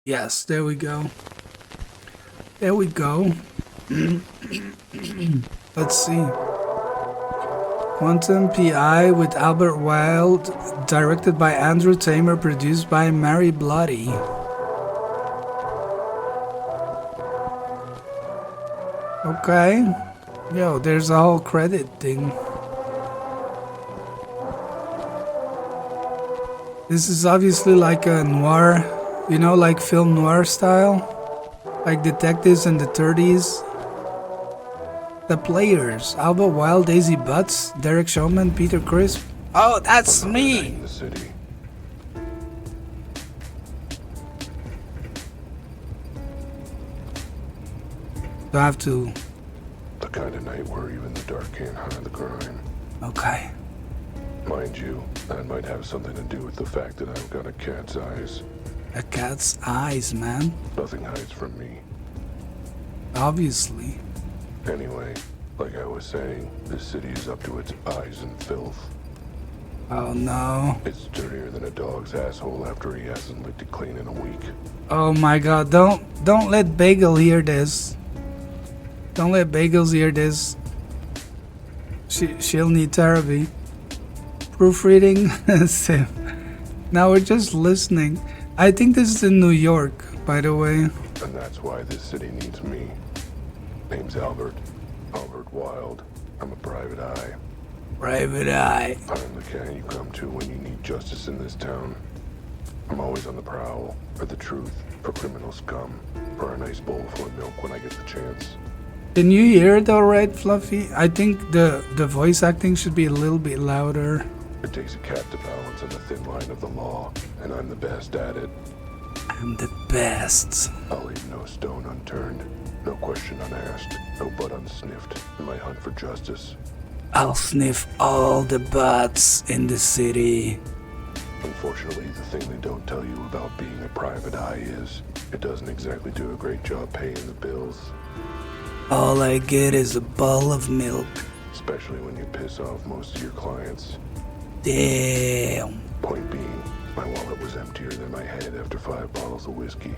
Yes, there we go. There we go. Let's see. Quantum PI with Albert Wilde, directed by Andrew Tamer, produced by Mary Bloody. Okay. Yo, there's a whole credit thing. This is obviously like a noir, you know, like film noir style. Like detectives in the 30s. The players: Albert Wilde, Daisy Butts, Derek Showman, Peter Crisp. Oh, that's me! The city. Do I have to... The kind of night where even the dark can't hide the crime. Okay. Mind you, that might have something to do with the fact that I've got a cat's eyes. A cat's eyes, man. Nothing hides from me. Obviously. Anyway, like I was saying, this city is up to its eyes in filth. Oh no. It's dirtier than a dog's asshole after he hasn't licked it clean in a week. Oh my god, don't let Bagel hear this. Don't let Bagels hear this. She'll need therapy. Proofreading. Sim. Now we're just listening. I think this is in New York, by the way. And that's why this city needs me. Name's Albert Wilde. I'm a private eye. Private eye. I'm the guy you come to when you need justice in this town. I'm always on the prowl for the truth, for criminal scum, for a nice bowl full of milk when I get the chance. Can you hear it all right, Fluffy? I think the voice acting should be a little bit louder. It takes a cat to balance on the thin line of the law, and I'm the best at it. I'm the best. I'll leave no stone unturned, no question unasked, no butt unsniffed in my hunt for justice. I'll sniff all the butts in the city. Unfortunately, the thing they don't tell you about being a private eye is it doesn't exactly do a great job paying the bills. All I get is a bowl of milk. Especially when you piss off most of your clients. Damn. Point being, my wallet was emptier than my head after 5 bottles of whiskey.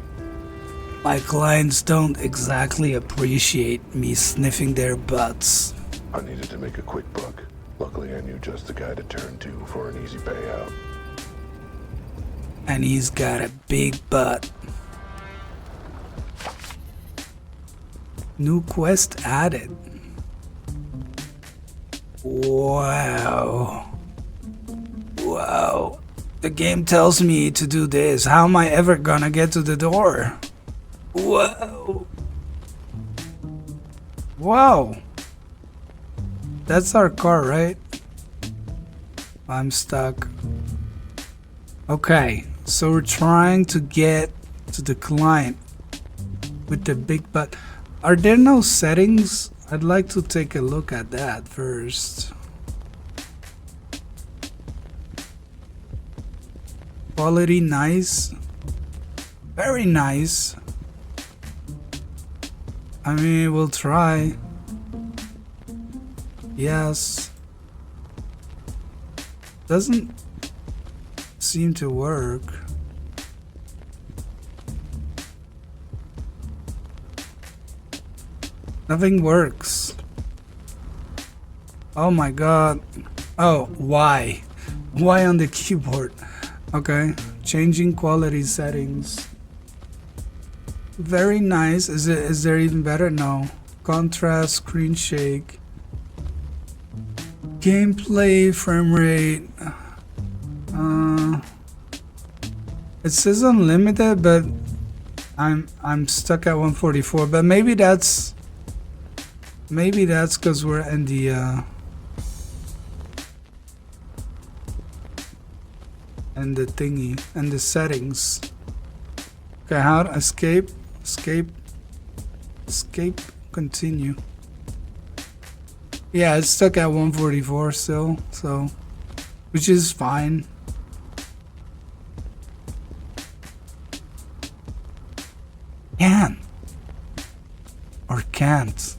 My clients don't exactly appreciate me sniffing their butts. I needed to make a quick buck. Luckily, I knew just the guy to turn to for an easy payout. And he's got a big butt. New quest added. Wow. Wow. The game tells me to do this. How am I ever gonna get to the door? Whoa. Wow. That's our car, right? I'm stuck. Okay, so we're trying to get to the client with the big butt. Are there no settings? I'd like to take a look at that first. Quality nice. Very nice. I mean, we'll try. Yes. Doesn't seem to work. Nothing works. Oh my god. Oh, why? Why on the keyboard? Okay, changing quality settings. Very nice. Is there even better? No. Contrast, screen shake. Gameplay, frame rate. It says unlimited, but I'm stuck at 144. But maybe that's because we're in the thingy and the settings. Okay, how to escape, continue. Yeah, it's stuck at 144 still, so which is fine. Can or can't.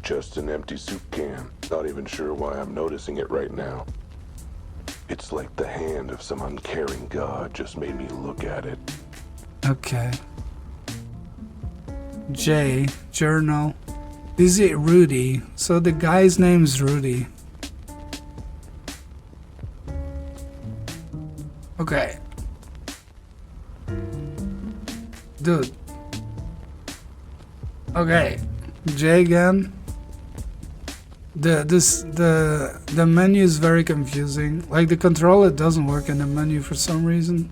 Just an empty soup can. Not even sure why I'm noticing it right now. It's like the hand of some uncaring god just made me look at it. Okay. J. Journal. Is it Rudy? So the guy's name's Rudy. Okay. Dude. Okay. J again. The menu is very confusing. Like the controller doesn't work in the menu for some reason.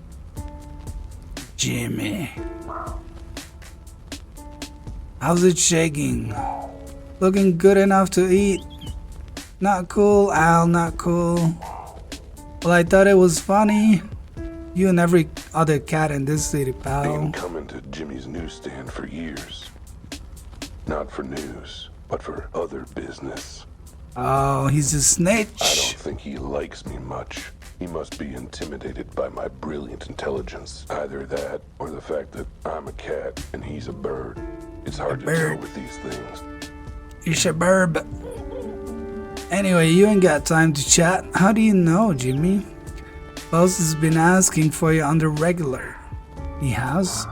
Jimmy. How's it shaking? Looking good enough to eat? Not cool, Al, not cool. Well, I thought it was funny. You and every other cat in this city, pal. Been coming to Jimmy's newsstand for years. Not for news, but for other business. Oh, he's a snitch. I don't think he likes me much. He must be intimidated by my brilliant intelligence. Either that, or the fact that I'm a cat and he's a bird. It's hard to tell with these things. He's a burb. Anyway, you ain't got time to chat. How do you know, Jimmy? Boss has been asking for you on the regular. He has?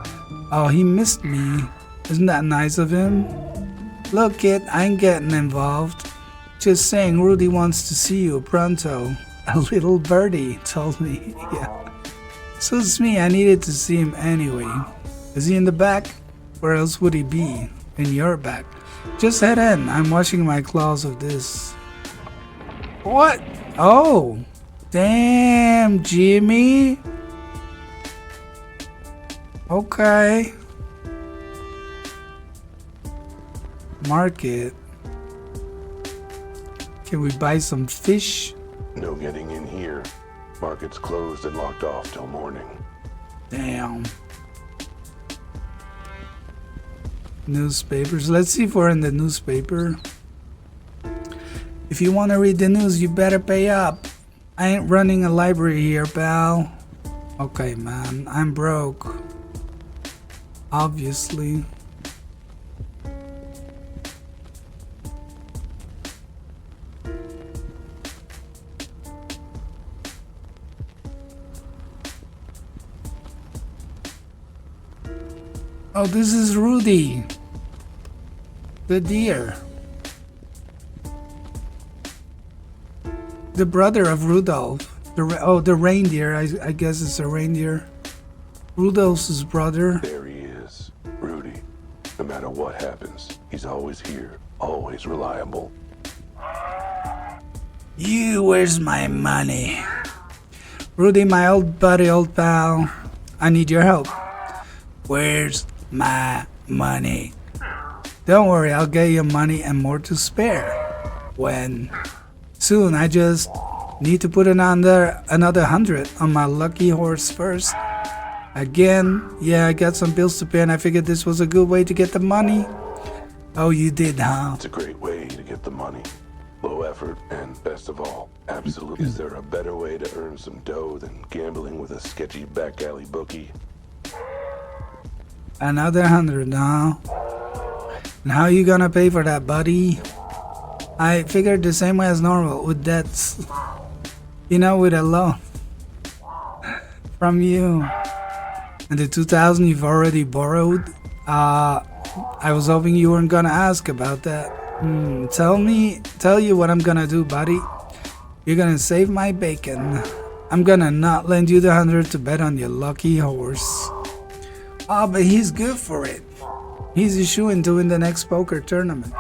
Oh, he missed me. Isn't that nice of him? Look, kid, I ain't getting involved. Just saying Rudy wants to see you pronto. A little birdie told me. Yeah. So it's me, I needed to see him anyway. Is he in the back? Where else would he be? In your back. Just head in. I'm washing my claws of this. What? Oh. Damn, Jimmy. Okay. Market. Can we buy some fish? No getting in here. Market's closed and locked off till morning. Damn. Newspapers. Let's see if we're in the newspaper. If you want to read the news, you better pay up. I ain't running a library here, pal. Okay, man. I'm broke. Obviously. Oh, this is Rudy. The deer. The brother of Rudolph. The reindeer. I guess it's a reindeer. Rudolph's brother. There he is. Rudy. No matter what happens, he's always here. Always reliable. Where's my money? Rudy, my old buddy, old pal. I need your help. Where's my money? Don't worry, I'll get you money and more to spare. When? Soon. I just need to put another 100 on my lucky horse first. Again, yeah, I got some bills to pay and I figured this was a good way to get the money. Oh, you did, huh? It's a great way to get the money. Low effort and, best of all, absolute. Is there a better way to earn some dough than gambling with a sketchy back alley bookie? Another 100, huh? And how you gonna pay for that, buddy? I figured the same way as normal, with debts. You know, with a loan. From you. And the 2,000 you've already borrowed? I was hoping you weren't gonna ask about that. Tell you what I'm gonna do, buddy. You're gonna save my bacon. I'm gonna not lend you the 100 to bet on your lucky horse. Oh, but he's good for it. He's a shoo-in to win the next poker tournament.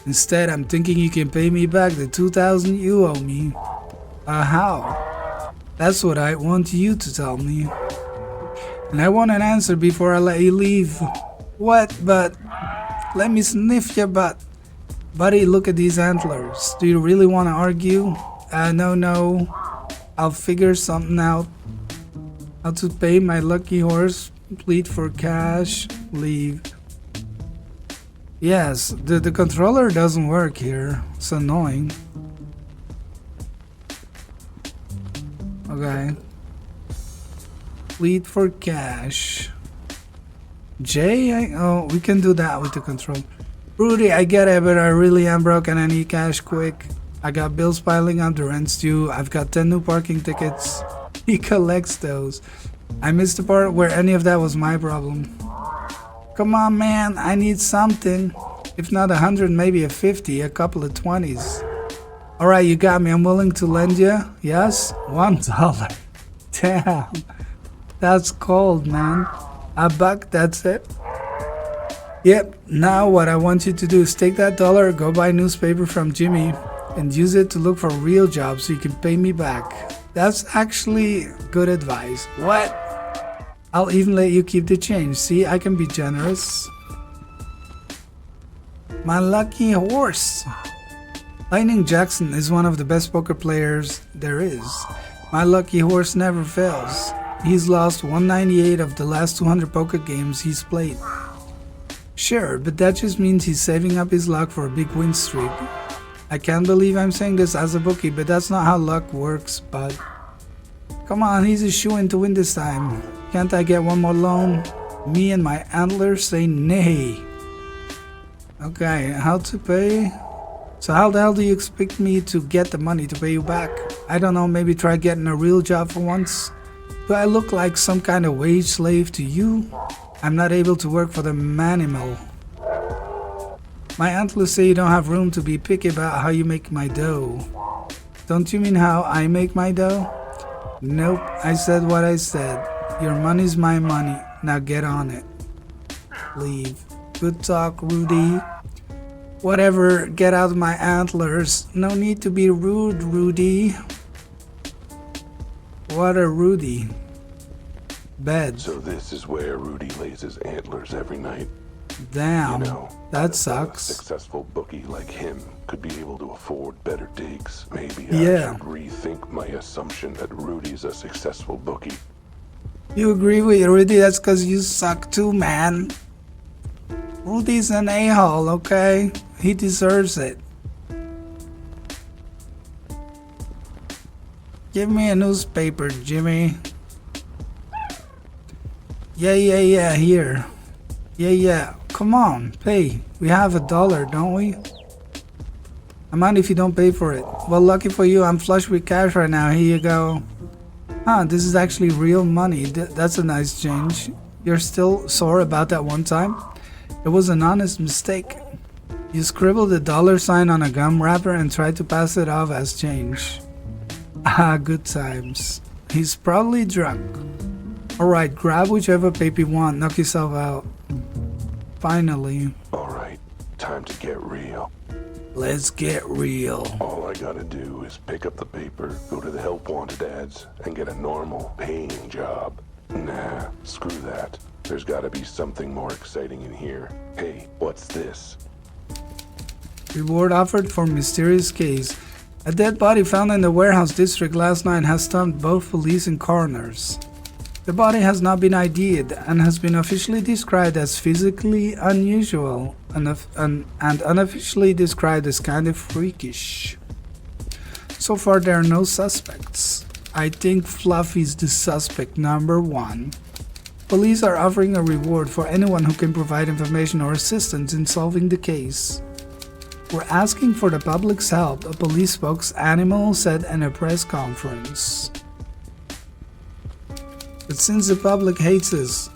Instead, I'm thinking you can pay me back the 2,000 you owe me. How? That's what I want you to tell me. And I want an answer before I let you leave. What? But let me sniff your butt. Buddy, look at these antlers. Do you really want to argue? No. I'll figure something out. How to pay my lucky horse. Plead for cash. Leave. Yes, the controller doesn't work here. It's annoying. Okay. Plead for cash. Oh, we can do that with the control. Rudy, I get it, but I really am broke and I need cash quick. I got bills piling up, the rent's due. I've got 10 new parking tickets. He collects those. I missed the part where any of that was my problem. Come on, man, I need something. If not 100, maybe a 50, a couple of 20s. Alright, you got me. I'm willing to lend you. Yes? $1. Damn. That's cold, man. A buck, that's it. Yep, now what I want you to do is take that dollar, go buy newspaper from Jimmy, and use it to look for real jobs so you can pay me back. That's actually good advice. What? I'll even let you keep the change. See, I can be generous. My lucky horse. Lightning Jackson is one of the best poker players there is. My lucky horse never fails. He's lost 198 of the last 200 poker games he's played. Sure, but that just means he's saving up his luck for a big win streak. I can't believe I'm saying this as a bookie, but that's not how luck works, bud. Come on, he's a shoo-in to win this time. Can't I get one more loan? Me and my antlers say nay. Okay, how to pay? So how the hell do you expect me to get the money to pay you back? I don't know, maybe try getting a real job for once? Do I look like some kind of wage slave to you? I'm not able to work for the manimal. My antlers say you don't have room to be picky about how you make my dough. Don't you mean how I make my dough? Nope, I said what I said. Your money's my money. Now get on it. Leave. Good talk, Rudy. Whatever, get out of my antlers. No need to be rude, Rudy. What a Rudy. Bed. So this is where Rudy lays his antlers every night. Damn, You know, that a sucks. successful bookie like him could be able to afford better digs. Maybe Yeah. I should rethink my assumption that Rudy's a successful bookie. You agree with Rudy? That's cause you suck too, man. Rudy's an a-hole, okay? He deserves it. Give me a newspaper, Jimmy. Yeah, here. Yeah, come on, pay. We have $1, don't we? I mind if you don't pay for it. Well, lucky for you, I'm flush with cash right now. Here you go. Huh, this is actually real money. That's a nice change. You're still sore about that one time? It was an honest mistake. You scribbled a $sign on a gum wrapper and tried to pass it off as change. Ah, good times. He's probably drunk. Alright, grab whichever paper you want, knock yourself out. Finally. Alright, time to get real. Let's get real. All I gotta do is pick up the paper, go to the help wanted ads, and get a normal, paying job. Nah, screw that. There's gotta be something more exciting in here. Hey, what's this? Reward offered for mysterious case. A dead body found in the warehouse district last night has stumped both police and coroners. The body has not been ID'd and has been officially described as physically unusual and unofficially described as kind of freakish. So far there are no suspects. I think Fluffy's the suspect number 1. Police are offering a reward for anyone who can provide information or assistance in solving the case. We're asking for the public's help, a police spokesanimal said in a press conference. But since the public hates us,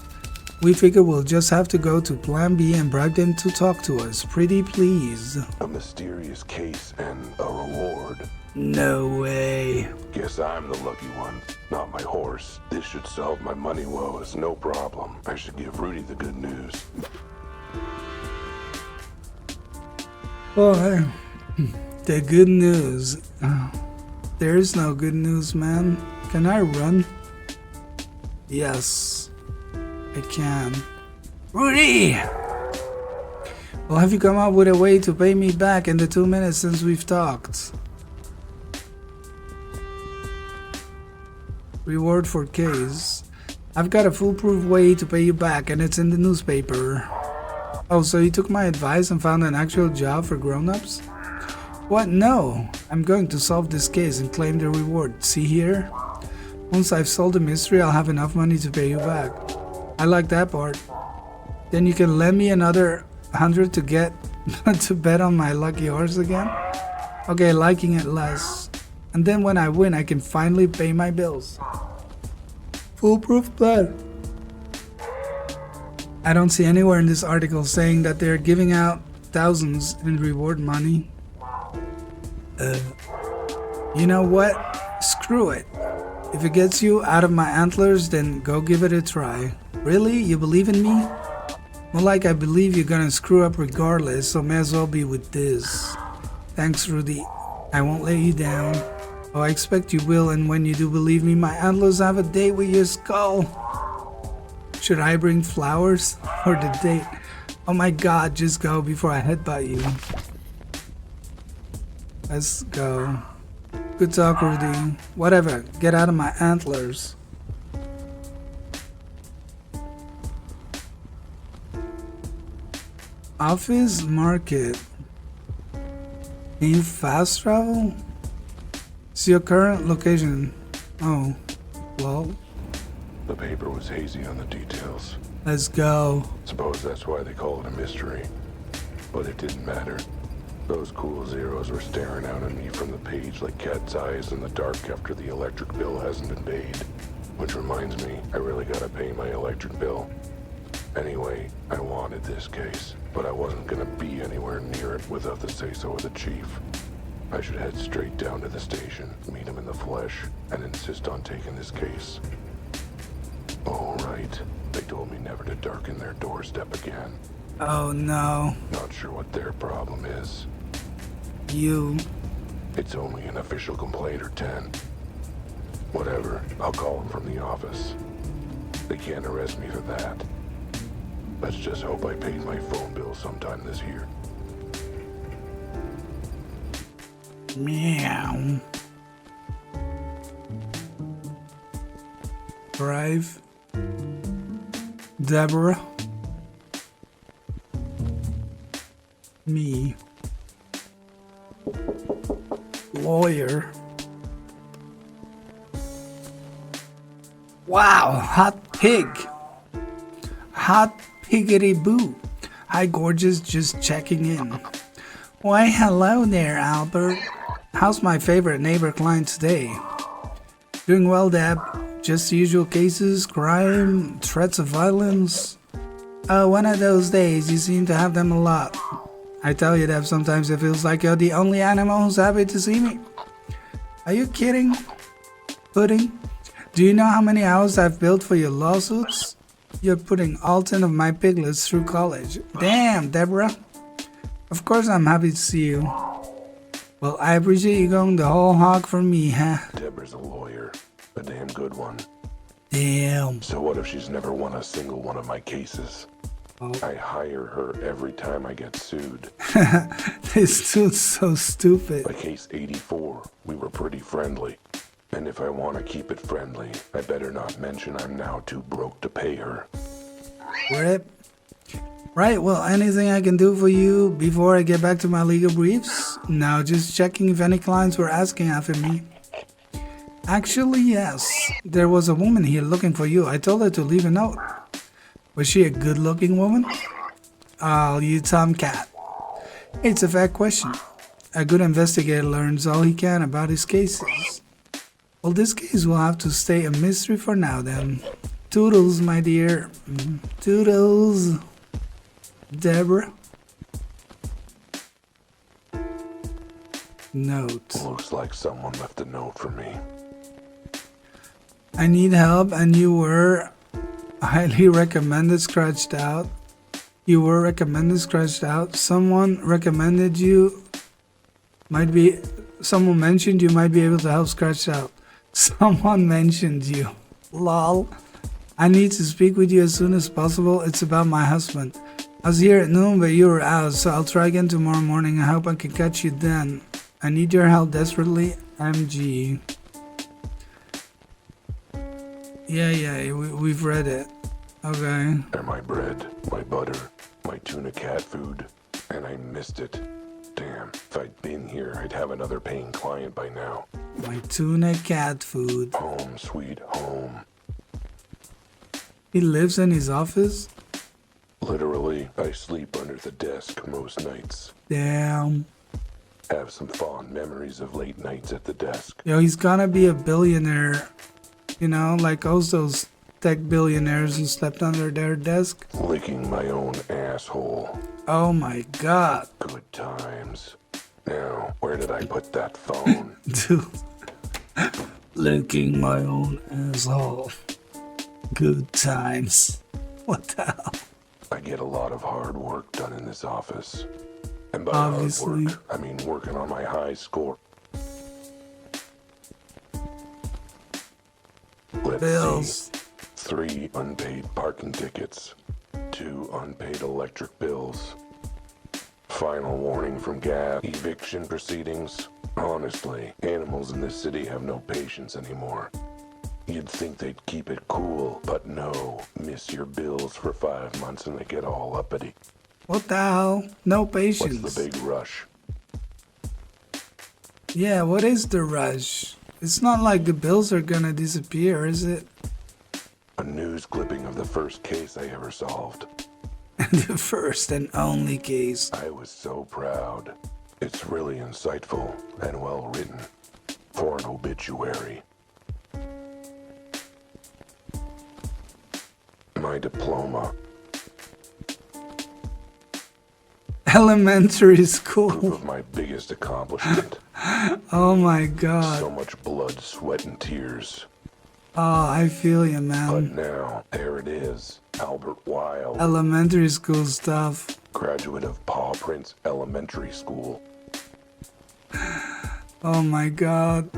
we figure we'll just have to go to Plan B and bribe them to talk to us. Pretty please. A mysterious case and a reward. No way. Guess I'm the lucky one, not my horse. This should solve my money woes, no problem. I should give Rudy the good news. Boy, the good news. There is no good news, man. Can I run? Yes, I can. Rudy! Well, have you come up with a way to pay me back in the 2 minutes since we've talked? Reward for case. I've got a foolproof way to pay you back and it's in the newspaper. Oh, so you took my advice and found an actual job for grown-ups? What? No! I'm going to solve this case and claim the reward. See here? Once I've solved the mystery, I'll have enough money to pay you back. I like that part. Then you can lend me another 100 to get to bet on my lucky horse again? Okay, liking it less. And then when I win, I can finally pay my bills. foolproof plan. I don't see anywhere in this article saying that they're giving out thousands in reward money. You know what? Screw it. If it gets you out of my antlers, then go give it a try. Really? You believe in me? Well, like I believe you're gonna screw up regardless, so may as well be with this. Thanks, Rudy. I won't let you down. Oh, I expect you will, and when you do believe me, my antlers have a date with your skull. Should I bring flowers for the date? Oh my god, just go before I headbutt you. Let's go. Good talk, Rudy. Whatever, get out of my antlers. Office Market. Can you fast travel? See your current location. Oh, well. The paper was hazy on the details. Let's go. Suppose that's why they call it a mystery. But it didn't matter. Those cool zeros were staring out at me from the page like cat's eyes in the dark after the electric bill hasn't been paid. Which reminds me, I really gotta pay my electric bill. Anyway, I wanted this case, but I wasn't gonna be anywhere near it without the say-so of the chief. I should head straight down to the station, meet him in the flesh, and insist on taking this case. Oh, right. They told me never to darken their doorstep again. Oh no. Not sure what their problem is. You. It's only an official complaint or 10. Whatever, I'll call them from the office. They can't arrest me for that. Let's just hope I paid my phone bill sometime this year. Meow. Drive. Deborah. Me. Lawyer. Wow, hot pig. Hot piggity boo. Hi, gorgeous, just checking in. Why, hello there, Albert. How's my favorite neighbor client today? Doing well, Deb. Just the usual cases, crime, threats of violence. Oh, one of those days, you seem to have them a lot. I tell you, Deb, sometimes it feels like you're the only animal who's happy to see me. Are you kidding? Pudding? Do you know how many hours I've built for your lawsuits? You're putting all 10 of my piglets through college. Damn, Deborah. Of course I'm happy to see you. Well, I appreciate you going the whole hog for me, huh? Deborah's a lawyer. A damn good one. Damn. So what if she's never won a single one of my cases? Oh. I hire her every time I get sued. This dude's so stupid. By case 84, we were pretty friendly. And if I want to keep it friendly, I better not mention I'm now too broke to pay her. Rip. Right, well, anything I can do for you before I get back to my legal briefs? No, just checking if any clients were asking after me. Actually, yes. There was a woman here looking for you. I told her to leave a note. Was she a good-looking woman? Oh, you tomcat. It's a fair question. A good investigator learns all he can about his cases. Well, this case will have to stay a mystery for now, then. Toodles, my dear. Toodles. Deborah. Note. Looks like someone left a note for me. I need help, and you were highly recommended, scratched out. You were recommended, scratched out. Someone recommended you. Someone mentioned you might be able to help, scratched out. Someone mentioned you. Lol. I need to speak with you as soon as possible. It's about my husband. I was here at noon, but you were out, so I'll try again tomorrow morning. I hope I can catch you then. I need your help desperately. MG. Yeah, we've read it. Okay. They're my bread, my butter, my tuna cat food, and I missed it. Damn, if I'd been here, I'd have another paying client by now. My tuna cat food. Home, sweet home. He lives in his office? Literally, I sleep under the desk most nights. Damn. Have some fond memories of late nights at the desk. Yo, he's gonna be a billionaire. You know, like all those tech billionaires who slept under their desk. Licking my own asshole. Oh my god. Good times. Now, where did I put that phone? Dude. Licking my own asshole. Good times. What the hell? I get a lot of hard work done in this office. And by Obviously. hard work, I mean working on my high score. Let's Bills. see. 3 unpaid parking tickets. 2 unpaid electric bills. Final warning from gas eviction proceedings. Honestly, animals in this city have no patience anymore. You'd think they'd keep it cool, but no. Miss your bills for 5 months and they get all uppity. What the hell? No patience. What's the big rush? Yeah, what is the rush? It's not like the bills are gonna disappear, is it? A news clipping of the first case I ever solved. The first and only case. I was so proud. It's really insightful and well written for an obituary. My diploma. Elementary Proof school. of my biggest accomplishment. Oh my god. So much blood, sweat, and tears. Oh, I feel you, But man. now, there it is. Albert Wilde, Elementary school stuff. graduate of Paw Prince Elementary School. Oh my god.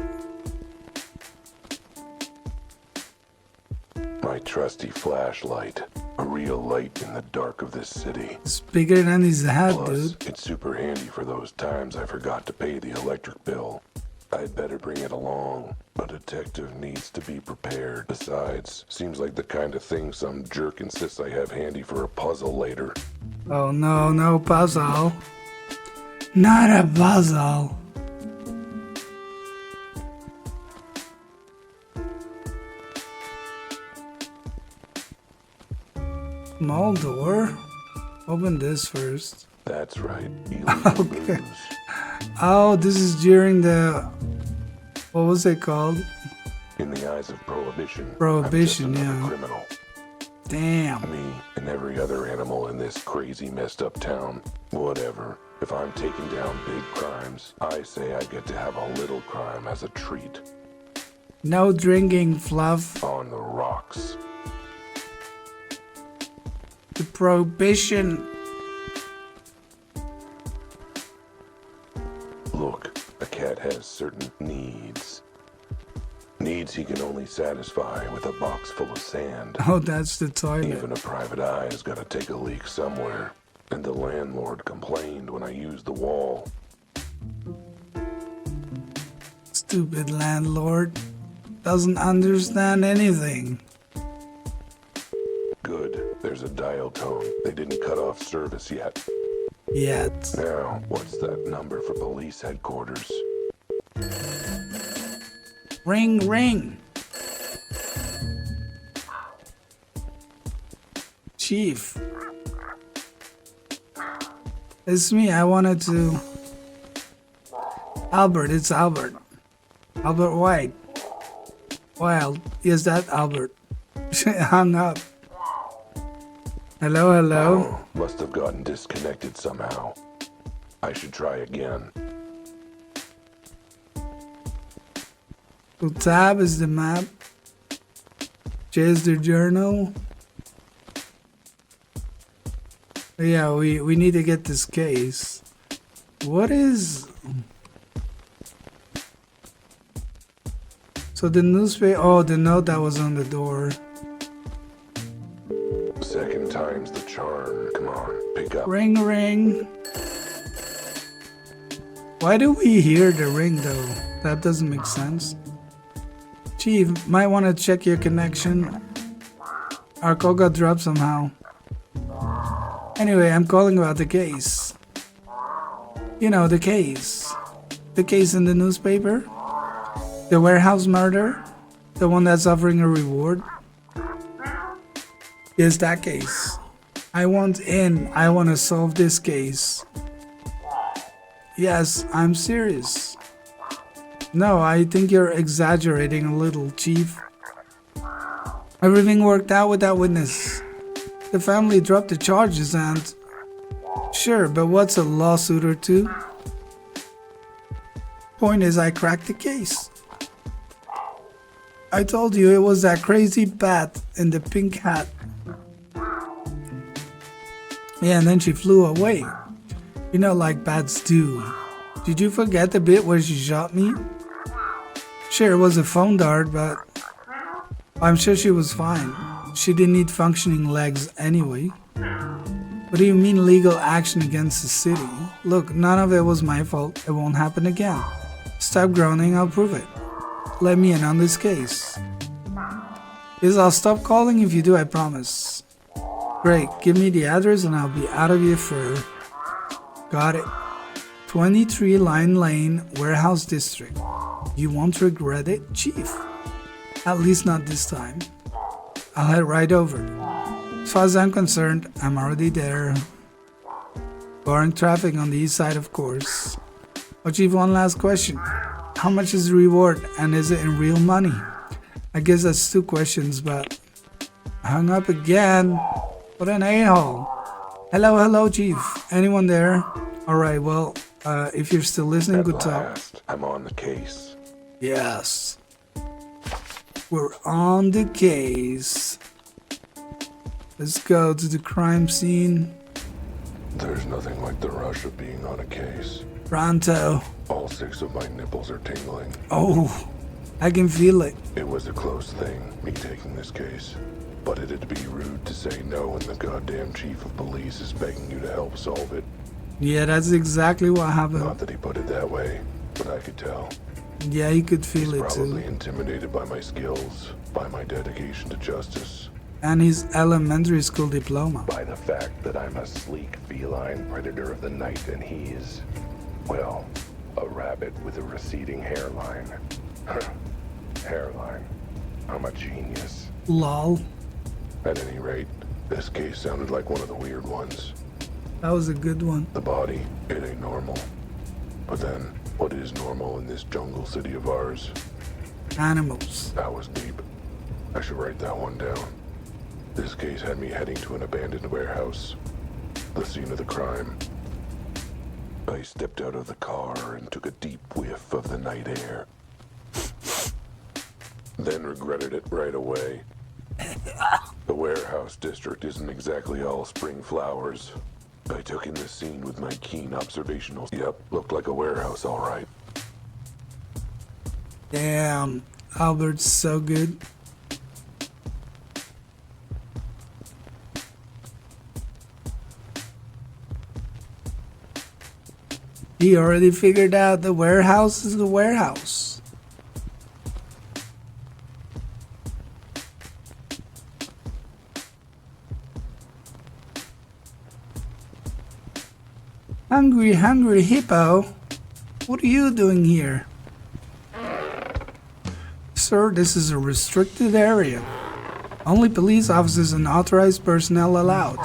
My trusty flashlight. A real light in the dark of this city. It's bigger than his head, Plus, dude. it's super handy for those times I forgot to pay the electric bill. I'd better bring it along. A detective needs to be prepared. Besides, seems like the kind of thing some jerk insists I have handy for a puzzle later. Oh no, no puzzle. Not a puzzle. Small door? Open this first. That's right. Illegal Okay. booze. Oh, this is during the... What was it called? In the eyes of Prohibition. Prohibition, I'm just another yeah. criminal. Damn. Me and every other animal in this crazy messed up town. Whatever. If I'm taking down big crimes, I say I get to have a little crime as a treat. No drinking, Fluff. On the rocks. The prohibition. Look, a cat has certain needs. Needs he can only satisfy with a box full of sand. Oh, that's the toilet. Even a private eye has got to take a leak somewhere. And the landlord complained when I used the wall. Stupid landlord. Doesn't understand anything. Good. There's a dial tone. They didn't cut off service yet. Yet. Now, what's that number for police headquarters? Ring, ring. Chief. It's me. I wanted to... Albert, it's Albert. Albert White. Wilde. Is that Albert? Hung up. Hello, hello. Oh, must have gotten disconnected somehow. I should try again. So tab is the map. J is the journal. Yeah, we need to get this case. What is... So the newspaper... Oh, the note that was on the door. Second time's the charm. Come on, pick up. Ring, ring. Why do we hear the ring though? That doesn't make sense. Chief, might want to check your connection. Our call got dropped somehow. Anyway, I'm calling about the case. You know, the case. The case in the newspaper. The warehouse murder. The one that's offering a reward. Yes, that case. I want in. I want to solve this case. Yes, I'm serious. No, I think you're exaggerating a little, Chief. Everything worked out with that witness. The family dropped the charges and... Sure, but what's a lawsuit or two? Point is, I cracked the case. I told you it was that crazy bat in the pink hat. Yeah, and then she flew away. You know, like bats do. Did you forget the bit where she shot me? Sure, it was a phone dart, but I'm sure she was fine. She didn't need functioning legs anyway. What do you mean legal action against the city? Look, none of it was my fault. It won't happen again. Stop groaning, I'll prove it. Let me in on this case. Yes, I'll stop calling if you do, I promise. Great, give me the address and I'll be out of your fur. Got it. 23 Line Lane, Warehouse District. You won't regret it, Chief. At least not this time. I'll head right over. As far as I'm concerned, I'm already there. Barring traffic on the east side, of course. Oh, Chief, one last question. How much is the reward, and is it in real money? I guess that's 2 questions, but... Hung up again. What an a-hole. Hello, Chief. Anyone there? Alright, well, if you're still listening, good talk. I'm on the case. Yes. We're on the case. Let's go to the crime scene. There's nothing like the rush of being on a case. Pronto. All 6 of my nipples are tingling. Oh, I can feel it. It was a close thing, me taking this case. But it'd be rude to say no when the goddamn chief of police is begging you to help solve it. Yeah, that's exactly what happened. Not that he put it that way, but I could tell. Yeah, he could feel it Probably too. intimidated by my skills, by my dedication to justice. And his elementary school diploma. By the fact that I'm a sleek feline predator of the night and he's, well, a rabbit with a receding hairline. Hairline. I'm a genius. Lol. At any rate, this case sounded like one of the weird ones. That was a good one. The body, it ain't normal. But then, what is normal in this jungle city of ours? Animals. That was deep. I should write that one down. This case had me heading to an abandoned warehouse. The scene of the crime. I stepped out of the car and took a deep whiff of the night air. Then regretted it right away. The warehouse district isn't exactly all spring flowers. I took in the scene with my keen observational. Yep, looked like a warehouse, all right. Damn, Albert's so good. He already figured out the warehouse is the warehouse. Hungry hippo. What are you doing here? Sir, this is a restricted area. Only police officers and authorized personnel allowed.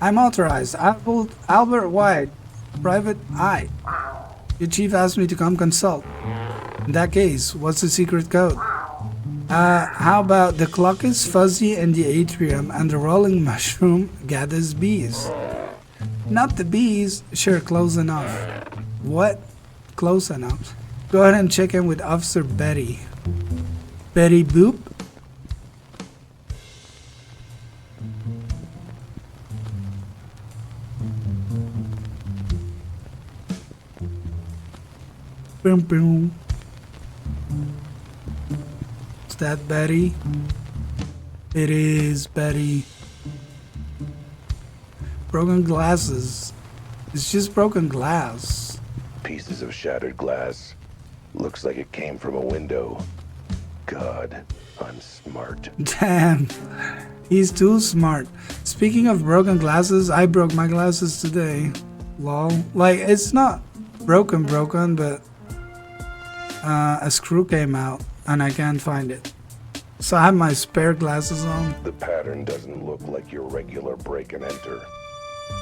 I'm authorized. Albert White, Private Eye. Your chief asked me to come consult. In that case, what's the secret code? How about the clock is fuzzy in the atrium and the rolling mushroom gathers bees? Not the bees. Sure, close enough. What? Close enough. Go ahead and check in with Officer Betty. Betty Boop? Boom, boom. Is that Betty? It is Betty. Broken glasses. It's just broken glass. Pieces of shattered glass. Looks like it came from a window. God, I'm smart. Damn. He's too smart. Speaking of broken glasses, I broke my glasses today. Lol. Like, it's not broken, but a screw came out and I can't find it. So I have my spare glasses on. The pattern doesn't look like your regular break and enter.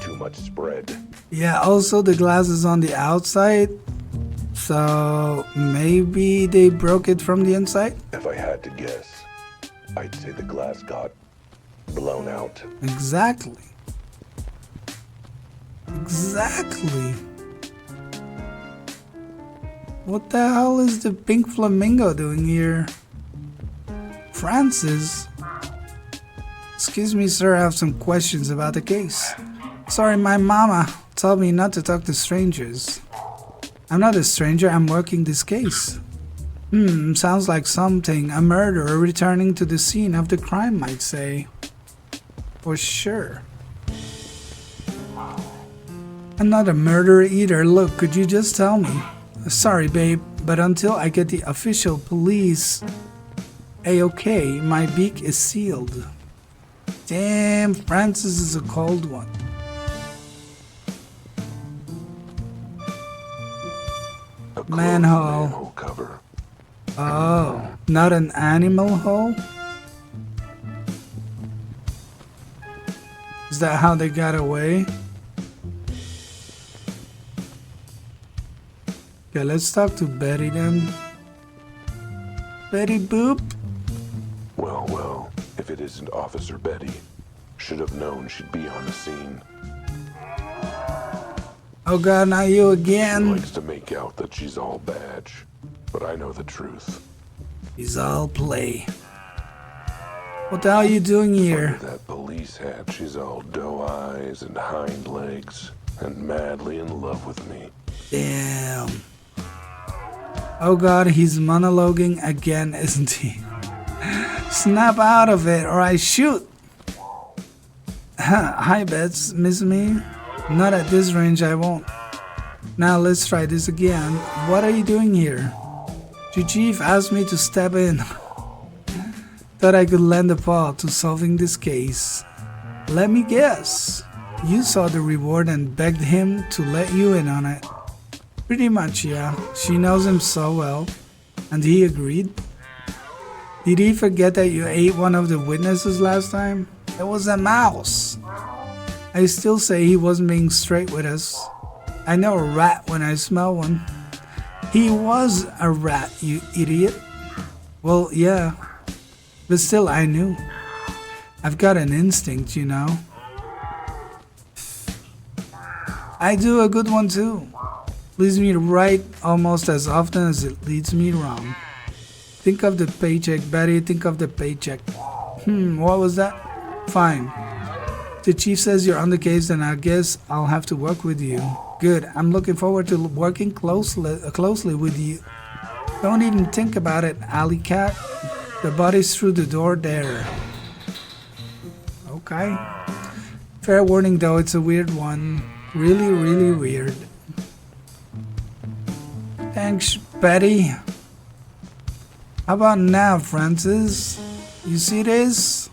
Too much spread. Yeah, also the glass is on the outside. So maybe they broke it from the inside? If I had to guess, I'd say the glass got blown out. Exactly. Exactly. What the hell is the pink flamingo doing here? Francis? Excuse me, sir, I have some questions about the case. Sorry, my mama told me not to talk to strangers. I'm not a stranger, I'm working this case. Sounds like something a murderer returning to the scene of the crime might say. For sure. I'm not a murderer either. Look, could you just tell me? Sorry, babe, but until I get the official police A-OK, my beak is sealed. Damn, Francis is a cold one. A closed Manhole. manhole cover. Oh, not an animal hole? Is that how they got away? Okay, let's talk to Betty then. Betty Boop? Well, if it isn't Officer Betty, should have known she'd be on the scene. Oh god, not you She again. likes to make out that she's all badge, but I know the truth. He's all play. What the hell are you doing here? Under that police hat, she's all doe eyes and hind legs, and madly in love with me. Damn. Oh god, he's monologuing again, isn't he? Snap out of it or I shoot. Hi, Bets. Miss me? Not at this range, I won't. Now let's try this again. What are you doing here? Your chief asked me to step in. Thought I could lend a paw to solving this case. Let me guess. You saw the reward and begged him to let you in on it. Pretty much, yeah. She knows him so well. And he agreed. Did he forget that you ate one of the witnesses last time? It was a mouse. I still say he wasn't being straight with us. I know a rat when I smell one. He was a rat, you idiot. Well, yeah. But still, I knew. I've got an instinct, you know. I do a good one too. Leads me right almost as often as it leads me wrong. Think of the paycheck, Betty. Think of the paycheck. What was that? Fine. The chief says you're on the case, then I guess I'll have to work with you. Good. I'm looking forward to working closely with you. Don't even think about it, alley cat. The body's through the door there. Okay. Fair warning though, it's a weird one. Really, really weird. Thanks, Betty. How about now, Francis? You see this?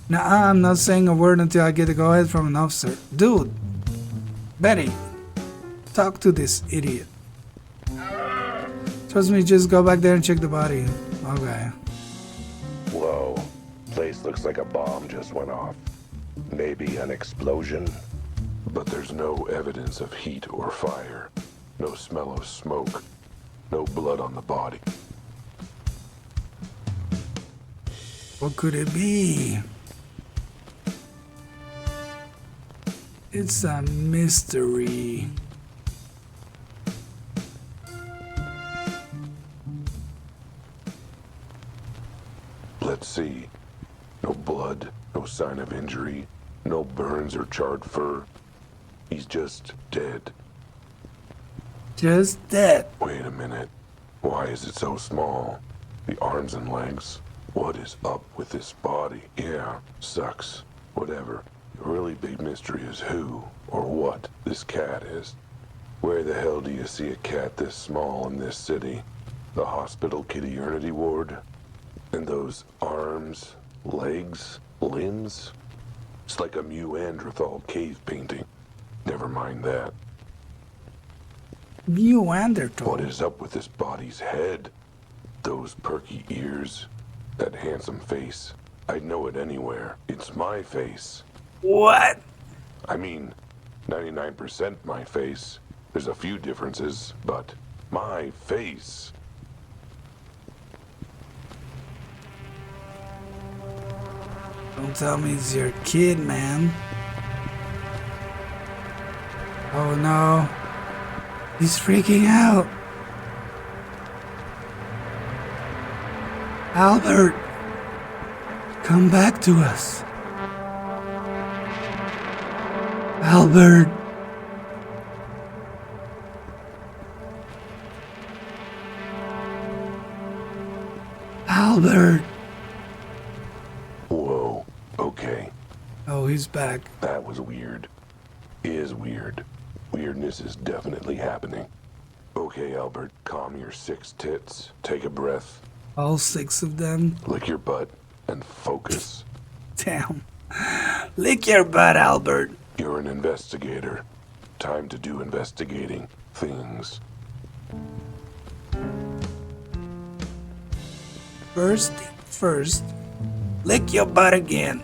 Nah, I'm not saying a word until I get a go-ahead from an officer. Dude! Betty! Talk to this idiot. Trust me, just go back there and check the body. Okay. Whoa, place looks like a bomb just went off. Maybe an explosion? But there's no evidence of heat or fire. No smell of smoke. No blood on the body. What could it be? It's a mystery. Let's see. No blood, no sign of injury, no burns or charred fur. He's just dead. Just dead. Wait a minute. Why is it so small? The arms and legs. What is up with this body? Yeah, sucks. Whatever. The really big mystery is who or what this cat is. Where the hell do you see a cat this small in this city? The hospital kitty ward? And those arms, legs, limbs? It's like a Neanderthal cave painting. Never mind that. Neanderthal. What is up with this body's head? Those perky ears? That handsome face? I'd know it anywhere. It's my face. What? I mean, 99% my face. There's a few differences, but my face. Don't tell me it's your kid, man. Oh no. He's freaking out. Albert, come back to us. Albert. Albert. Whoa, okay. Oh, he's back. That was weird. Is weird. Weirdness is definitely happening. Okay, Albert, calm your 6 tits. Take a breath. All 6 of them. Lick your butt and focus. Damn. Lick your butt, Albert. You're an investigator. Time to do investigating things. First, lick your butt again.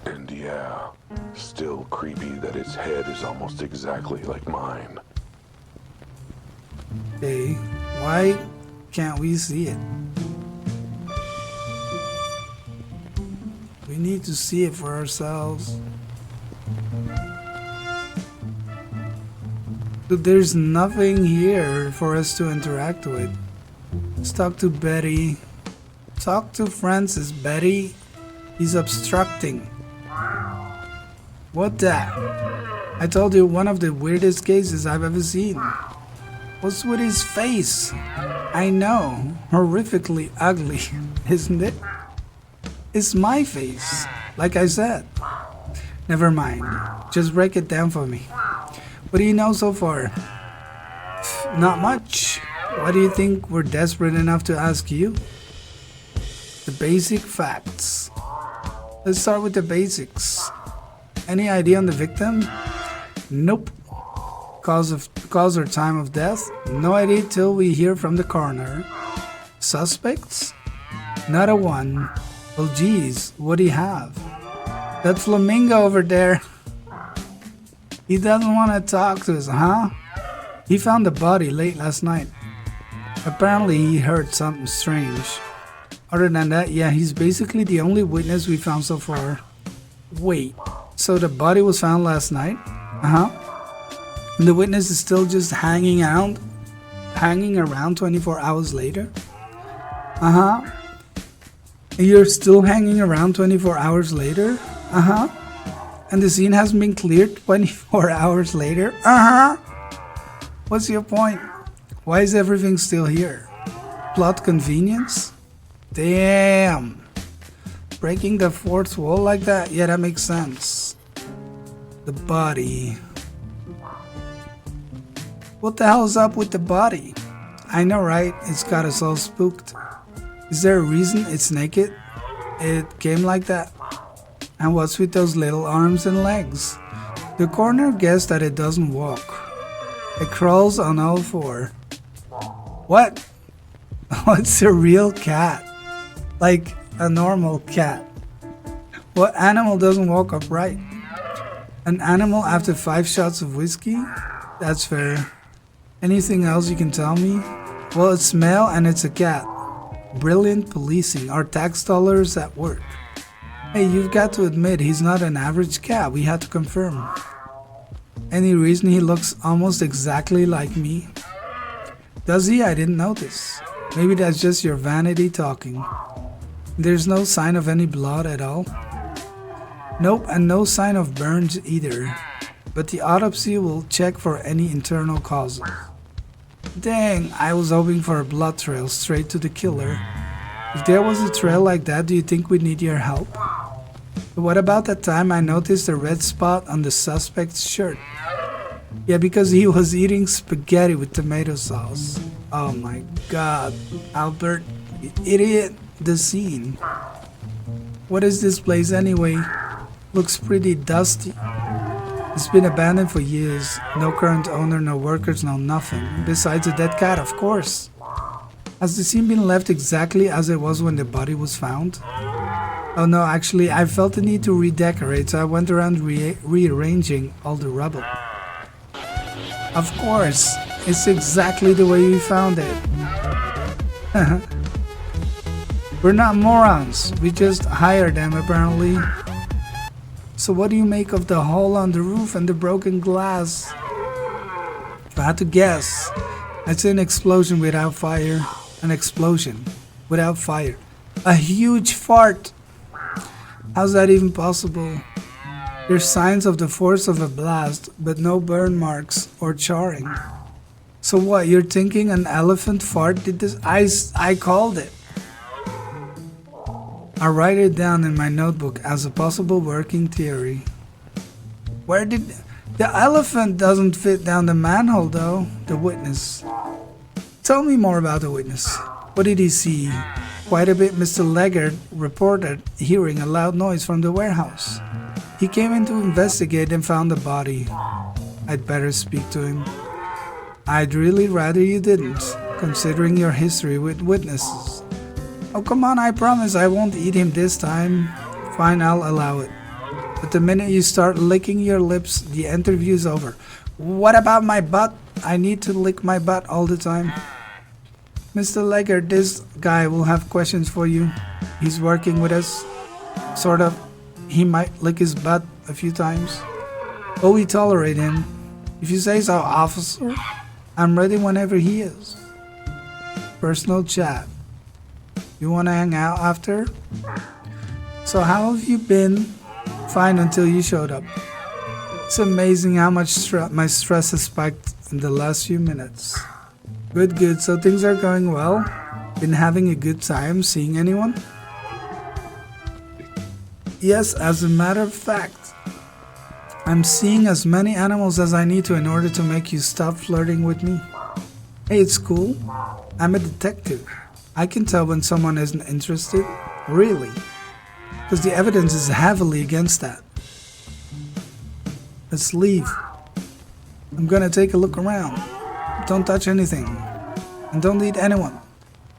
And yeah, still creepy that its head is almost exactly like mine. Okay, why can't we see it? We need to see it for ourselves. Dude, there's nothing here for us to interact with. Let's talk to Betty. Talk to Francis, Betty. He's obstructing. What that? I told you, one of the weirdest cases I've ever seen. What's with his face? I know, horrifically ugly, isn't it? It's my face, like I said. Never mind, just break it down for me. What do you know so far? Not much. Why do you think we're desperate enough to ask you? The basic facts. Let's start with the basics. Any idea on the victim? Nope. Cause or time of death? No idea till we hear from the coroner. Suspects? Not a one. Well, geez, what do you have? That flamingo over there. He doesn't want to talk to us, huh? He found the body late last night. Apparently he heard something strange. Other than that, yeah, he's basically the only witness we found so far. Wait, so the body was found last night? Uh-huh. And the witness is still just hanging around 24 hours later? Uh-huh. And you're still hanging around 24 hours later? Uh-huh. And the scene hasn't been cleared 24 hours later? Uh-huh. What's your point? Why is everything still here? Plot convenience? Damn. Breaking the fourth wall like that? Yeah, that makes sense. The body. What the hell's up with the body? I know, right? It's got us all spooked. Is there a reason it's naked? It came like that. And what's with those little arms and legs? The coroner guessed that it doesn't walk. It crawls on all 4. What? Oh, it's a real cat. Like a normal cat. What animal doesn't walk upright? An animal after 5 shots of whiskey? That's fair. Anything else you can tell me? Well, it's male and it's a cat. Brilliant policing. Our tax dollars at work. Hey, you've got to admit he's not an average cat. We had to confirm. Any reason he looks almost exactly like me? Does he? I didn't notice. Maybe that's just your vanity talking. There's no sign of any blood at all? Nope, and no sign of burns either. But the autopsy will check for any internal causes. Dang, I was hoping for a blood trail straight to the killer. If there was a trail like that, do you think we'd need your help? But what about that time I noticed a red spot on the suspect's shirt? Yeah, because he was eating spaghetti with tomato sauce. Oh my god, Albert, you idiot. The scene. What is this place anyway? Looks pretty dusty. It's been abandoned for years. No current owner, no workers, no nothing. Besides a dead cat, of course. Has the scene been left exactly as it was when the body was found? Oh no, actually, I felt the need to redecorate, so I went around rearranging all the rubble. Of course, it's exactly the way we found it. We're not morons. We just hired them, apparently. So what do you make of the hole on the roof and the broken glass? If I had to guess, I'd say an explosion without fire. An explosion without fire. A huge fart. How's that even possible? There's signs of the force of a blast, but no burn marks or charring. So what, you're thinking an elephant fart did this? I called it. I write it down in my notebook as a possible working theory. Where did... The elephant doesn't fit down the manhole though. The witness. Tell me more about the witness. What did he see? Quite a bit, Mr. Leggard reported hearing a loud noise from the warehouse. He came in to investigate and found the body. I'd better speak to him. I'd really rather you didn't, considering your history with witnesses. Oh, come on, I promise I won't eat him this time. Fine, I'll allow it. But the minute you start licking your lips, the interview's over. What about my butt? I need to lick my butt all the time. Mr. Leggard, this guy will have questions for you. He's working with us. Sort of. He might lick his butt a few times. But we tolerate him. If you say so, officer, I'm ready whenever he is. Personal chat. You want to hang out after? So how have you been? Fine until you showed up. It's amazing how much my stress has spiked in the last few minutes. Good. So things are going well? Been having a good time seeing anyone? Yes, as a matter of fact. I'm seeing as many animals as I need to in order to make you stop flirting with me. Hey, it's cool. I'm a detective. I can tell when someone isn't interested. Really. Because the evidence is heavily against that. Let's leave. I'm gonna take a look around. Don't touch anything. And don't eat anyone.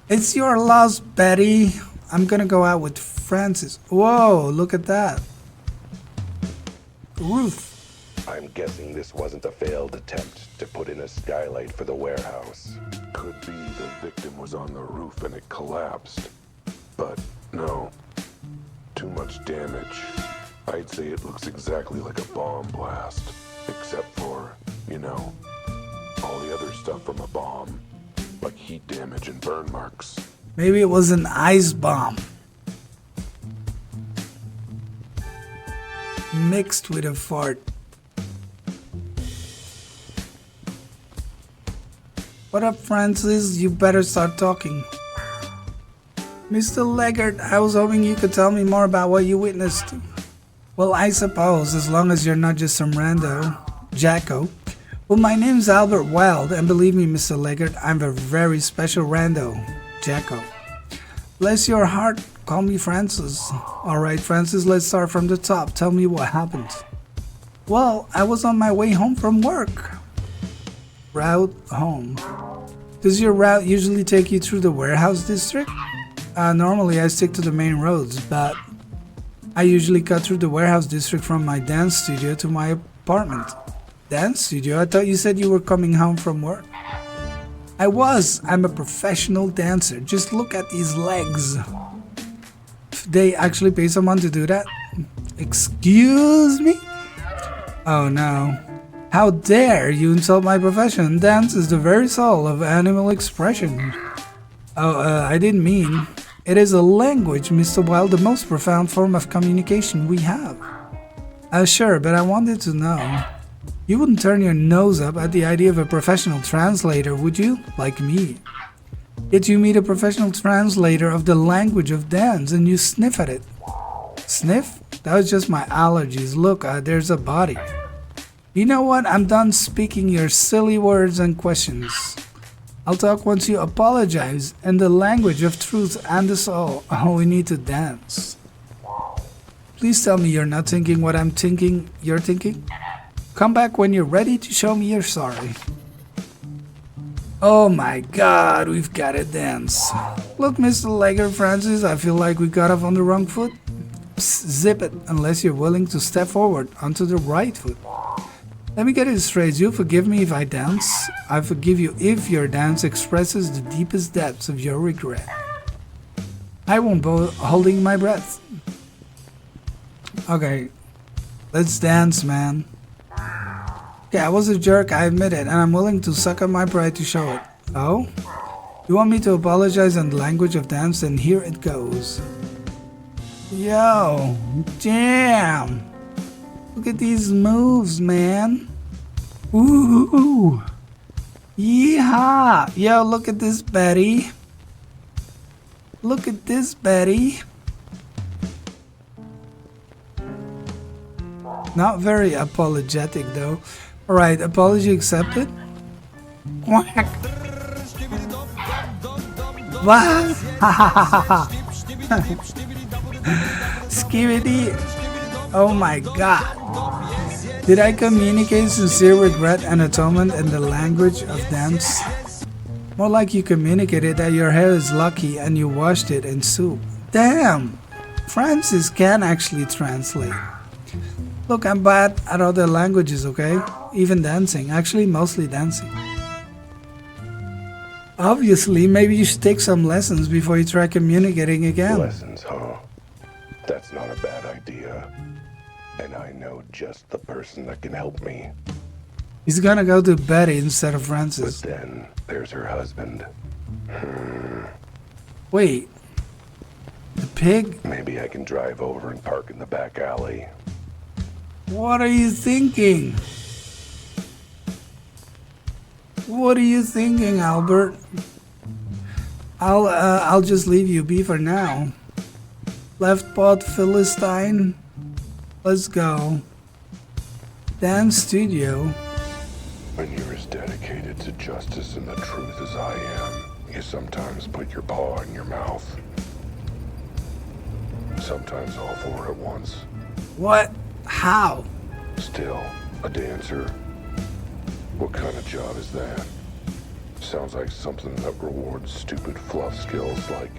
It's your loss, Betty. I'm gonna go out with Francis. Whoa, look at that. Roof. I'm guessing this wasn't a failed attempt to put in a skylight for the warehouse. Could be the victim was on the roof and it collapsed. But no. Too much damage. I'd say it looks exactly like a bomb blast. Except for, you know, all the other stuff from a bomb. Like heat damage and burn marks. Maybe it was an ice bomb. Mixed with a fart. What up, Francis? You better start talking. Mr. Leggard, I was hoping you could tell me more about what you witnessed. Well, I suppose, as long as you're not just some rando, Jacko. Well, my name's Albert Wilde, and believe me, Mr. Leggard, I'm a very special rando, Jacko. Bless your heart, call me Francis. Alright, Francis, let's start from the top. Tell me what happened. Well, I was on my way home from work. Route home. Does your route usually take you through the warehouse district? Normally I stick to the main roads, but I usually cut through the warehouse district from my dance studio to my apartment. Dance studio? I thought you said you were coming home from work. I was. I'm a professional dancer. Just look at these legs. They actually pay someone to do that? Excuse me? Oh no. How dare you insult my profession? Dance is the very soul of animal expression. I didn't mean. It is a language, Mr. Wilde, the most profound form of communication we have. Sure, but I wanted to know. You wouldn't turn your nose up at the idea of a professional translator, would you? Like me. Yet you meet a professional translator of the language of dance and you sniff at it. Sniff? That was just my allergies. Look, there's a body. You know what? I'm done speaking your silly words and questions. I'll talk once you apologize in the language of truth and the soul. Oh, we need to dance. Please tell me you're not thinking what I'm thinking you're thinking. Come back when you're ready to show me you're sorry. Oh my god, we've got to dance. Look, Mr. Leggard, Francis, I feel like we got off on the wrong foot. Psst, zip it, unless you're willing to step forward onto the right foot. Let me get it straight. You'll forgive me if I dance. I forgive you if your dance expresses the deepest depths of your regret. I won't be holding my breath. Okay, let's dance, man. Okay, I was a jerk, I admit it, and I'm willing to suck up my pride to show it. Oh? You want me to apologize in the language of dance? Then here it goes. Yo, damn. Look at these moves, man. Ooh. Yeehaw. Yo, look at this, Betty. Look at this, Betty. Not very apologetic, though. Alright, apology accepted. Quack. What? Skibidi. Oh my god. Did I communicate sincere regret and atonement in the language of dance? More like you communicated that your hair is lucky and you washed it in soup. Damn! Francis can actually translate. Look, I'm bad at other languages, okay? Even dancing. Actually, mostly dancing. Obviously, maybe you should take some lessons before you try communicating again. Lessons, huh? That's not a bad idea. And I know just the person that can help me. He's gonna go to Betty instead of Francis. But then there's her husband. Wait. The pig? Maybe I can drive over and park in the back alley. What are you thinking? What are you thinking, Albert? I'll just leave you be for now. Left pot Philistine. Let's go. Dance studio. When you're as dedicated to justice and the truth as I am, you sometimes put your paw in your mouth. Sometimes all four at once. What? How? Still, a dancer. What kind of job is that? Sounds like something that rewards stupid fluff skills like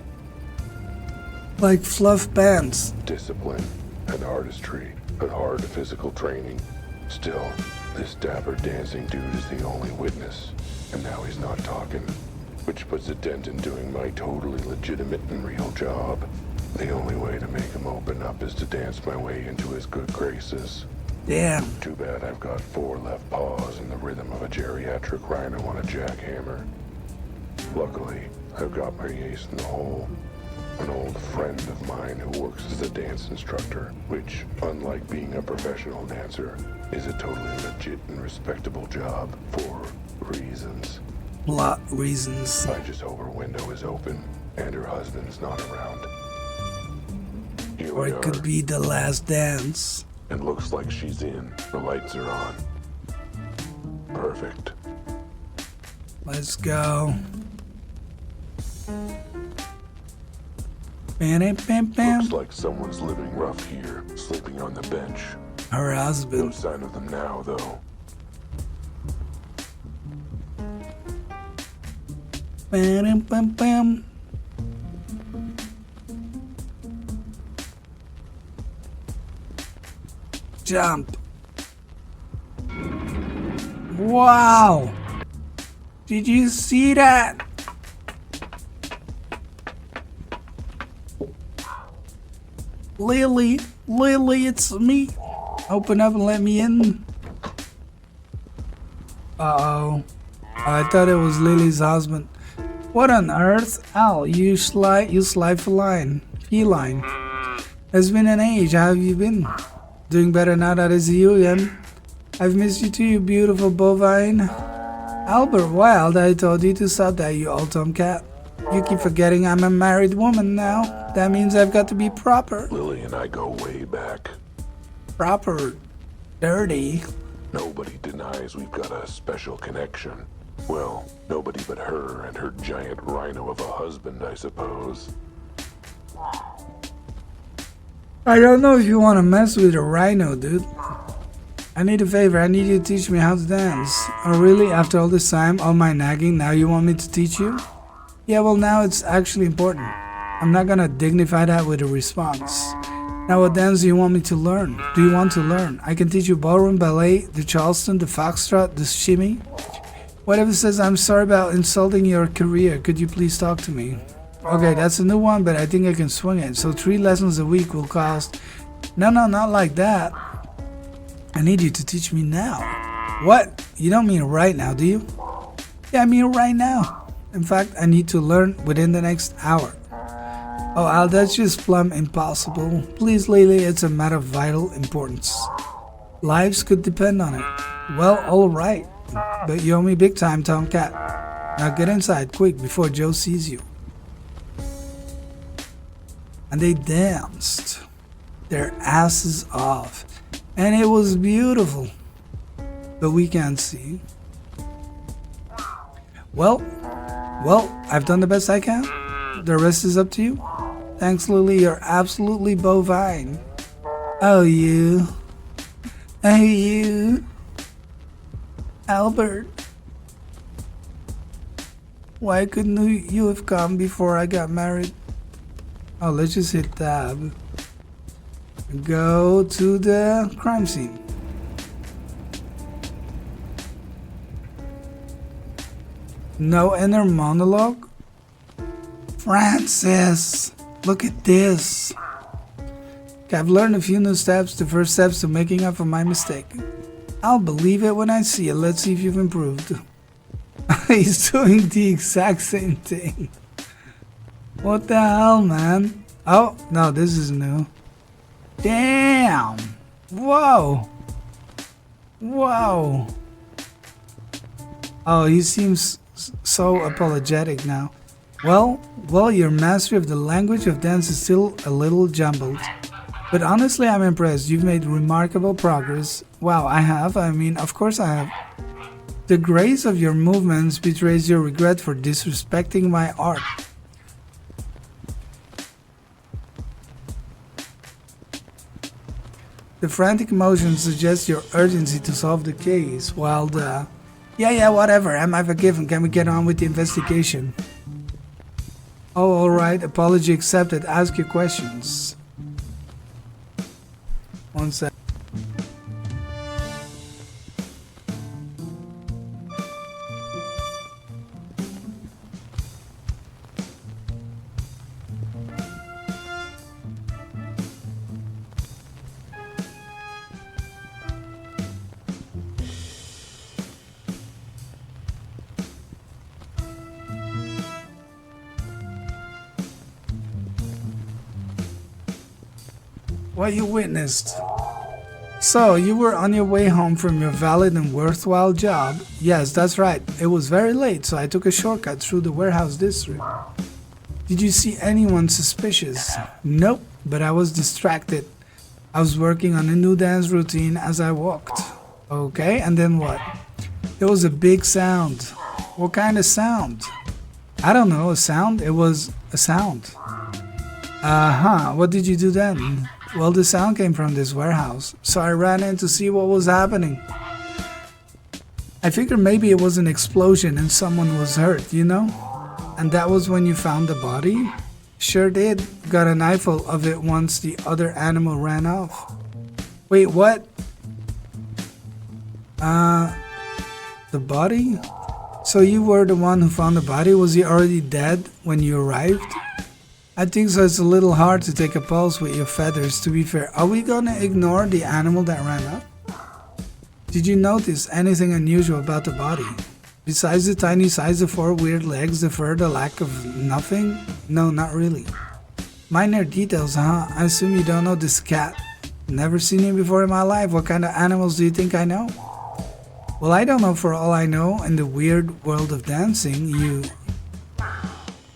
fluff pants. discipline and artistry, but hard physical training. Still, this dapper dancing dude is the only witness, and now he's not talking, which puts a dent in doing my totally legitimate and real job. The only way to make him open up is to dance my way into his good graces. Damn. Too bad I've got 4 left paws in the rhythm of a geriatric rhino on a jackhammer. Luckily, I've got my ace in the hole. An old friend of mine who works as a dance instructor, which, unlike being a professional dancer, is a totally legit and respectable job for reasons. Plot reasons. I just hope her window is open and her husband's not around. Here Or we it are. could be the last dance. It looks like she's in. The lights are on. Perfect. Let's go. Bam, bam, bam. Looks like someone's living rough here, sleeping on the bench. Her No husband. sign of them now, though. Bam, bam, bam. Jump. Wow. Did you see that? Lily, it's me. Open up and let me in. Uh-oh. I thought it was Lily's husband. What on earth? Al, you sly feline. It's been an age. How have you been? Doing better now that it's you again. I've missed you too, you beautiful bovine. Albert Wilde, I told you to stop that, you old tomcat. You keep forgetting I'm a married woman now. That means I've got to be proper. Lily and I go way back. Proper. Dirty. Nobody denies we've got a special connection. Well, nobody but her and her giant rhino of a husband, I suppose. I don't know if you want to mess with a rhino, dude. I need a favor. I need you to teach me how to dance. Oh, really? After all this time, all my nagging, now you want me to teach you? Yeah, well, now it's actually important. I'm not gonna dignify that with a response. Now, what dance do you want me to learn? Do you want to learn? I can teach you ballroom, ballet, the Charleston, the foxtrot, the shimmy. Whatever says I'm sorry about insulting your career. Could you please talk to me? Okay, that's a new one, but I think I can swing it. So 3 lessons a week will cost... No, not like that. I need you to teach me now. What? You don't mean right now, do you? Yeah, I mean right now. In fact, I need to learn within the next hour. Oh, Al, that's just plumb impossible. Please, Lily, it's a matter of vital importance. Lives could depend on it. Well, alright. But you owe me big time, Tomcat. Now get inside, quick, before Joe sees you. And they danced their asses off. And it was beautiful. But we can't see. Well, I've done the best I can. The rest is up to you. Thanks, Lily, you're absolutely bovine. Oh, you. Oh, you. Albert. Why couldn't you have come before I got married? Oh, let's just hit tab. Go to the crime scene. No inner monologue? Francis, look at this. Okay, I've learned a few new steps, the first steps to making up for my mistake. I'll believe it when I see it. Let's see if you've improved. He's doing the exact same thing. What the hell, man? Oh, no, this is new. Damn. Whoa. Whoa. Oh, he seems so apologetic now. Well, your mastery of the language of dance is still a little jumbled. But honestly, I'm impressed. You've made remarkable progress. Wow, I have. I mean, of course I have. The grace of your movements betrays your regret for disrespecting my art. The frantic motion suggests your urgency to solve the case, while the... Yeah, whatever. Am I forgiven? Can we get on with the investigation? Oh, alright. Apology accepted. Ask your questions. One sec. What you witnessed. So, you were on your way home from your valid and worthwhile job? Yes, that's right. It was very late, so I took a shortcut through the warehouse district. Did you see anyone suspicious? Nope, but I was distracted. I was working on a new dance routine as I walked. Okay, and then what? There was a big sound. What kind of sound? I don't know, a sound? It was a sound. What did you do then? Well, the sound came from this warehouse, so I ran in to see what was happening. I figured maybe it was an explosion and someone was hurt, you know? And that was when you found the body? Sure did. Got an eyeful of it once the other animal ran off. Wait, what? The body? So you were the one who found the body? Was he already dead when you arrived? I think so. It's a little hard to take a pulse with your feathers, to be fair. Are we gonna ignore the animal that ran up? Did you notice anything unusual about the body? Besides the tiny size, the 4 weird legs, the fur, the lack of nothing? No, not really. Minor details, huh? I assume you don't know this cat. Never seen him before in my life. What kind of animals do you think I know? Well, I don't know. For all I know, in the weird world of dancing, you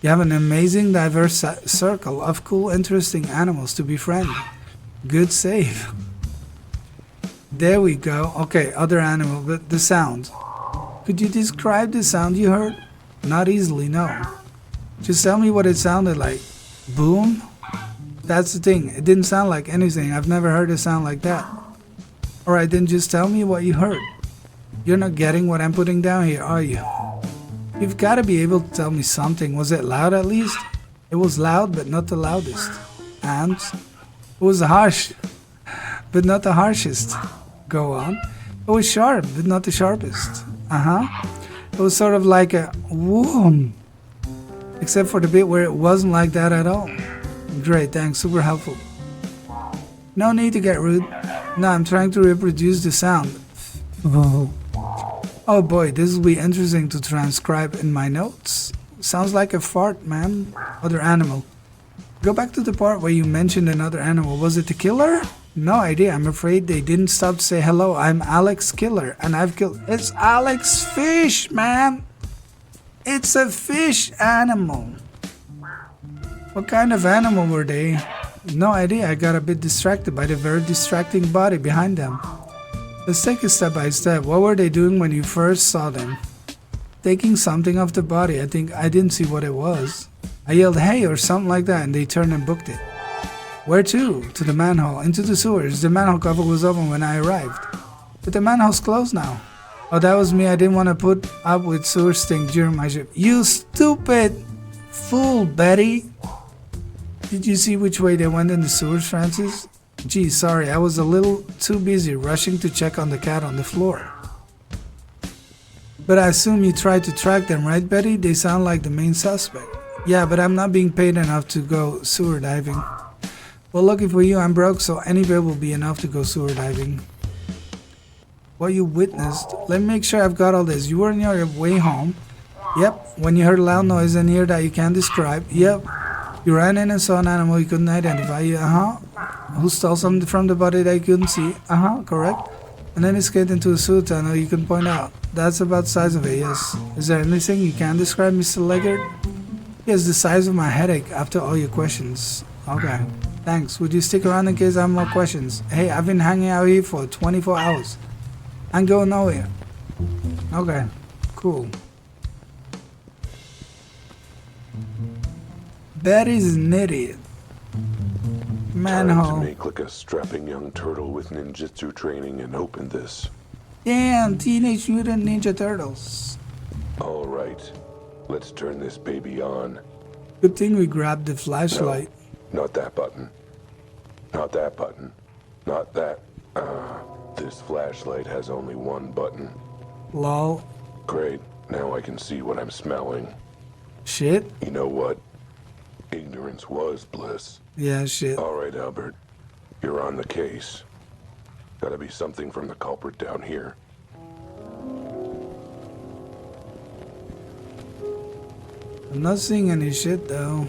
have an amazing, diverse circle of cool, interesting animals to befriend. Good save. There we go. Okay, other animal, but the sound. Could you describe the sound you heard? Not easily, no. Just tell me what it sounded like. Boom? That's the thing. It didn't sound like anything. I've never heard a sound like that. Alright, then just tell me what you heard. You're not getting what I'm putting down here, are you? You've got to be able to tell me something. Was it loud at least? It was loud, but not the loudest. And it was harsh, but not the harshest. Go on. It was sharp, but not the sharpest. It was sort of like a whoom. Except for the bit where it wasn't like that at all. Great, thanks, super helpful. No need to get rude. No, I'm trying to reproduce the sound. Oh boy, this will be interesting to transcribe in my notes. Sounds like a fart, man. Other animal. Go back to the part where you mentioned another animal. Was it the killer? No idea. I'm afraid they didn't stop to say hello. I'm Alex Killer, and I've killed... It's Alex Fish, man! It's a fish animal. What kind of animal were they? No idea. I got a bit distracted by the very distracting body behind them. Let's take it step by step. What were they doing when you first saw them? Taking something off the body. I think I didn't see what it was. I yelled hey or something like that, and they turned and booked it. Where to? To the manhole. Into the sewers. The manhole cover was open when I arrived. But the manhole's closed now. Oh, that was me. I didn't want to put up with sewer stink during my shift. You stupid fool, Betty. Did you see which way they went in the sewers, Francis? Gee, sorry. I was a little too busy rushing to check on the cat on the floor. But I assume you tried to track them, right, Betty? They sound like the main suspect. Yeah, but I'm not being paid enough to go sewer diving. Well, lucky for you, I'm broke, so any bit will be enough to go sewer diving. What you witnessed? Let me make sure I've got all this. You were on your way home. Yep. When you heard a loud noise in here that you can't describe. Yep. You ran in and saw an animal you couldn't identify. Who stole something from the body that you couldn't see. Correct. And then escaped into a sewer tunnel you can point out. That's about the size of it, yes. Is there anything you can describe, Mr. Leggard? Yes, the size of my headache after all your questions. Okay. Thanks. Would you stick around in case I have more questions? Hey, I've been hanging out here for 24 hours. I'm going nowhere. Okay. Cool. Betty's an idiot. Manhole. Trying to make like a strapping young turtle with ninjutsu training and open this. Damn, Teenage Mutant Ninja Turtles. All right. Let's turn this baby on. Good thing we grabbed the flashlight. No, not that button. Not that button. Not that. This flashlight has only one button. Lol. Great. Now I can see what I'm smelling. Shit? You know what? Ignorance was bliss. Yeah, shit. All right, Albert. You're on the case. Gotta be something from the culprit down here. I'm not seeing any shit though.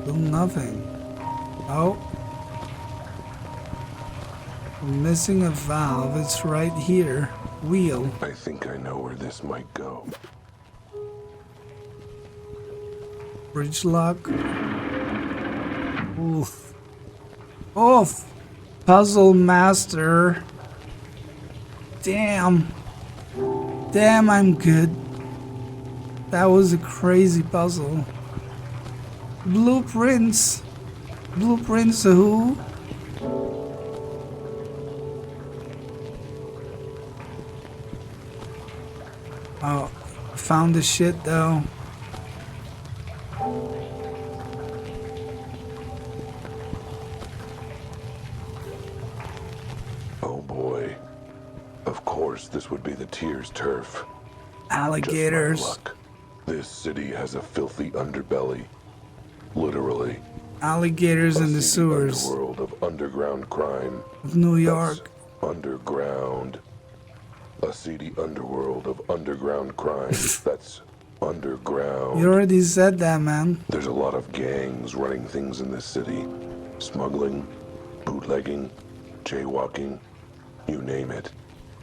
Still nothing. Oh. We're missing a valve. It's right here. Wheel. I think I know where this might go. Bridge lock. Oof. Oof. Puzzle master. Damn. Damn, I'm good. That was a crazy puzzle. Blueprints. Blueprints of who? Oh, found the shit though. Oh boy. Of course, this would be the Tears turf. Alligators. Just my luck. This city has a filthy underbelly. Literally. Alligators in the sewers Underworld of underground crime. of New York. That's underground. A seedy underworld of underground crime. That's underground. You already said that, man. There's a lot of gangs running things in this city. Smuggling, bootlegging, jaywalking, you name it.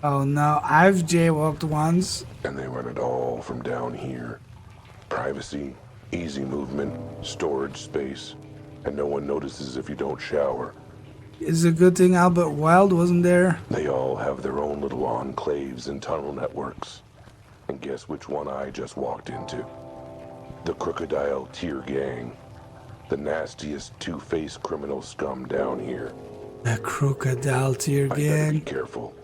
Oh no, I've jaywalked once. And they run it all from down here. Privacy, easy movement, storage space, and no one notices if you don't shower. It's a good thing Albert Wilde wasn't there. They all have their own little enclaves and tunnel networks. And guess which one I just walked into? The Crocodile Tear Gang. The nastiest two-faced criminal scum down here. The Crocodile Tear I better be Gang. careful.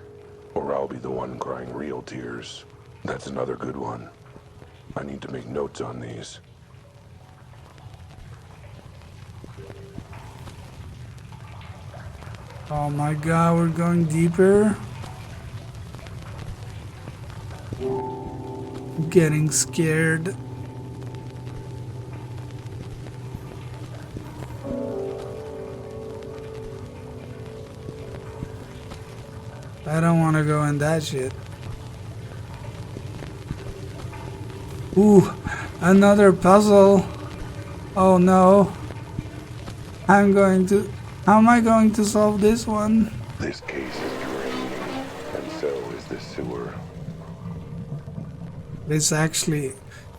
or I'll be the one crying real tears. That's another good one. I need to make notes on these. Oh my god, we're going deeper. I'm getting scared. I don't want to go in that shit. Ooh, another puzzle. Oh no. How am I going to solve this one? This case is draining, and so is the sewer.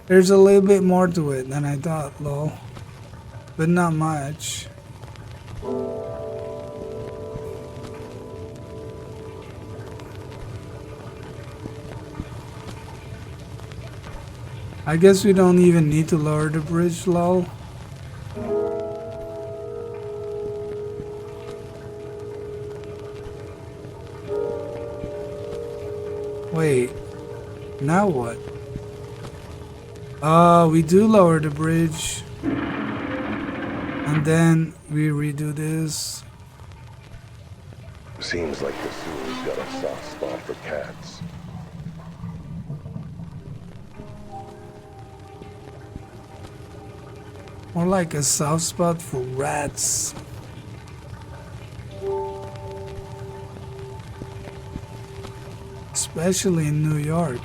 There's a little bit more to it than I thought, lol. But not much. I guess we don't even need to lower the bridge, lol. Wait, now what? Oh, we do lower the bridge. And then we redo this. Seems like the sewer's got a soft spot for cats. More like a soft spot for rats. Especially in New York.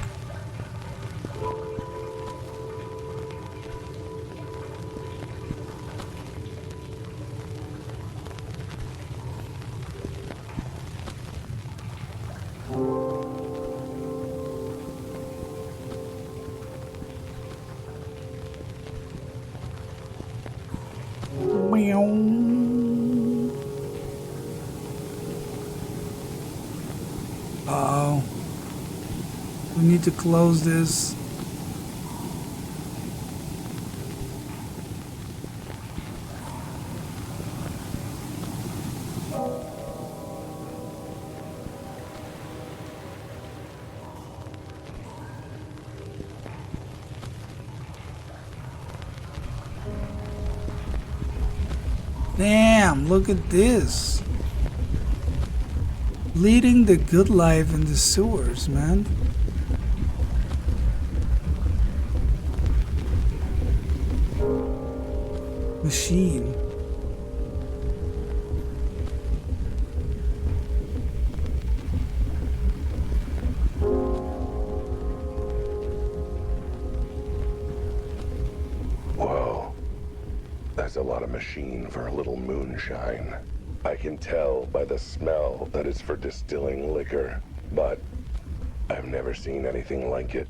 Uh-oh. We need to close this. Damn, look at this. Leading the good life in the sewers, man. Machine. Whoa. That's a lot of machine for a little moonshine. I can tell by the smell that it's for distilling liquor, but I've never seen anything like it.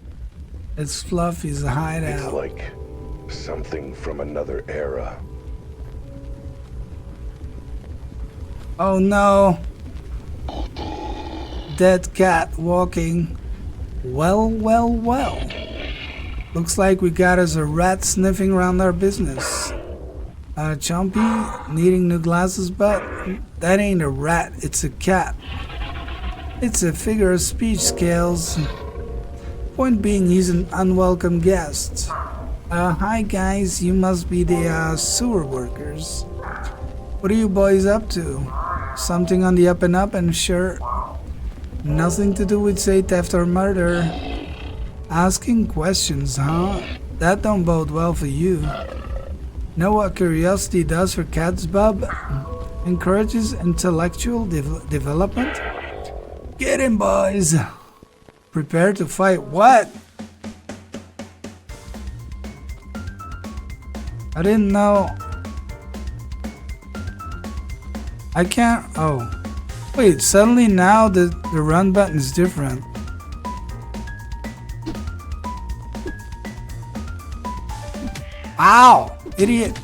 It's Fluffy's hideout. It's like something from another era. Oh no. Dead cat walking. Well, well, well. Looks like we got us a rat sniffing around our business. Chompy needing new glasses, but that ain't a rat, it's a cat. It's a figure of speech, Scales. Point being, he's an unwelcome guest. Hi guys, you must be the sewer workers. What are you boys up to? Something on the up and up, and sure, nothing to do with, say, theft or murder. Asking questions, huh? That don't bode well for you. Know what curiosity does for cats, bub? Encourages intellectual development? Get him, boys! Prepare to fight what? I didn't know. I can't. Oh. Wait, suddenly now the run button is different. Ow! Idiot!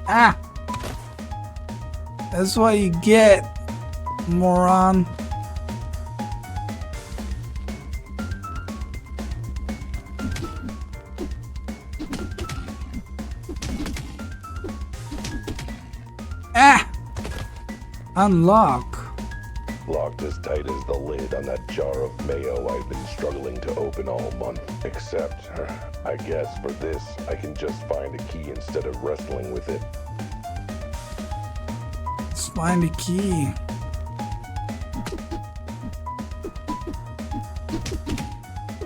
Ah! That's what you get, moron. Unlock. Locked as tight as the lid on that jar of mayo I've been struggling to open all month. Except, I guess for this, I can just find a key instead of wrestling with it. Let's find a key.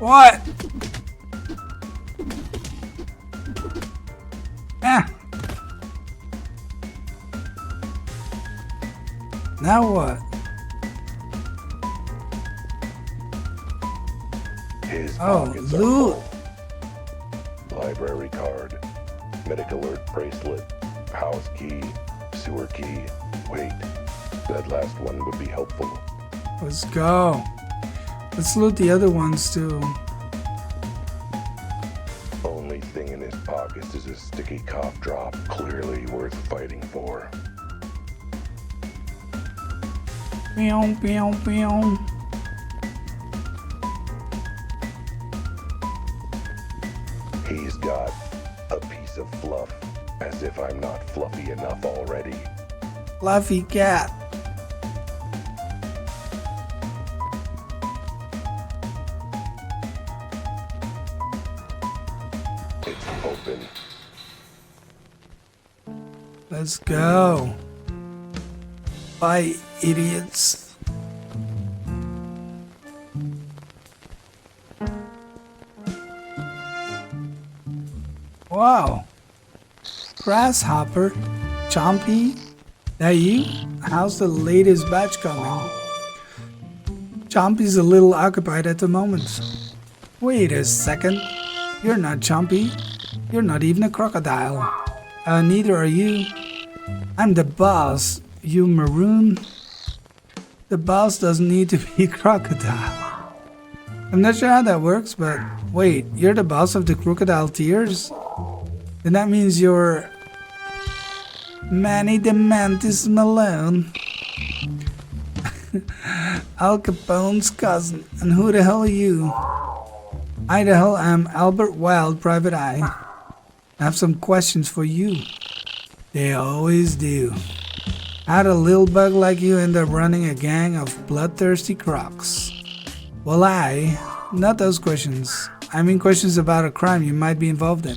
What? Now what? His Oh, pockets are loot. full. Library card, medic alert bracelet, house key, sewer key. Wait, that last one would be helpful. Let's go. Let's loot the other ones too. Only thing in his pockets is a sticky cough drop, clearly worth fighting for. Pew, pew, pew. He's got a piece of fluff, as if I'm not fluffy enough already. Fluffy cat. It's open. Let's go. Bye, idiots. Wow. Grasshopper. Chompy. That you? How's the latest batch coming? Chompy's a little occupied at the moment. Wait a second. You're not Chompy. You're not even a crocodile. Neither are you. I'm the boss. You maroon. The boss doesn't need to be a crocodile. I'm not sure how that works, but wait, you're the boss of the crocodile tears? Then that means you're Manny the Mantis Malone. Al Capone's cousin. And who the hell are you? I the hell am Albert Wilde, Private Eye. I have some questions for you. They always do. How'd a little bug like you end up running a gang of bloodthirsty crocs? Well, not those questions. I mean questions about a crime you might be involved in.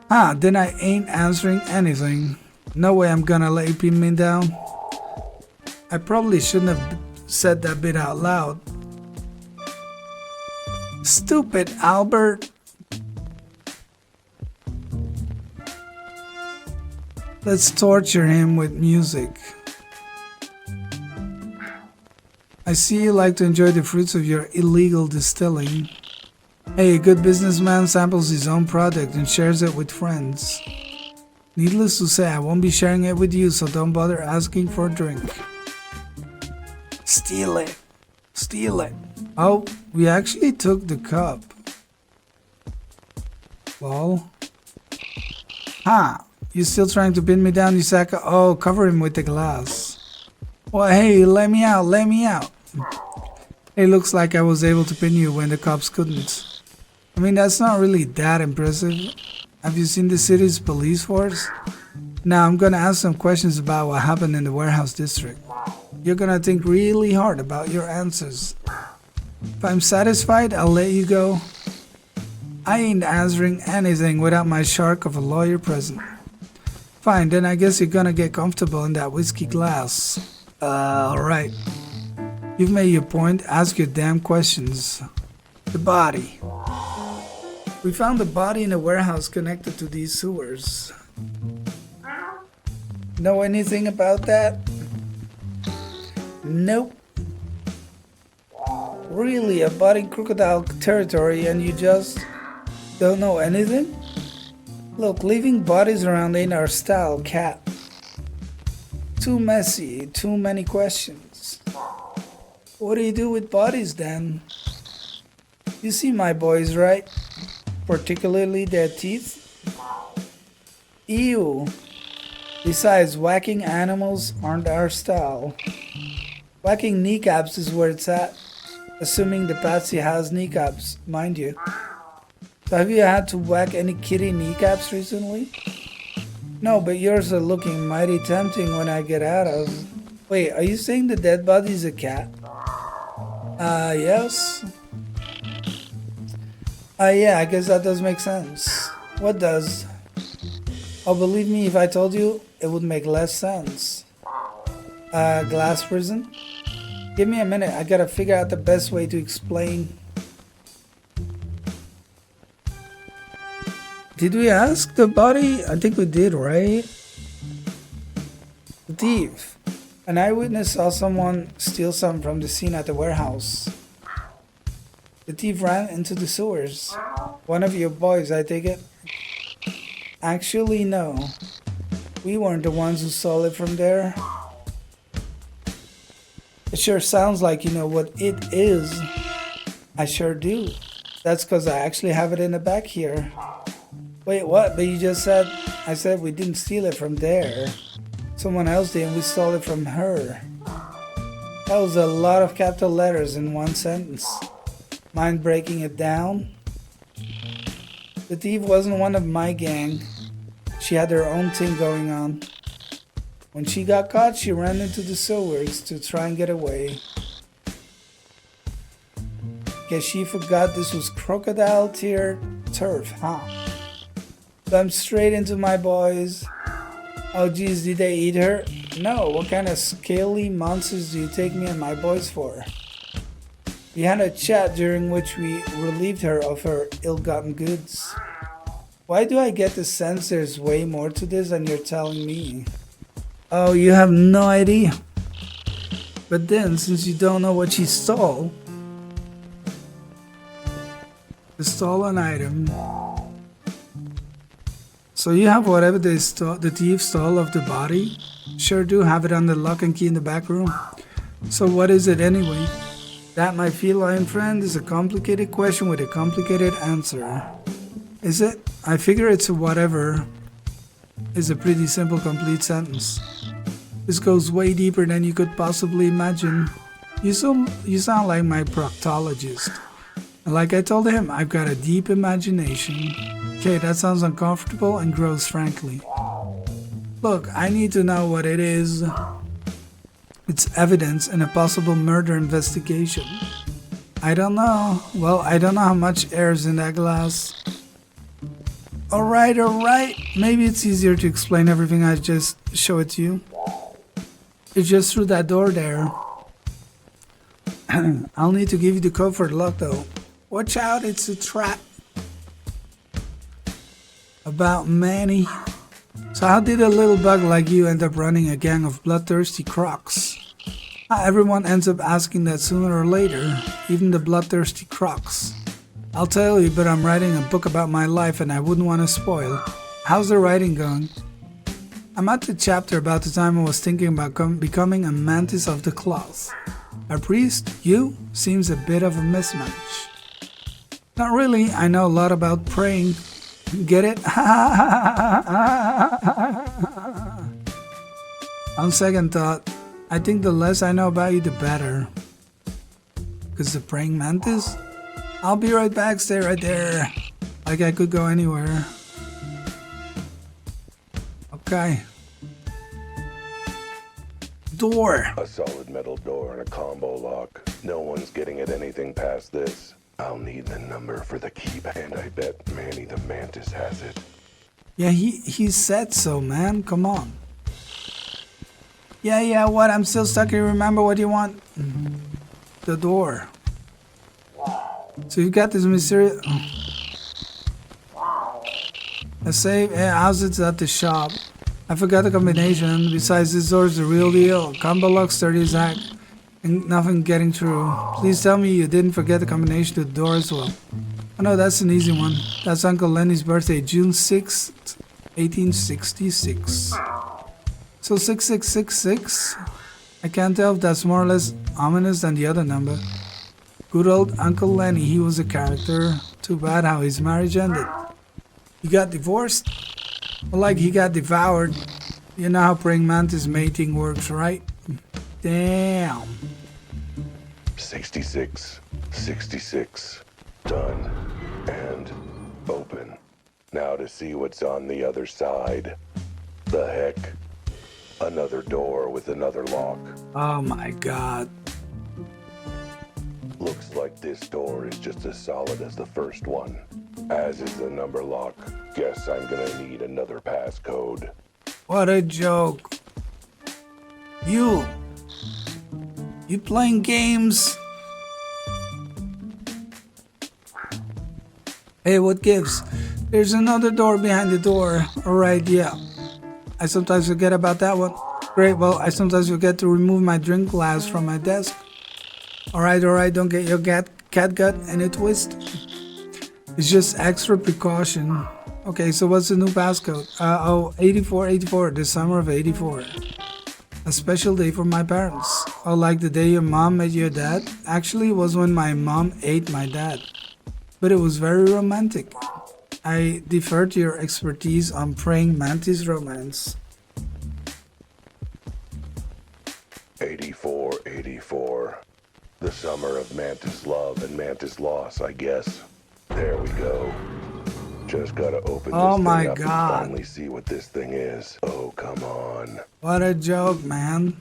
Then I ain't answering anything. No way I'm gonna let you pin me down. I probably shouldn't have said that bit out loud. Stupid Albert. Let's torture him with music. I see you like to enjoy the fruits of your illegal distilling. Hey, a good businessman samples his own product and shares it with friends. Needless to say, I won't be sharing it with you, so don't bother asking for a drink. Steal it. Steal it. Oh, we actually took the cup. Lol. You still trying to pin me down, you sack of— Oh, cover him with the glass. Well, hey, let me out, let me out. It looks like I was able to pin you when the cops couldn't. I mean, that's not really that impressive. Have you seen the city's police force? Now, I'm gonna ask some questions about what happened in the warehouse district. You're gonna think really hard about your answers. If I'm satisfied, I'll let you go. I ain't answering anything without my shark of a lawyer present. Fine, then I guess you're gonna get comfortable in that whiskey glass. Alright. You've made your point, ask your damn questions. The body. We found the body in a warehouse connected to these sewers. Know anything about that? Nope. Really, a body in crocodile territory and you just don't know anything? Look, leaving bodies around ain't our style, cat. Too messy, too many questions. What do you do with bodies then? You see my boys, right? Particularly their teeth? Ew. Besides, whacking animals aren't our style. Whacking kneecaps is where it's at. Assuming the patsy has kneecaps, mind you. So have you had to whack any kitty kneecaps recently? No, but yours are looking mighty tempting when I get out of. Wait, are you saying the dead body is a cat? Yes. Yeah, I guess that does make sense. What does? Oh, believe me, if I told you, it would make less sense. Glass prison? Give me a minute, I gotta figure out the best way to explain. Did we ask the body? I think we did, right? The thief. An eyewitness saw someone steal something from the scene at the warehouse. The thief ran into the sewers. One of your boys, I take it? Actually, no. We weren't the ones who stole it from there. It sure sounds like you know what it is. I sure do. That's because I actually have it in the back here. Wait, what? But you just said... I said we didn't steal it from there. Someone else did and we stole it from her. That was a lot of capital letters in one sentence. Mind breaking it down? The thief wasn't one of my gang. She had her own thing going on. When she got caught, she ran into the sewers to try and get away. Guess she forgot this was crocodile tier turf, huh? Bumped straight into my boys. Oh geez, did they eat her? No, what kind of scaly monsters do you take me and my boys for? We had a chat during which we relieved her of her ill-gotten goods. Why do I get the sense there's way more to this than you're telling me? Oh, you have no idea. But then, since you don't know what she stole, the stolen item. So you have whatever the thief stole of the body? Sure do have it on the lock and key in the back room. So what is it anyway? That, my feline friend, is a complicated question with a complicated answer. Is it? I figure it's a whatever. Is a pretty simple, complete sentence. This goes way deeper than you could possibly imagine. You sound like my proctologist. And like I told him, I've got a deep imagination. Okay, that sounds uncomfortable and gross, frankly. Look, I need to know what it is. It's evidence in a possible murder investigation. I don't know. Well, I don't know how much air is in that glass. Alright. Maybe it's easier to explain everything. I just show it to you. It's just through that door there. I'll need to give you the code for the lock though. Watch out, it's a trap. About Manny. So how did a little bug like you end up running a gang of bloodthirsty crocs? Everyone ends up asking that sooner or later, even the bloodthirsty crocs. I'll tell you, but I'm writing a book about my life and I wouldn't want to spoil. How's the writing going? I'm at the chapter about the time I was thinking about becoming a mantis of the cloth. A priest, you, seems a bit of a mismatch. Not really, I know a lot about praying. Get it? On second thought, I think the less I know about you, the better. Cause the praying mantis? I'll be right back, stay right there. Like I could go anywhere. Okay. Door. A solid metal door and a combo lock. No one's getting at anything past this. I'll need the number for the key, and I bet Manny the Mantis has it. Yeah, he said so, man. Come on. Yeah, what? I'm still stuck here. Remember what you want? The door. So you got this mysterious... A safe? Yeah, how's it at the shop? I forgot the combination. Besides, this door's the real deal. Combo lock, sturdy as heck. And nothing getting through. Please tell me you didn't forget the combination to the door as well. Oh no, that's an easy one. That's Uncle Lenny's birthday, June 6th, 1866. So 6666? I can't tell if that's more or less ominous than the other number. Good old Uncle Lenny, he was a character. Too bad how his marriage ended. He got divorced? Well, like he got devoured. You know how praying mantis mating works, right? Damn. 66. Done. And open. Now to see what's on the other side. The heck? Another door with another lock. Oh my god. Looks like this door is just as solid as the first one. As is the number lock. Guess I'm gonna need another passcode. What a joke. You playing games? Hey, what gives? There's another door behind the door. Alright, yeah. I sometimes forget about that one. Great, well, I sometimes forget to remove my drink glass from my desk. Alright, don't get your cat gut in a twist. It's just extra precaution. Okay, so what's the new passcode? 8484, the summer of 84. A special day for my parents. Oh, like the day your mom met your dad? Actually, it was when my mom ate my dad. But it was very romantic. I defer to your expertise on praying mantis romance. 8484. The summer of mantis love and mantis loss, I guess. There we go. Just gotta open this thing my up God. and finally see what this thing is. Oh, come on. What a joke, man.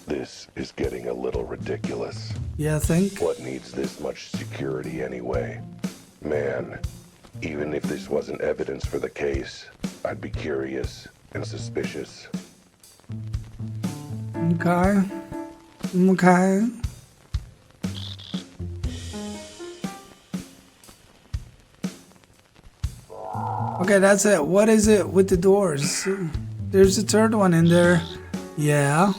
This is getting a little ridiculous. You think? What needs this much security anyway? Man, even if this wasn't evidence for the case, I'd be curious and suspicious. Okay. Okay. Okay, that's it. What is it with the doors? There's a third one in there. Yeah.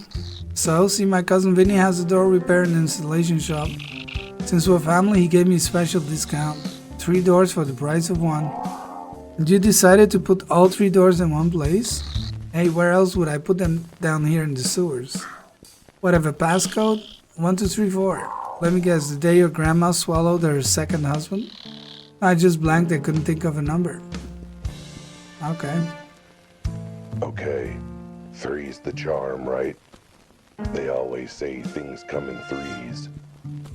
So, see, my cousin Vinny has a door repair and installation shop. Since we're family, he gave me a special discount. 3 doors for the price of 1. And you decided to put all 3 doors in one place? Hey, where else would I put them down here in the sewers? What, have a passcode? 1, 2, 3, 4. Let me guess, the day your grandma swallowed her second husband? I just blanked, I couldn't think of a number. Okay. Okay, 3's the charm, right? They always say things come in 3s.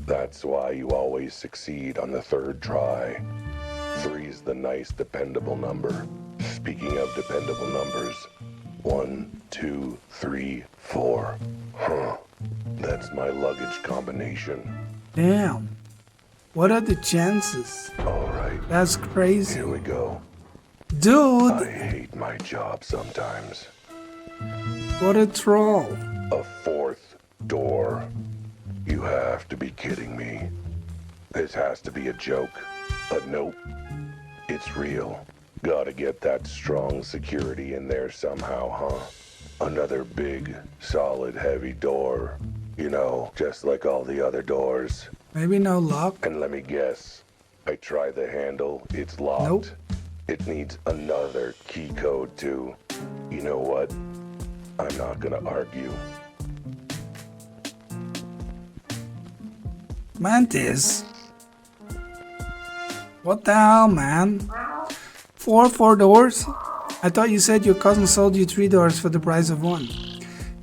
That's why you always succeed on the 3rd try. 3's the nice, dependable number. Speaking of dependable numbers, 1, 2, 3, 4. Huh. That's my luggage combination. Damn. What are the chances? Alright, That's crazy. here we go. Dude, I hate my job sometimes. what a troll. A 4th door. You have to be kidding me. This has to be a joke. But nope. It's real. Gotta get that strong security in there somehow, huh? Another big, solid, heavy door. You know, just like all the other doors. Maybe no luck. And let me guess. I try the handle, it's locked. Nope. It needs another key code too. You know what? I'm not gonna argue. Mantis? What the hell, man? 4 doors? I thought you said your cousin sold you 3 doors for the price of 1.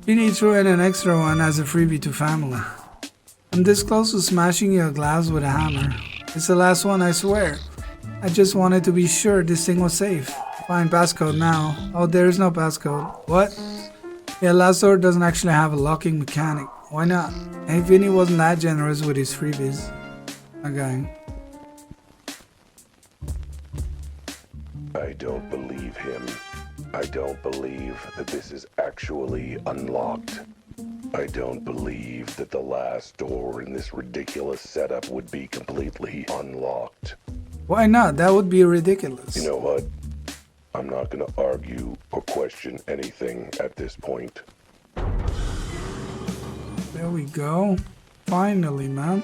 Vinny threw in an extra one as a freebie to family. I'm this close to smashing your glass with a hammer. It's the last one, I swear. I just wanted to be sure this thing was safe. Find passcode now. Oh, there is no passcode. What? Yeah, last door doesn't actually have a locking mechanic. Why not? Hey, Vinny wasn't that generous with his freebies. Okay. I don't believe him. I don't believe that this is actually unlocked. I don't believe that the last door in this ridiculous setup would be completely unlocked. Why not? That would be ridiculous. You know what? I'm not gonna argue or question anything at this point. There we go. Finally, man.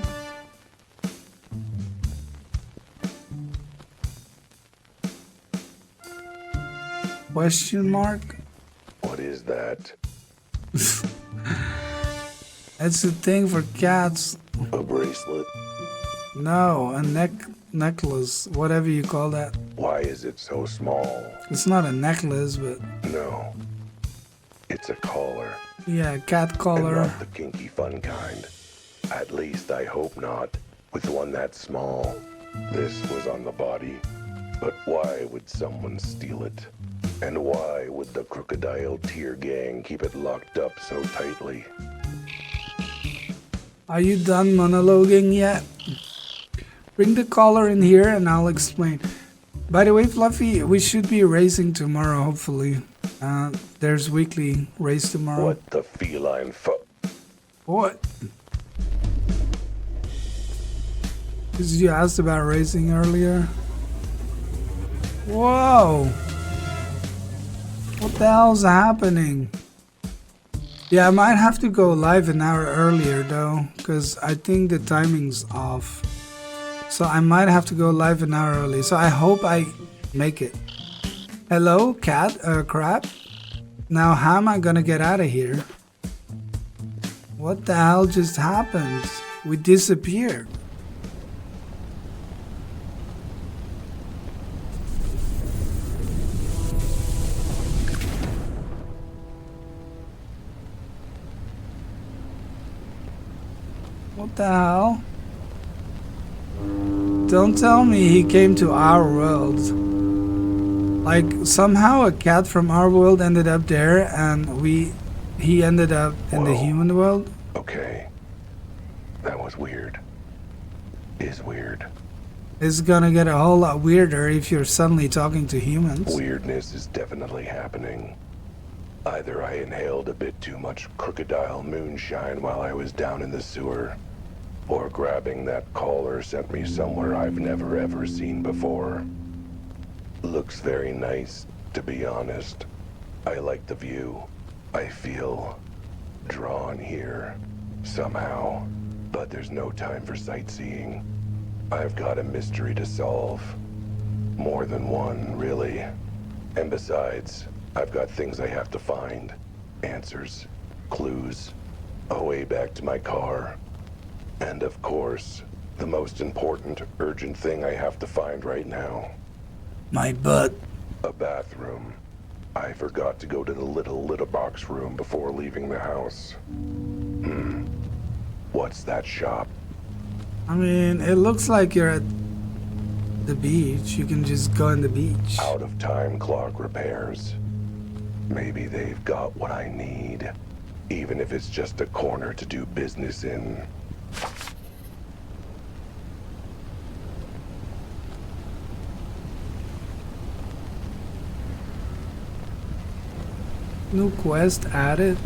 Question mark? What is that? That's the thing for cats. A bracelet? No, a necklace, whatever you call that. Why is it so small? It's not a necklace, but No. It's a collar. yeah, cat And collar. not the kinky fun kind. At least I hope not. With one that small. This was on the body. But why would someone steal it? And why would the Crocodile Tear Gang keep it locked up so tightly? Are you done monologuing yet? Bring the caller in here and I'll explain. By the way, Fluffy, we should be racing tomorrow, hopefully. There's weekly race tomorrow. What the feline What? Because you asked about racing earlier. Whoa! What the hell's happening? Yeah, I might have to go live an hour earlier though, because I think the timing's off. So I might have to go live an hour early. So I hope I make it. Hello, crap? Now how am I gonna get out of here? What the hell just happened? We disappeared. What the hell? Don't tell me he came to our world. Like somehow a cat from our world ended up there and he ended up in the human world. Okay. That was weird. Is weird. It's gonna get a whole lot weirder if you're suddenly talking to humans. Weirdness is definitely happening. Either I inhaled a bit too much crocodile moonshine while I was down in the sewer, or grabbing that caller sent me somewhere I've never ever seen before. Looks very nice, to be honest. I like the view. I feel drawn here, somehow. But there's no time for sightseeing. I've got a mystery to solve. More than one, really. And besides, I've got things I have to find. Answers, clues, a way back to my car. And of course, the most important, urgent thing I have to find right now. My butt. A bathroom. I forgot to go to the little box room before leaving the house. What's that shop? I mean, it looks like you're at the beach. You can just go in the beach. Out of time clock repairs. Maybe they've got what I need. Even if it's just a corner to do business in. New quest added.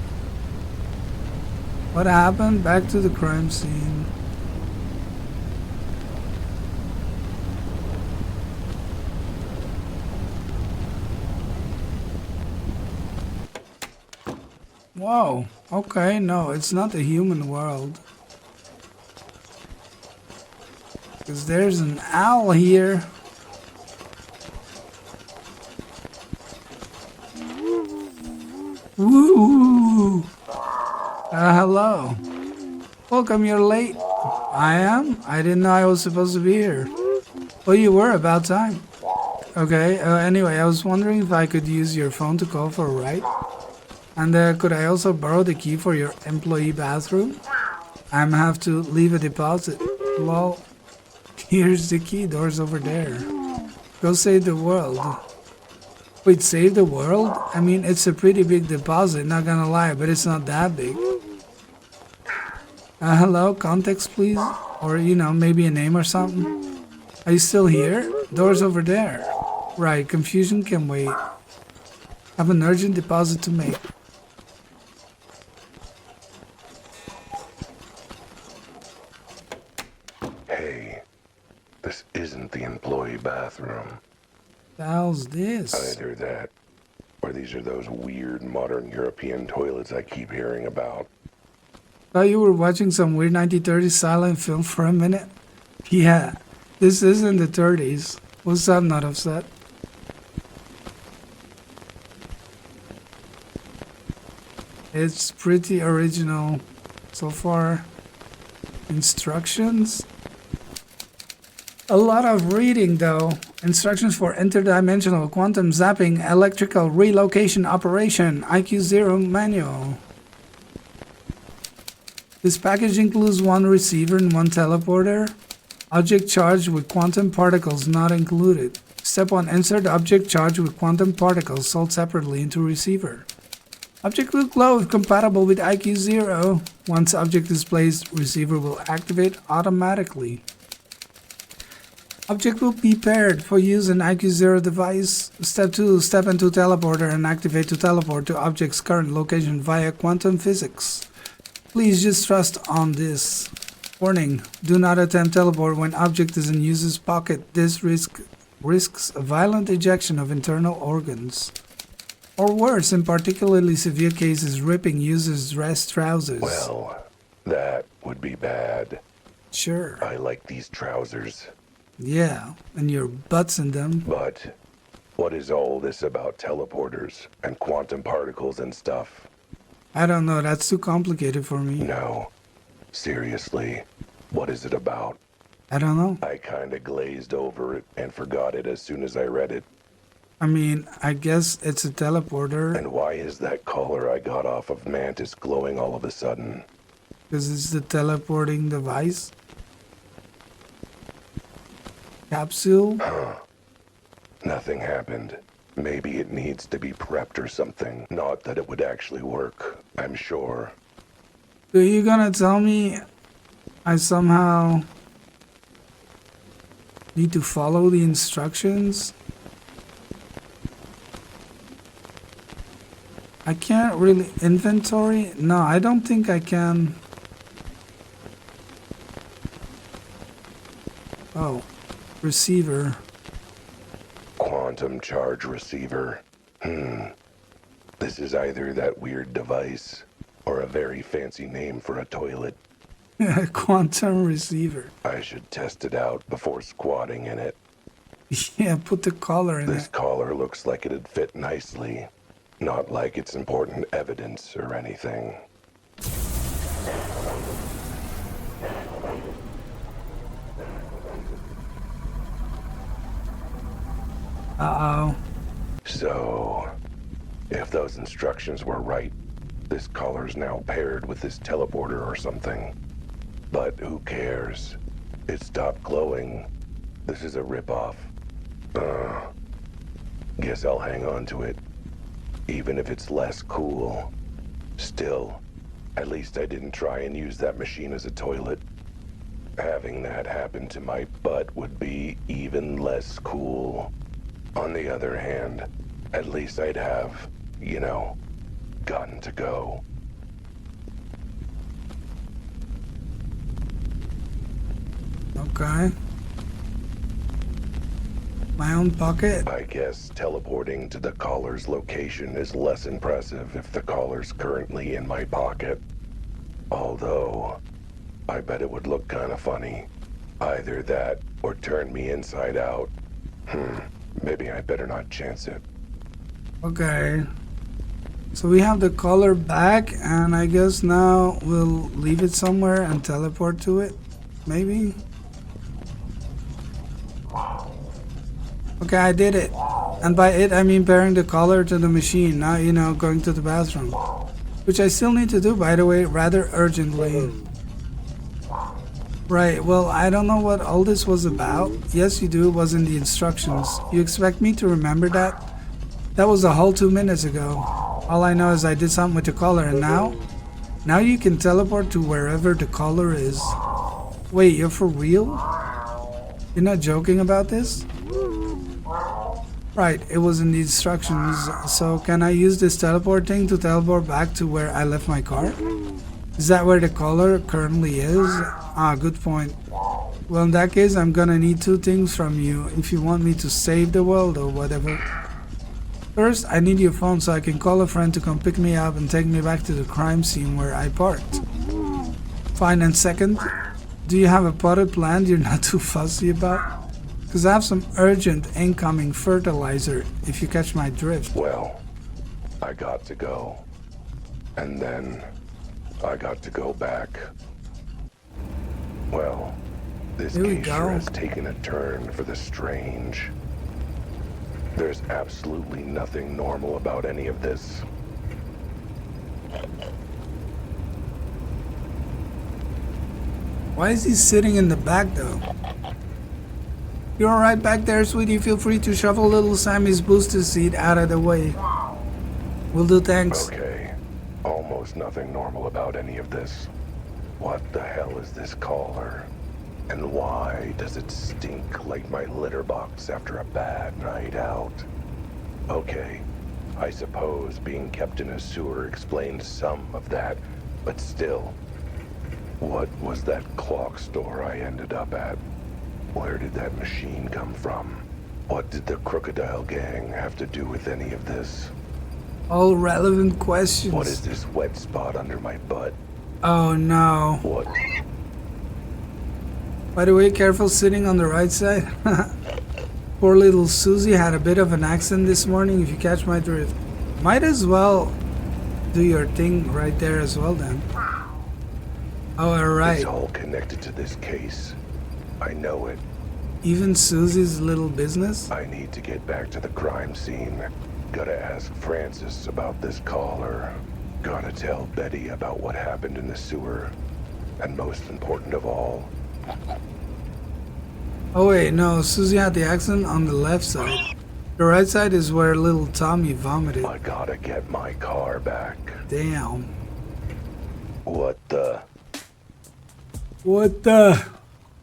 What happened? Back to the crime scene. Whoa. Okay, no, it's not the human world. Because there's an owl here. Woo! Hello. Welcome, you're late. I am? I didn't know I was supposed to be here. Well, you were, about time. Okay, anyway, I was wondering if I could use your phone to call for a ride. And could I also borrow the key for your employee bathroom? I'm have to leave a deposit. Well, here's the key, door's over there. Go save the world. Wait, save the world? I mean, it's a pretty big deposit, not gonna lie, but it's not that big. Hello, context please? Or, you know, maybe a name or something? Are you still here? Door's over there. Right, confusion can wait. Have an urgent deposit to make. Hey, this isn't the employee bathroom. The hell's this? Either that, or these are those weird modern European toilets I keep hearing about. Thought you were watching some weird 1930s silent film for a minute? Yeah, this is in the 30s. What's up, not upset? It's pretty original so far. Instructions? A lot of reading though. Instructions for interdimensional quantum zapping electrical relocation operation IQ0 manual. This package includes one receiver and one teleporter. Object charged with quantum particles not included. Step 1. Insert object charged with quantum particles sold separately into receiver. Object will glow if compatible with IQ 0. Once object is placed, receiver will activate automatically. Object will be paired for use in IQ 0 device. Step 2. Step into teleporter and activate to teleport to object's current location via quantum physics. Please just trust on this. Warning, do not attempt teleport when object is in user's pocket. This risks a violent ejection of internal organs. Or worse, in particularly severe cases, ripping user's dress trousers. Well, that would be bad. Sure. I like these trousers. Yeah, and your butt's in them. But what is all this about teleporters and quantum particles and stuff? I don't know, that's too complicated for me. No. Seriously, what is it about? I don't know. I kinda glazed over it and forgot it as soon as I read it. I mean, I guess it's a teleporter. And why is that collar I got off of Mantis glowing all of a sudden? Because it's the teleporting device. Capsule? Nothing happened. Maybe it needs to be prepped or something. Not that it would actually work, I'm sure. Are you gonna tell me I somehow need to follow the instructions? I can't really inventory? No, I don't think I can. Oh, receiver. Quantum charge receiver. This is either that weird device or a very fancy name for a toilet. Quantum receiver. I should test it out before squatting in it. Yeah, put the collar in This it. collar looks like it'd fit nicely. Not like it's important evidence or anything. Uh-oh. So, if those instructions were right, this collar's now paired with this teleporter or something. But who cares? It stopped glowing. This is a ripoff. Guess I'll hang on to it. Even if it's less cool. Still, at least I didn't try and use that machine as a toilet. Having that happen to my butt would be even less cool. On the other hand, at least I'd have, gotten to go. Okay. My own pocket? I guess teleporting to the collar's location is less impressive if the collar's currently in my pocket. Although, I bet it would look kind of funny. Either that or turn me inside out. Maybe I better not chance it. Okay. So we have the collar back, and I guess now we'll leave it somewhere and teleport to it. Maybe? Okay, I did it. And by it, I mean pairing the collar to the machine, not, going to the bathroom. Which I still need to do, by the way, rather urgently. Right, well, I don't know what all this was about. Yes, you do, it was in the instructions. You expect me to remember that? That was a whole 2 minutes ago. All I know is I did something with the collar, and now? Now you can teleport to wherever the collar is. Wait, you're for real? You're not joking about this? Right, it was in the instructions. So can I use this teleport thing to teleport back to where I left my car? Is that where the collar currently is? Ah, good point. Well, in that case, I'm gonna need 2 things from you if you want me to save the world or whatever. First, I need your phone so I can call a friend to come pick me up and take me back to the crime scene where I parked. Fine, and second, do you have a potted plant you're not too fussy about? Because I have some urgent incoming fertilizer, if you catch my drift. Well, I got to go. And then, I got to go back. Well, this Here we case go. sure has taken a turn for the strange. There's absolutely nothing normal about any of this. Why is he sitting in the back though? You're right back there, sweetie. Feel free to shuffle little Sammy's booster seat out of the way. Will do, thanks. Okay. Almost nothing normal about any of this. What the hell is this collar? And why does it stink like my litter box after a bad night out? Okay, I suppose being kept in a sewer explains some of that, but still. What was that clock store I ended up at? Where did that machine come from? What did the Crocodile Gang have to do with any of this? All relevant questions. What is this wet spot under my butt? Oh no. What? By the way, careful sitting on the right side. Poor little Susie had a bit of an accent this morning, if you catch my drift. Might as well do your thing right there as well then. Oh, alright. It's all connected to this case. I know it. Even Susie's little business? I need to get back to the crime scene. Gotta ask Francis about this collar. Gotta tell Betty about what happened in the sewer. And most important of all... Oh wait, no, Susie had the accent on the left side. The right side is where little Tommy vomited. I gotta get my car back. Damn. What the...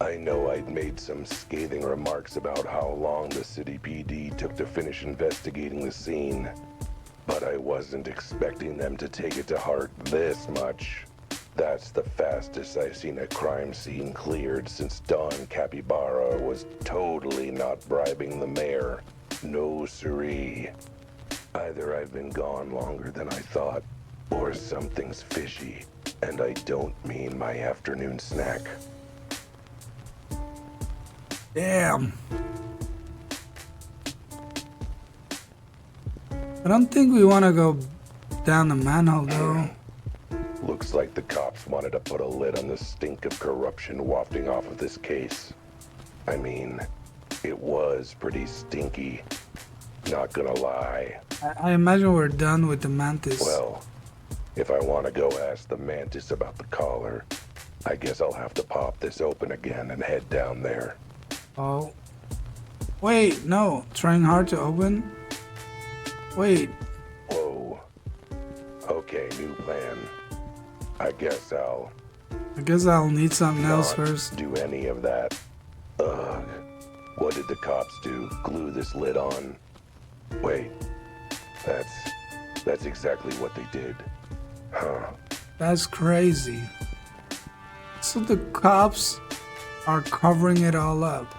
I know I'd made some scathing remarks about how long the city PD took to finish investigating the scene, but I wasn't expecting them to take it to heart this much. That's the fastest I've seen a crime scene cleared since Don Capybara was totally not bribing the mayor. No siree. Either I've been gone longer than I thought, or something's fishy, and I don't mean my afternoon snack. Damn. I don't think we want to go down the manhole though. Looks like the cops wanted to put a lid on the stink of corruption wafting off of this case. I mean, it was pretty stinky. Not gonna lie. I imagine we're done with the mantis. Well, if I want to go ask the mantis about the collar, I guess I'll have to pop this open again and head down there. Oh. Wait, no. Trying hard to open? Wait. Whoa. Okay, new plan. I guess I'll need something else not first. do any of that. Ugh. What did the cops do? Glue this lid on? Wait. That's exactly what they did. Huh. That's crazy. So the cops are covering it all up.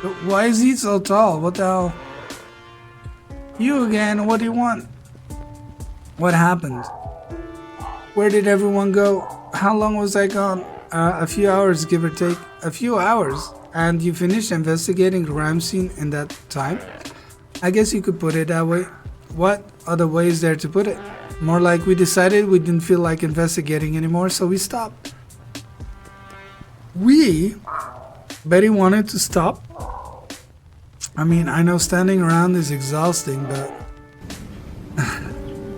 But why is he so tall? What the hell? You again, what do you want? What happened? Where did everyone go? How long was I gone? A few hours, give or take. A few hours? And you finished investigating the crime scene in that time? I guess you could put it that way. What other way is there to put it? More like we decided we didn't feel like investigating anymore, so we stopped. Betty wanted to stop. I mean, I know standing around is exhausting, but...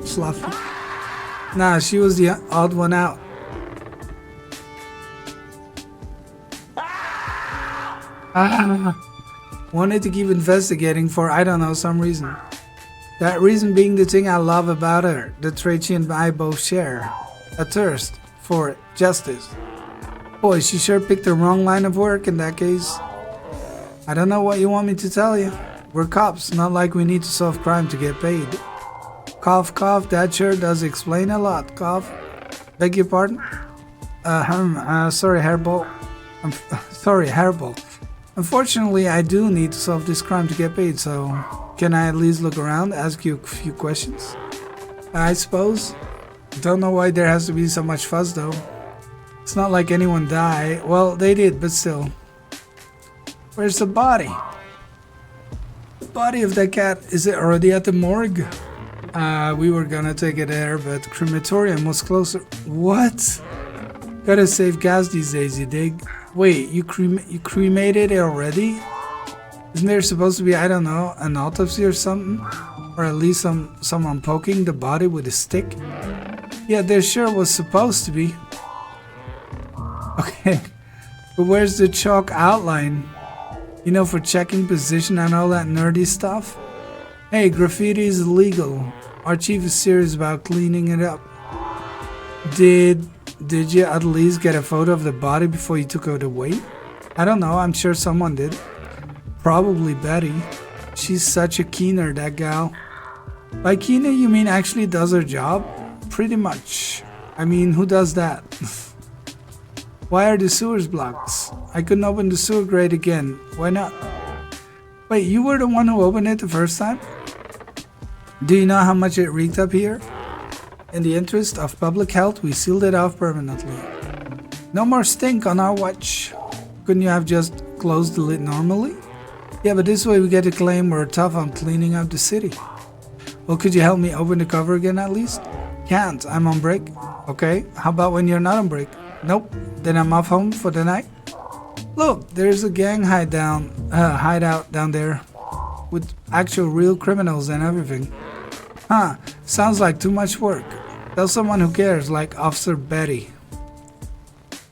Fluffy. Nah, she was the odd one out. Wanted to keep investigating for, I don't know, some reason. That reason being the thing I love about her, the trait she and I both share. A thirst for justice. Boy, she sure picked the wrong line of work in that case. I don't know what you want me to tell you. We're cops, not like we need to solve crime to get paid. Cough, cough, that sure does explain a lot, cough. Beg your pardon? Sorry, Hairball. Sorry, Hairball. Unfortunately, I do need to solve this crime to get paid, so can I at least look around, ask you a few questions? I suppose. Don't know why there has to be so much fuss, though. It's not like anyone died. Well, they did, but still. Where's the body? The body of that cat, is it already at the morgue? We were gonna take it there, but crematorium was closer. What? Gotta save gas these days, you dig? Wait, you cremated it already? Isn't there supposed to be, I don't know, an autopsy or something? Or at least someone poking the body with a stick? Yeah, there sure was supposed to be. Okay, but where's the chalk outline? You know, for checking position and all that nerdy stuff? Hey, graffiti is illegal. Our chief is serious about cleaning it up. Did you at least get a photo of the body before you took it away? I don't know, I'm sure someone did. Probably Betty. She's such a keener, that gal. By keener, you mean actually does her job? Pretty much. I mean, who does that? Why are the sewers blocked? I couldn't open the sewer grate again. Why not? Wait, you were the one who opened it the first time? Do you know how much it reeked up here? In the interest of public health, we sealed it off permanently. No more stink on our watch. Couldn't you have just closed the lid normally? Yeah, but this way we get to claim we're tough on cleaning up the city. Well, could you help me open the cover again at least? Can't, I'm on break. Okay, how about when you're not on break? Nope, then I'm off home for the night. Look, there's a gang hideout down there with actual real criminals and everything. Huh, sounds like too much work. Tell someone who cares, like Officer Betty.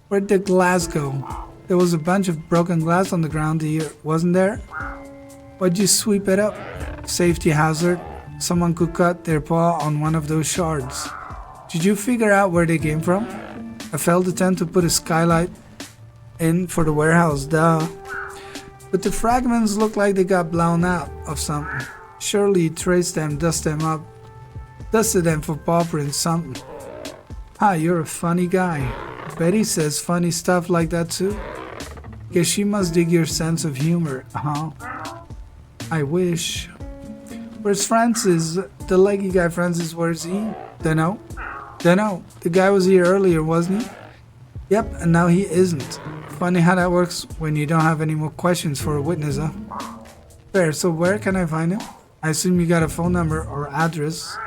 Where'd the glass go? There was a bunch of broken glass on the ground here, wasn't there? Why'd you sweep it up? Safety hazard. Someone could cut their paw on one of those shards. Did you figure out where they came from? I failed to attempt to put a skylight in for the warehouse, duh. But the fragments look like they got blown out of something. Surely you traced them, dusted them for paw prints, something. Ah, you're a funny guy. Betty says funny stuff like that too? Guess she must dig your sense of humor, huh? I wish. Where's Francis? The leggy guy Francis, where's he? Dunno. The guy was here earlier, wasn't he? Yep, and now he isn't. Funny how that works when you don't have any more questions for a witness, huh? Fair, so where can I find him? I assume you got a phone number or address.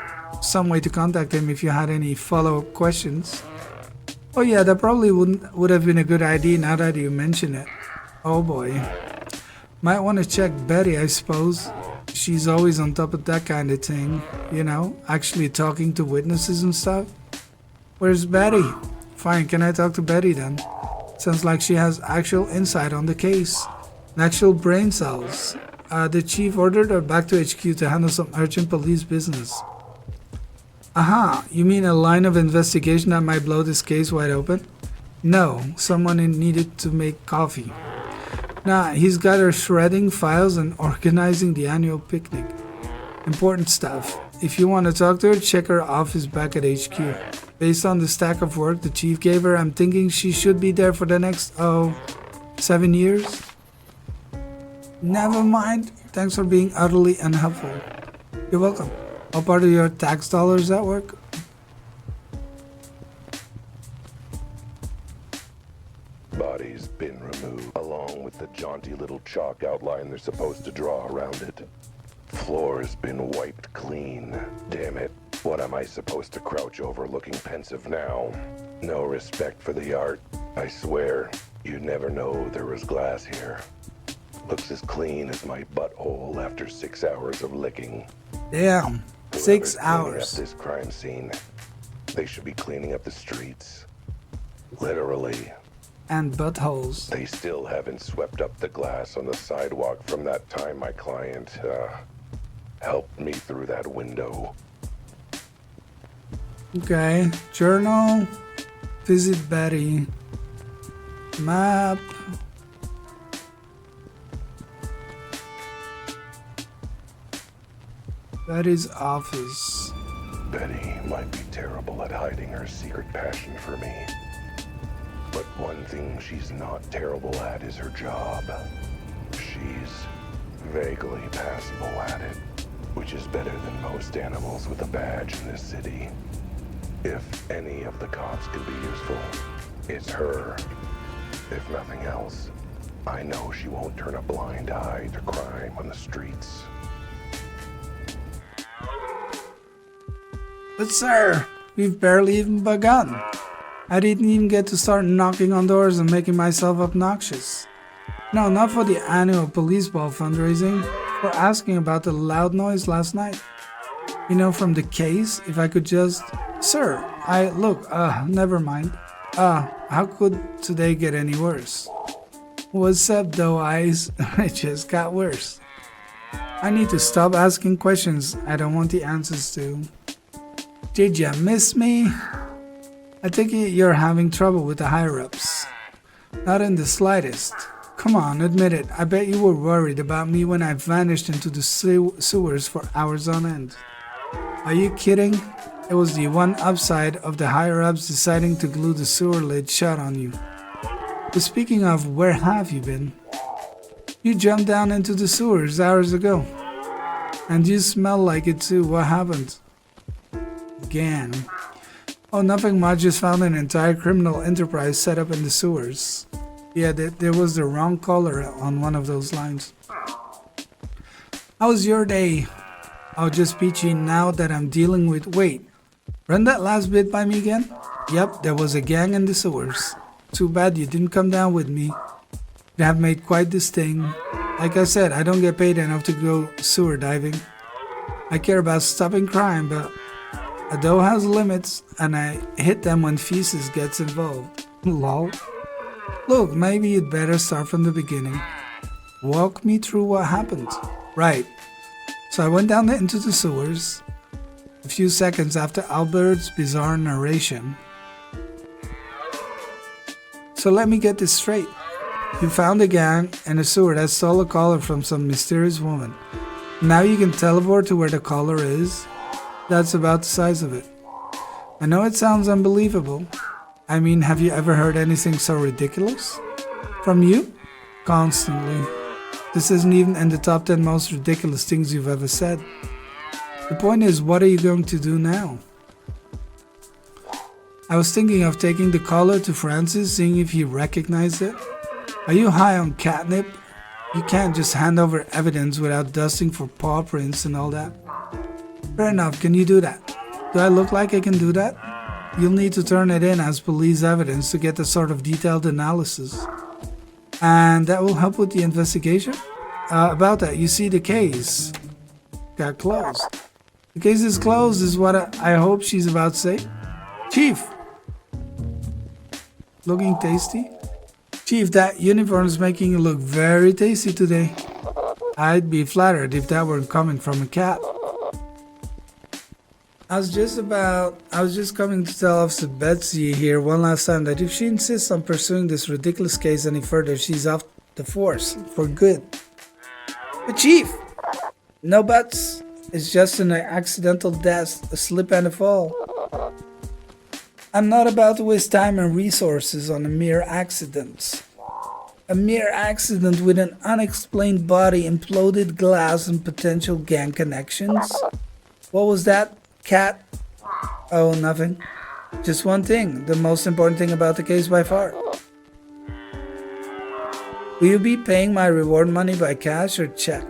Some way to contact him if you had any follow-up questions. Oh yeah, that probably would have been a good idea now that you mention it. Oh boy. Might want to check Betty, I suppose. She's always on top of that kind of thing. You know, actually talking to witnesses and stuff. Where's Betty? Fine, can I talk to Betty then? Sounds like she has actual insight on the case. And actual brain cells. The chief ordered her back to HQ to handle some urgent police business. Aha, you mean a line of investigation that might blow this case wide open? No, someone needed to make coffee. Nah, he's got her shredding files and organizing the annual picnic. Important stuff. If you want to talk to her, check her office back at HQ. Based on the stack of work the chief gave her, I'm thinking she should be there for the next, 7 years? Never mind. Thanks for being utterly unhelpful. You're welcome. All part of your tax dollars at work? Body's been removed, along with the jaunty little chalk outline they're supposed to draw around it. Floor's been wiped clean. Damn it. What am I supposed to crouch over looking pensive now? No respect for the art. I swear, you'd never know there was glass here. Looks as clean as my butthole after 6 hours of licking. Damn. 6 Whoever's hours. cleaning up this crime scene, they should be cleaning up the streets. Literally. And buttholes. They still haven't swept up the glass on the sidewalk from that time my client, helped me through that window. Okay. Journal. Visit Betty. Map. Betty's office. Betty might be terrible at hiding her secret passion for me. But one thing she's not terrible at is her job. She's vaguely passable at it, which is better than most animals with a badge in this city. If any of the cops can be useful, it's her. If nothing else, I know she won't turn a blind eye to crime on the streets. But sir, we've barely even begun. I didn't even get to start knocking on doors and making myself obnoxious. No, not for the annual police ball fundraising. For asking about the loud noise last night. You know, from the case, if I could just... Sir, never mind. How could today get any worse? What's up, though, eyes? It just got worse. I need to stop asking questions I don't want the answers to. Did you miss me? I think you're having trouble with the higher-ups. Not in the slightest. Come on, admit it. I bet you were worried about me when I vanished into the sewers for hours on end. Are you kidding? It was the one upside of the higher-ups deciding to glue the sewer lid shut on you. But speaking of, where have you been? You jumped down into the sewers hours ago. And you smell like it too. What happened? Again. Oh, nothing much. Just found an entire criminal enterprise set up in the sewers. Yeah, there was the wrong color on one of those lines. How was your day? I'll just peachy now that I'm dealing with... Wait, run that last bit by me again? Yep, there was a gang in the sewers. Too bad you didn't come down with me. You'd have made quite this thing. Like I said, I don't get paid enough to go sewer diving. I care about stopping crime, but a dough has limits, and I hit them when feces gets involved. Lol. Look, maybe you'd better start from the beginning. Walk me through what happened. Right. So I went down into the sewers. A few seconds after Albert's bizarre narration. So let me get this straight. You found a gang in a sewer that stole a collar from some mysterious woman. Now you can teleport to where the collar is. That's about the size of it. I know it sounds unbelievable. I mean, have you ever heard anything so ridiculous? From you? Constantly. This isn't even in the top 10 most ridiculous things you've ever said. The point is, what are you going to do now? I was thinking of taking the collar to Francis, seeing if he recognized it. Are you high on catnip? You can't just hand over evidence without dusting for paw prints and all that. Fair enough, can you do that? Do I look like I can do that? You'll need to turn it in as police evidence to get the sort of detailed analysis. And that will help with the investigation? About that, you see the case got closed. The case is closed is what I hope she's about to say. Chief! Looking tasty? Chief, that uniform is making you look very tasty today. I'd be flattered if that weren't coming from a cat. I was just coming to tell Officer Betsy here one last time that if she insists on pursuing this ridiculous case any further, she's off the force for good. But Chief, no buts. It's just an accidental death, a slip and a fall. I'm not about to waste time and resources on a mere accident. A mere accident with an unexplained body, imploded glass, and potential gang connections? What was that? Cat? Oh, nothing. Just one thing, the most important thing about the case by far. Will you be paying my reward money by cash or check?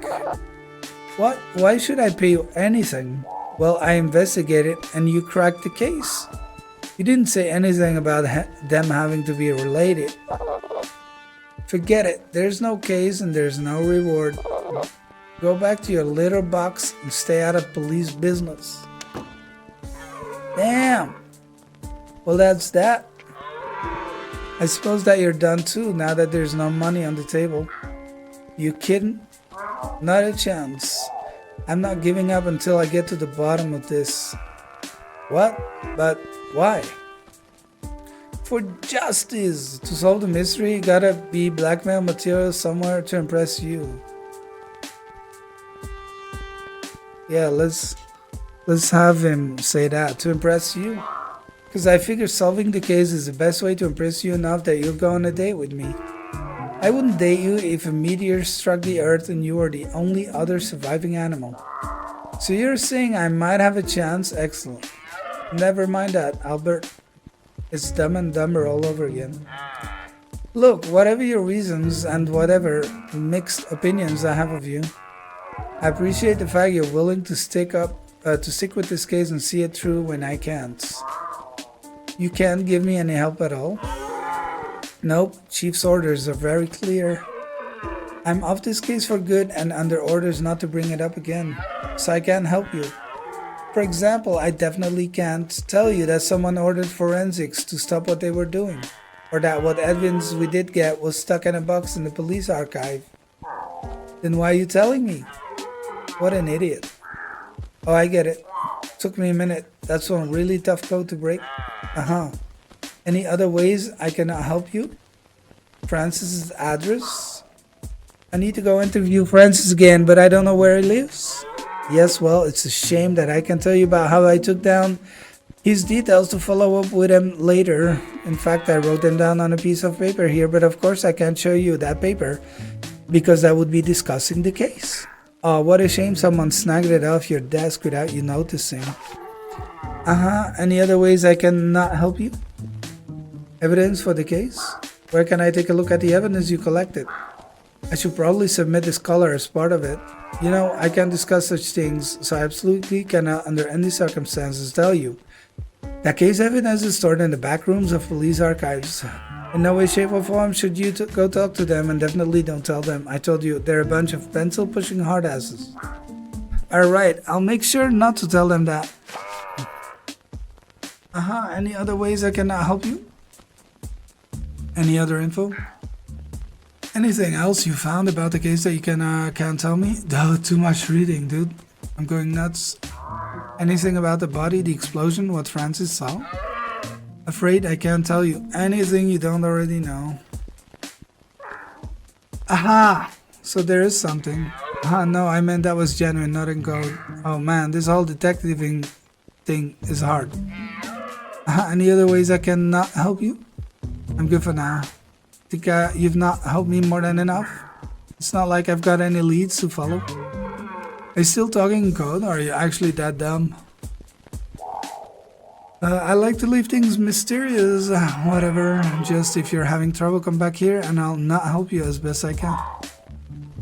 What? Why should I pay you anything? Well, I investigated and you cracked the case. You didn't say anything about them having to be related. Forget it. There's no case and there's no reward. Go back to your litter box and stay out of police business. Damn. Well, that's that. I suppose that you're done too now that there's no money on the table. You kidding? Not a chance. I'm not giving up until I get to the bottom of this. What? But why? For justice. To solve the mystery, gotta be blackmail material somewhere to impress you. Yeah, let's have him say that, to impress you. Because I figure solving the case is the best way to impress you enough that you'll go on a date with me. I wouldn't date you if a meteor struck the earth and you were the only other surviving animal. So you're saying I might have a chance? Excellent. Never mind that, Albert. It's Dumb and Dumber all over again. Look, whatever your reasons and whatever mixed opinions I have of you, I appreciate the fact you're willing to stick with this case and see it through when I can't. You can't give me any help at all? Nope, Chief's orders are very clear. I'm off this case for good and under orders not to bring it up again, so I can't help you. For example, I definitely can't tell you that someone ordered forensics to stop what they were doing, or that what evidence we did get was stuck in a box in the police archive. Then why are you telling me? What an idiot. Oh, I get it. Took me a minute. That's one really tough code to break. Uh-huh. Any other ways I can help you? Francis's address? I need to go interview Francis again, but I don't know where he lives. Yes, well, it's a shame that I can tell you about how I took down his details to follow up with him later. In fact, I wrote them down on a piece of paper here, but of course I can't show you that paper because that would be discussing the case. Oh, what a shame someone snagged it off your desk without you noticing. Uh-huh, any other ways I can not help you? Evidence for the case? Where can I take a look at the evidence you collected? I should probably submit this color as part of it. You know, I can't discuss such things, so I absolutely cannot under any circumstances tell you. That case evidence is stored in the back rooms of police archives. In no way, shape or form should you go talk to them, and definitely don't tell them. I told you, they're a bunch of pencil-pushing hardasses. Alright, I'll make sure not to tell them that. Uh-huh, any other ways I can help you? Any other info? Anything else you found about the case that you can't tell me? Oh, too much reading, dude. I'm going nuts. Anything about the body, the explosion, what Francis saw? Afraid I can't tell you anything you don't already know. Aha! So there is something. No, I meant that was genuine, not in code. Oh man, this whole detectiving thing is hard. Any other ways I can not help you? I'm good for now. Think you've not helped me more than enough? It's not like I've got any leads to follow. Are you still talking in code, or are you actually that dumb? I like to leave things mysterious. Whatever, just if you're having trouble, come back here and I'll not help you as best I can.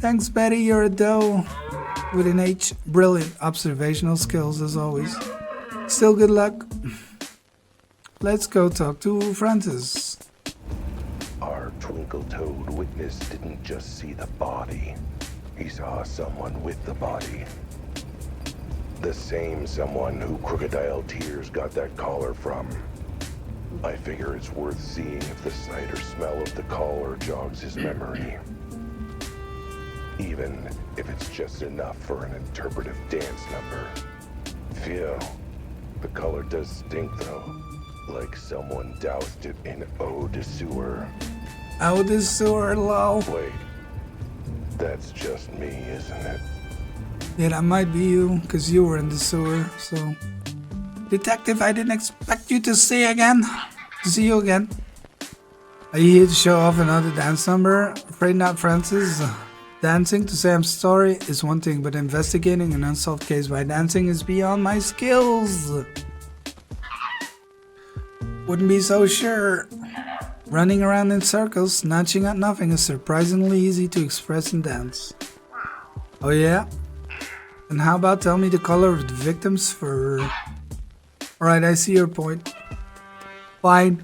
Thanks, Betty, you're a doe. With an H, brilliant observational skills as always. Still good luck. Let's go talk to Francis. Our twinkle-toed witness didn't just see the body. He saw someone with the body. The same someone who Crocodile Tears got that collar from. I figure it's worth seeing if the sight or smell of the collar jogs his memory. Even if it's just enough for an interpretive dance number. Phew. The color does stink though. Like someone doused it in eau de sewer. Eau de sewer, lol. Wait. That's just me, isn't it? Yeah, that might be you, because you were in the sewer, so... Detective, I didn't expect you to see you again. Are you here to show off another dance number? Afraid not, Francis. Dancing to say I'm sorry is one thing, but investigating an unsolved case by dancing is beyond my skills. Wouldn't be so sure. Running around in circles, snatching at nothing is surprisingly easy to express in dance. Oh yeah? And how about tell me the color of the victim's fur? Alright, I see your point. Fine.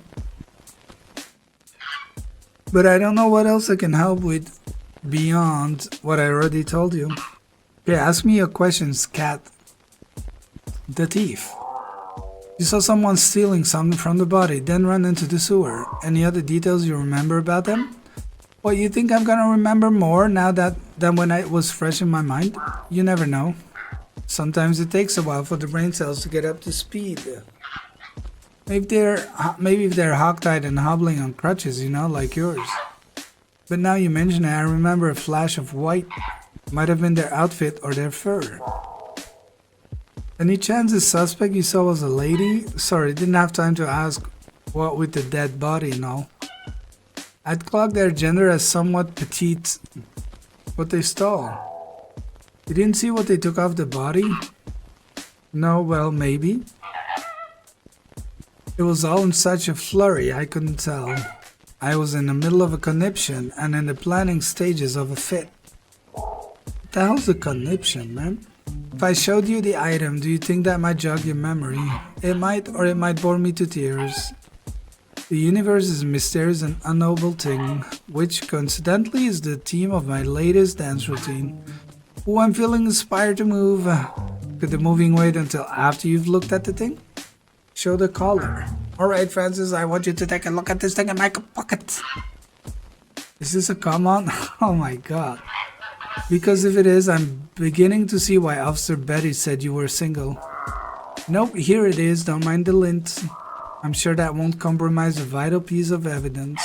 But I don't know what else I can help with beyond what I already told you. Okay, ask me your questions, cat. The thief. You saw someone stealing something from the body, then run into the sewer. Any other details you remember about them? What, you think I'm gonna remember more now than when it was fresh in my mind? You never know. Sometimes it takes a while for the brain cells to get up to speed. Maybe if they're hogtied and hobbling on crutches, you know, like yours. But now you mention it, I remember a flash of white. Might have been their outfit or their fur. Any chance the suspect you saw was a lady? Sorry, didn't have time to ask what with the dead body and all. I'd clock their gender as somewhat petite. What they stole. You didn't see what they took off the body? No, well, maybe. It was all in such a flurry, I couldn't tell. I was in the middle of a conniption and in the planning stages of a fit. What the hell's a conniption, man? If I showed you the item, do you think that might jog your memory? It might, or it might bore me to tears. The universe is a mysterious and unknowable thing, which coincidentally is the theme of my latest dance routine. Oh, I'm feeling inspired to move. Could the moving wait until after you've looked at the thing? Show the collar. Alright, Francis, I want you to take a look at this thing in my pocket. Is this a come on? Oh my god. Because if it is, I'm beginning to see why Officer Betty said you were single. Nope, here it is, don't mind the lint. I'm sure that won't compromise a vital piece of evidence.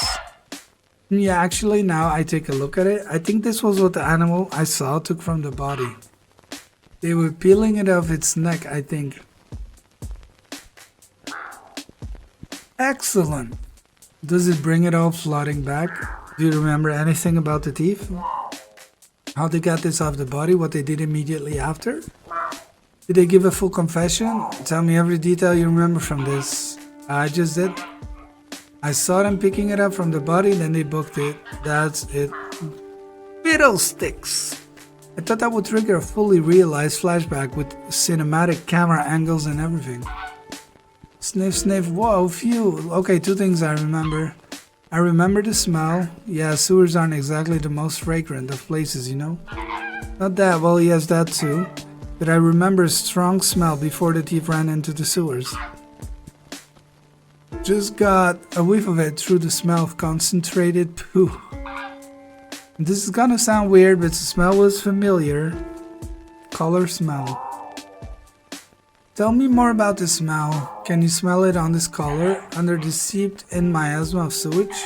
Yeah, actually, now I take a look at it, I think this was what the animal I saw took from the body. They were peeling it off its neck, I think. Excellent! Does it bring it all flooding back? Do you remember anything about the thief? How they got this off the body, what they did immediately after? Did they give a full confession? Tell me every detail you remember from this. I just did. I saw them picking it up from the body, then they booked it. That's it. Fiddlesticks! I thought that would trigger a fully realized flashback with cinematic camera angles and everything. Sniff, sniff, whoa, phew. Okay, two things I remember. I remember the smell. Yeah, sewers aren't exactly the most fragrant of places, you know? Not that, well, yes, that too. But I remember a strong smell before the thief ran into the sewers. Just got a whiff of it through the smell of concentrated poo. This is gonna sound weird, but the smell was familiar. Color smell. Tell me more about the smell. Can you smell it on this collar under the seeped-in miasma of sewage?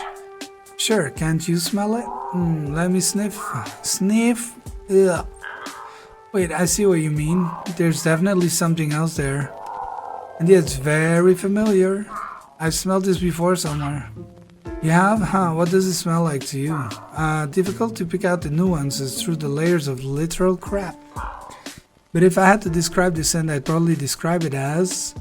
Sure, can't you smell it? Let me sniff. Sniff? Ugh. Wait, I see what you mean. There's definitely something else there. And yeah, it's very familiar. I've smelled this before somewhere. You have? Huh, what does it smell like to you? Difficult to pick out the nuances through the layers of literal crap. But if I had to describe the scent, I'd probably describe it as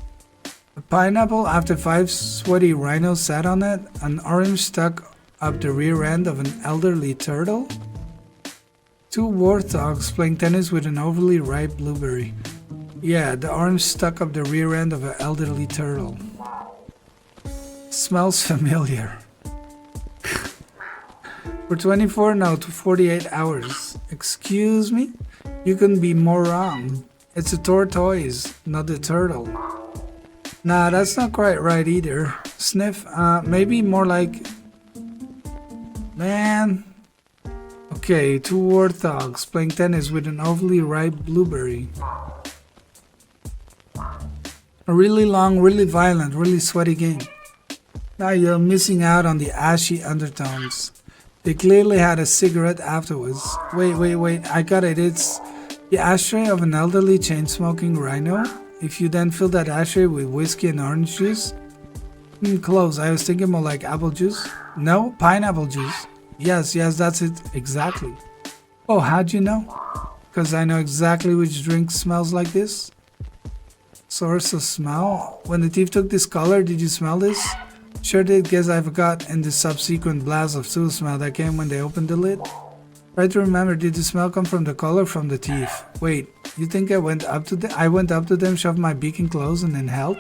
a pineapple after 5 sweaty rhinos sat on it, an orange stuck up the rear end of an elderly turtle, 2 warthogs playing tennis with an overly ripe blueberry. Yeah, the orange stuck up the rear end of an elderly turtle. Smells familiar. For 24, no, to 48 hours. Excuse me? You couldn't be more wrong. It's a tortoise, not a turtle. Nah, that's not quite right either. Sniff, maybe more like... Man... Okay, 2 warthogs playing tennis with an overly ripe blueberry. A really long, really violent, really sweaty game. Now you're missing out on the ashy undertones. They clearly had a cigarette afterwards. Wait, I got it. It's the ashtray of an elderly chain-smoking rhino. If you then fill that ashtray with whiskey and orange juice. Close. I was thinking more like apple juice. No, pineapple juice. Yes, that's it. Exactly. Oh, how'd you know? Because I know exactly which drink smells like this. Source of smell? When the thief took this collar, did you smell this? Sure did, guess I forgot in the subsequent blast of sewer smell that came when they opened the lid. Try to remember, did the smell come from the collar or from the thief? Wait, you think I went up to them, shoved my beak in close and inhaled?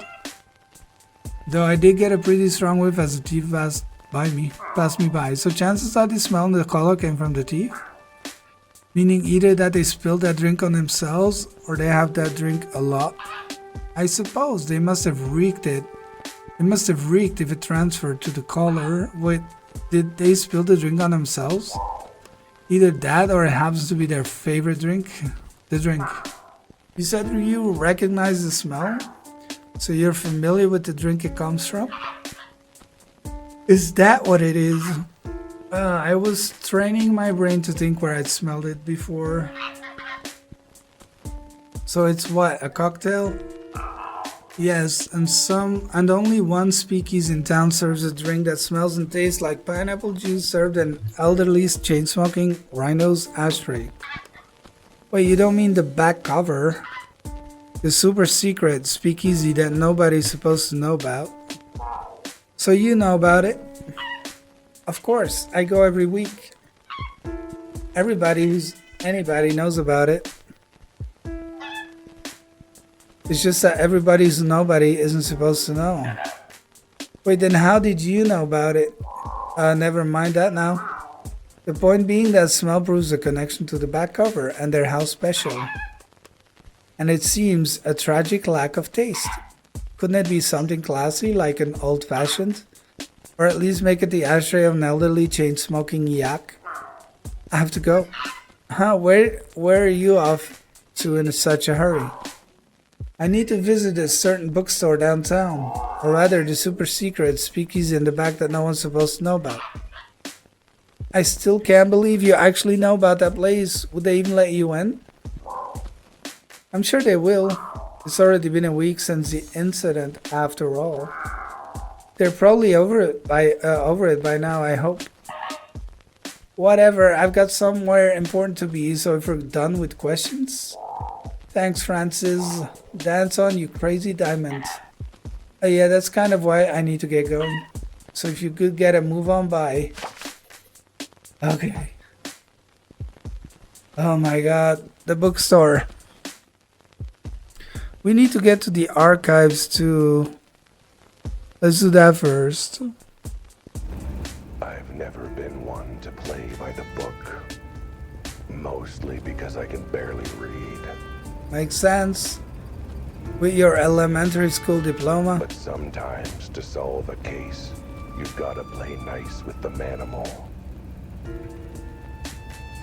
Though I did get a pretty strong whiff as the thief passed me by, so chances are the smell and the collar came from the thief? Meaning either that they spilled that drink on themselves or they have that drink a lot. I suppose they must have reeked it. It must have reeked if it transferred to the collar. Wait, did they spill the drink on themselves? Either that or it happens to be their favorite drink. The drink. You said you recognize the smell? So you're familiar with the drink it comes from? Is that what it is? I was training my brain to think where I'd smelled it before. So it's what, a cocktail? Yes, and only one speakeasy in town serves a drink that smells and tastes like pineapple juice served in elderly chain-smoking rhino's ashtray. Wait, you don't mean the back cover? The super secret speakeasy that nobody's supposed to know about. So you know about it? Of course, I go every week. Anybody knows about it. It's just that everybody who's nobody isn't supposed to know. Wait, then how did you know about it? Never mind that now. The point being that smell proves a connection to the back cover and their house special. And it seems a tragic lack of taste. Couldn't it be something classy, like an old-fashioned? Or at least make it the ashtray of an elderly chain-smoking yak? I have to go. Huh, where are you off to in such a hurry? I need to visit a certain bookstore downtown. Or rather, the super secret speakeasy in the back that no one's supposed to know about. I still can't believe you actually know about that place. Would they even let you in? I'm sure they will. It's already been a week since the incident, after all. They're probably over it by now, I hope. Whatever, I've got somewhere important to be, so if we're done with questions... Thanks, Francis. Dance on, you crazy diamond. Oh yeah, that's kind of why I need to get going. So if you could get a move on by... Okay. Oh my god, the bookstore. We need to get to the archives too. Let's do that first. I've never been one to play by the book. Mostly because I can barely read. Makes sense. With your elementary school diploma. But sometimes to solve a case, you've got to play nice with the manimal.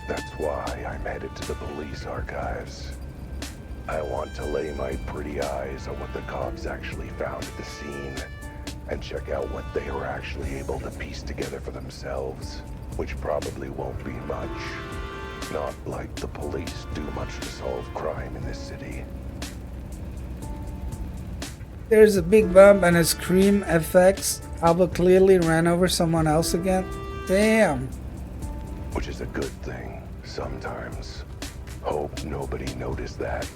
That's why I'm headed to the police archives. I want to lay my pretty eyes on what the cops actually found at the scene and check out what they were actually able to piece together for themselves, which probably won't be much. Not like the police do much to solve crime in this city. There's a big bump and a scream effects. Alba clearly ran over someone else again. Damn. Which is a good thing, sometimes. Hope nobody noticed that.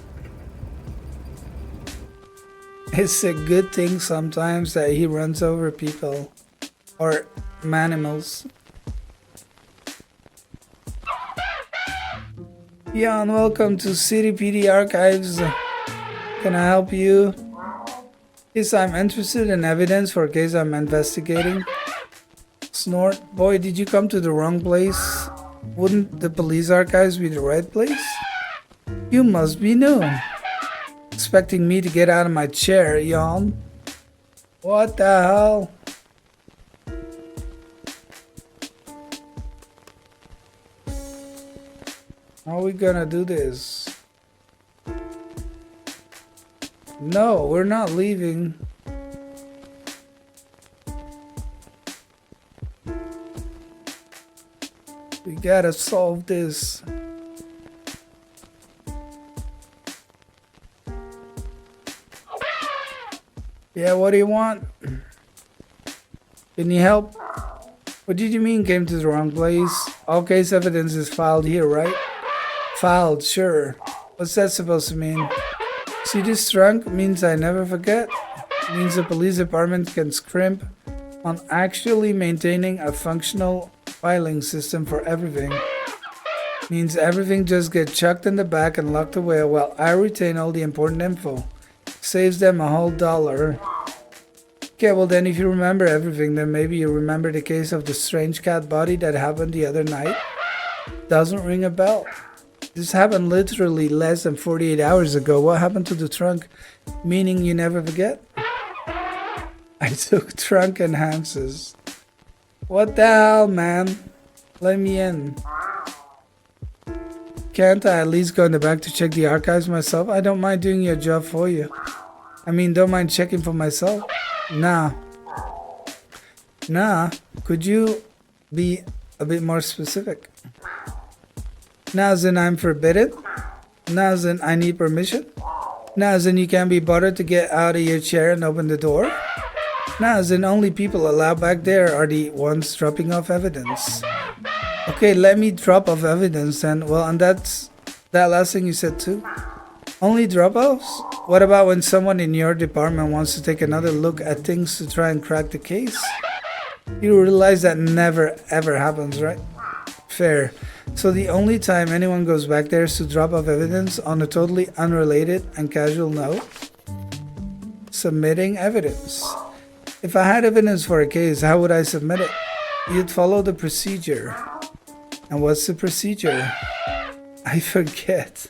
It's a good thing sometimes that he runs over people. Or manimals. Jan, welcome to City PD Archives. Can I help you? Yes, I'm interested in evidence for a case I'm investigating. Snort, boy, did you come to the wrong place? Wouldn't the police archives be the right place? You must be new. Expecting me to get out of my chair, Jan. What the hell? How are we gonna do this? No, we're not leaving. We gotta solve this. Yeah, what do you want? Can you help? What did you mean came to the wrong place? All case evidence is filed here, right? Filed, sure. What's that supposed to mean? See this trunk? Means I never forget. Means the police department can scrimp on actually maintaining a functional filing system for everything. Means everything just gets chucked in the back and locked away while I retain all the important info. Saves them a whole $1. Okay, well then if you remember everything, then maybe you remember the case of the strange cat body that happened the other night? Doesn't ring a bell. This happened literally less than 48 hours ago. What happened to the trunk? Meaning you never forget? I took trunk enhances. What the hell, man? Let me in. Can't I at least go in the back to check the archives myself? I don't mind doing your job for you. I mean, don't mind checking for myself. Nah. Could you be a bit more specific? Now as in I'm forbidden? Now as in I need permission? Now as in you can't be bothered to get out of your chair and open the door? Now as in only people allowed back there are the ones dropping off evidence. Okay, let me drop off evidence then. Well, and that's that last thing you said too. Only drop-offs? What about when someone in your department wants to take another look at things to try and crack the case? You realize that never ever happens, right? Fair. So the only time anyone goes back there is to drop off evidence on a totally unrelated and casual note? Submitting evidence. If I had evidence for a case, how would I submit it? You'd follow the procedure. And what's the procedure? I forget.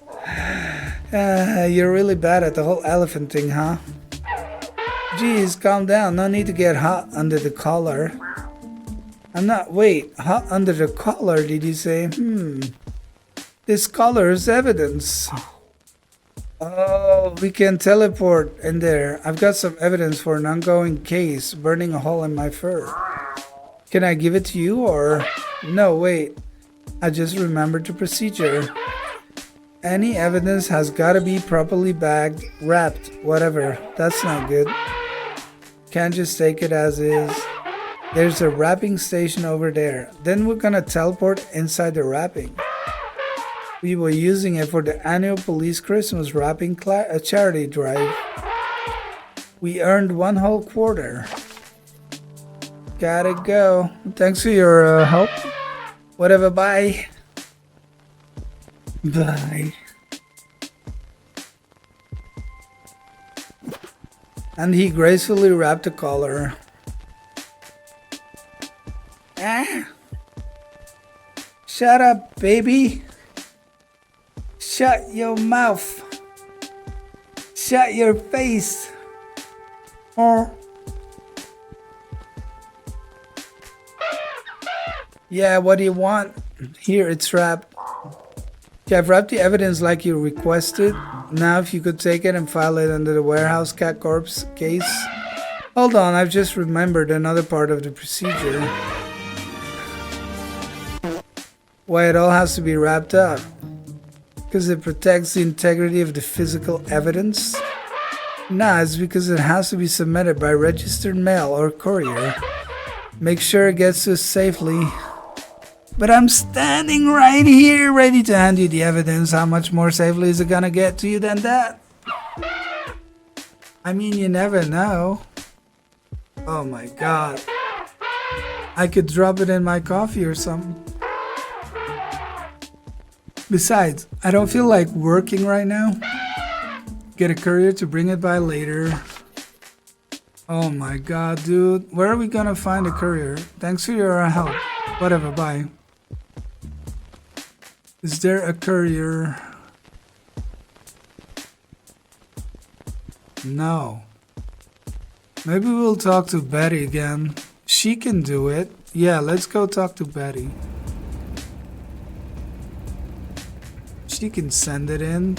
You're really bad at the whole elephant thing, huh? Geez, calm down. No need to get hot under the collar. I'm not. Wait, hot under the collar, did you say? This collar is evidence. Oh, we can teleport in there. I've got some evidence for an ongoing case, burning a hole in my fur. Can I give it to you or... No, wait. I just remembered the procedure. Any evidence has gotta be properly bagged, wrapped, whatever. That's not good. Can't just take it as is. There's a wrapping station over there. Then we're gonna teleport inside the wrapping. We were using it for the annual police Christmas wrapping charity drive. We earned one whole quarter. Gotta go. Thanks for your help. Whatever, bye. Bye. And he gracefully wrapped the collar. Ah. Shut up, baby. Shut your mouth. Shut your face. Oh. Yeah, what do you want? Here, it's wrapped. Okay, I've wrapped the evidence like you requested. Now if you could take it and file it under the warehouse cat corpse case. Hold on, I've just remembered another part of the procedure. Why it all has to be wrapped up. Because it protects the integrity of the physical evidence? Nah, it's because it has to be submitted by registered mail or courier. Make sure it gets to us safely. But I'm standing right here ready to hand you the evidence. How much more safely is it gonna get to you than that? I mean, you never know. Oh my god. I could drop it in my coffee or something. Besides, I don't feel like working right now. Get a courier to bring it by later. Oh my god, dude. Where are we gonna find a courier? Thanks for your help. Whatever, bye. Is there a courier? No. Maybe we'll talk to Betty again. She can do it. Yeah, let's go talk to Betty. She can send it in.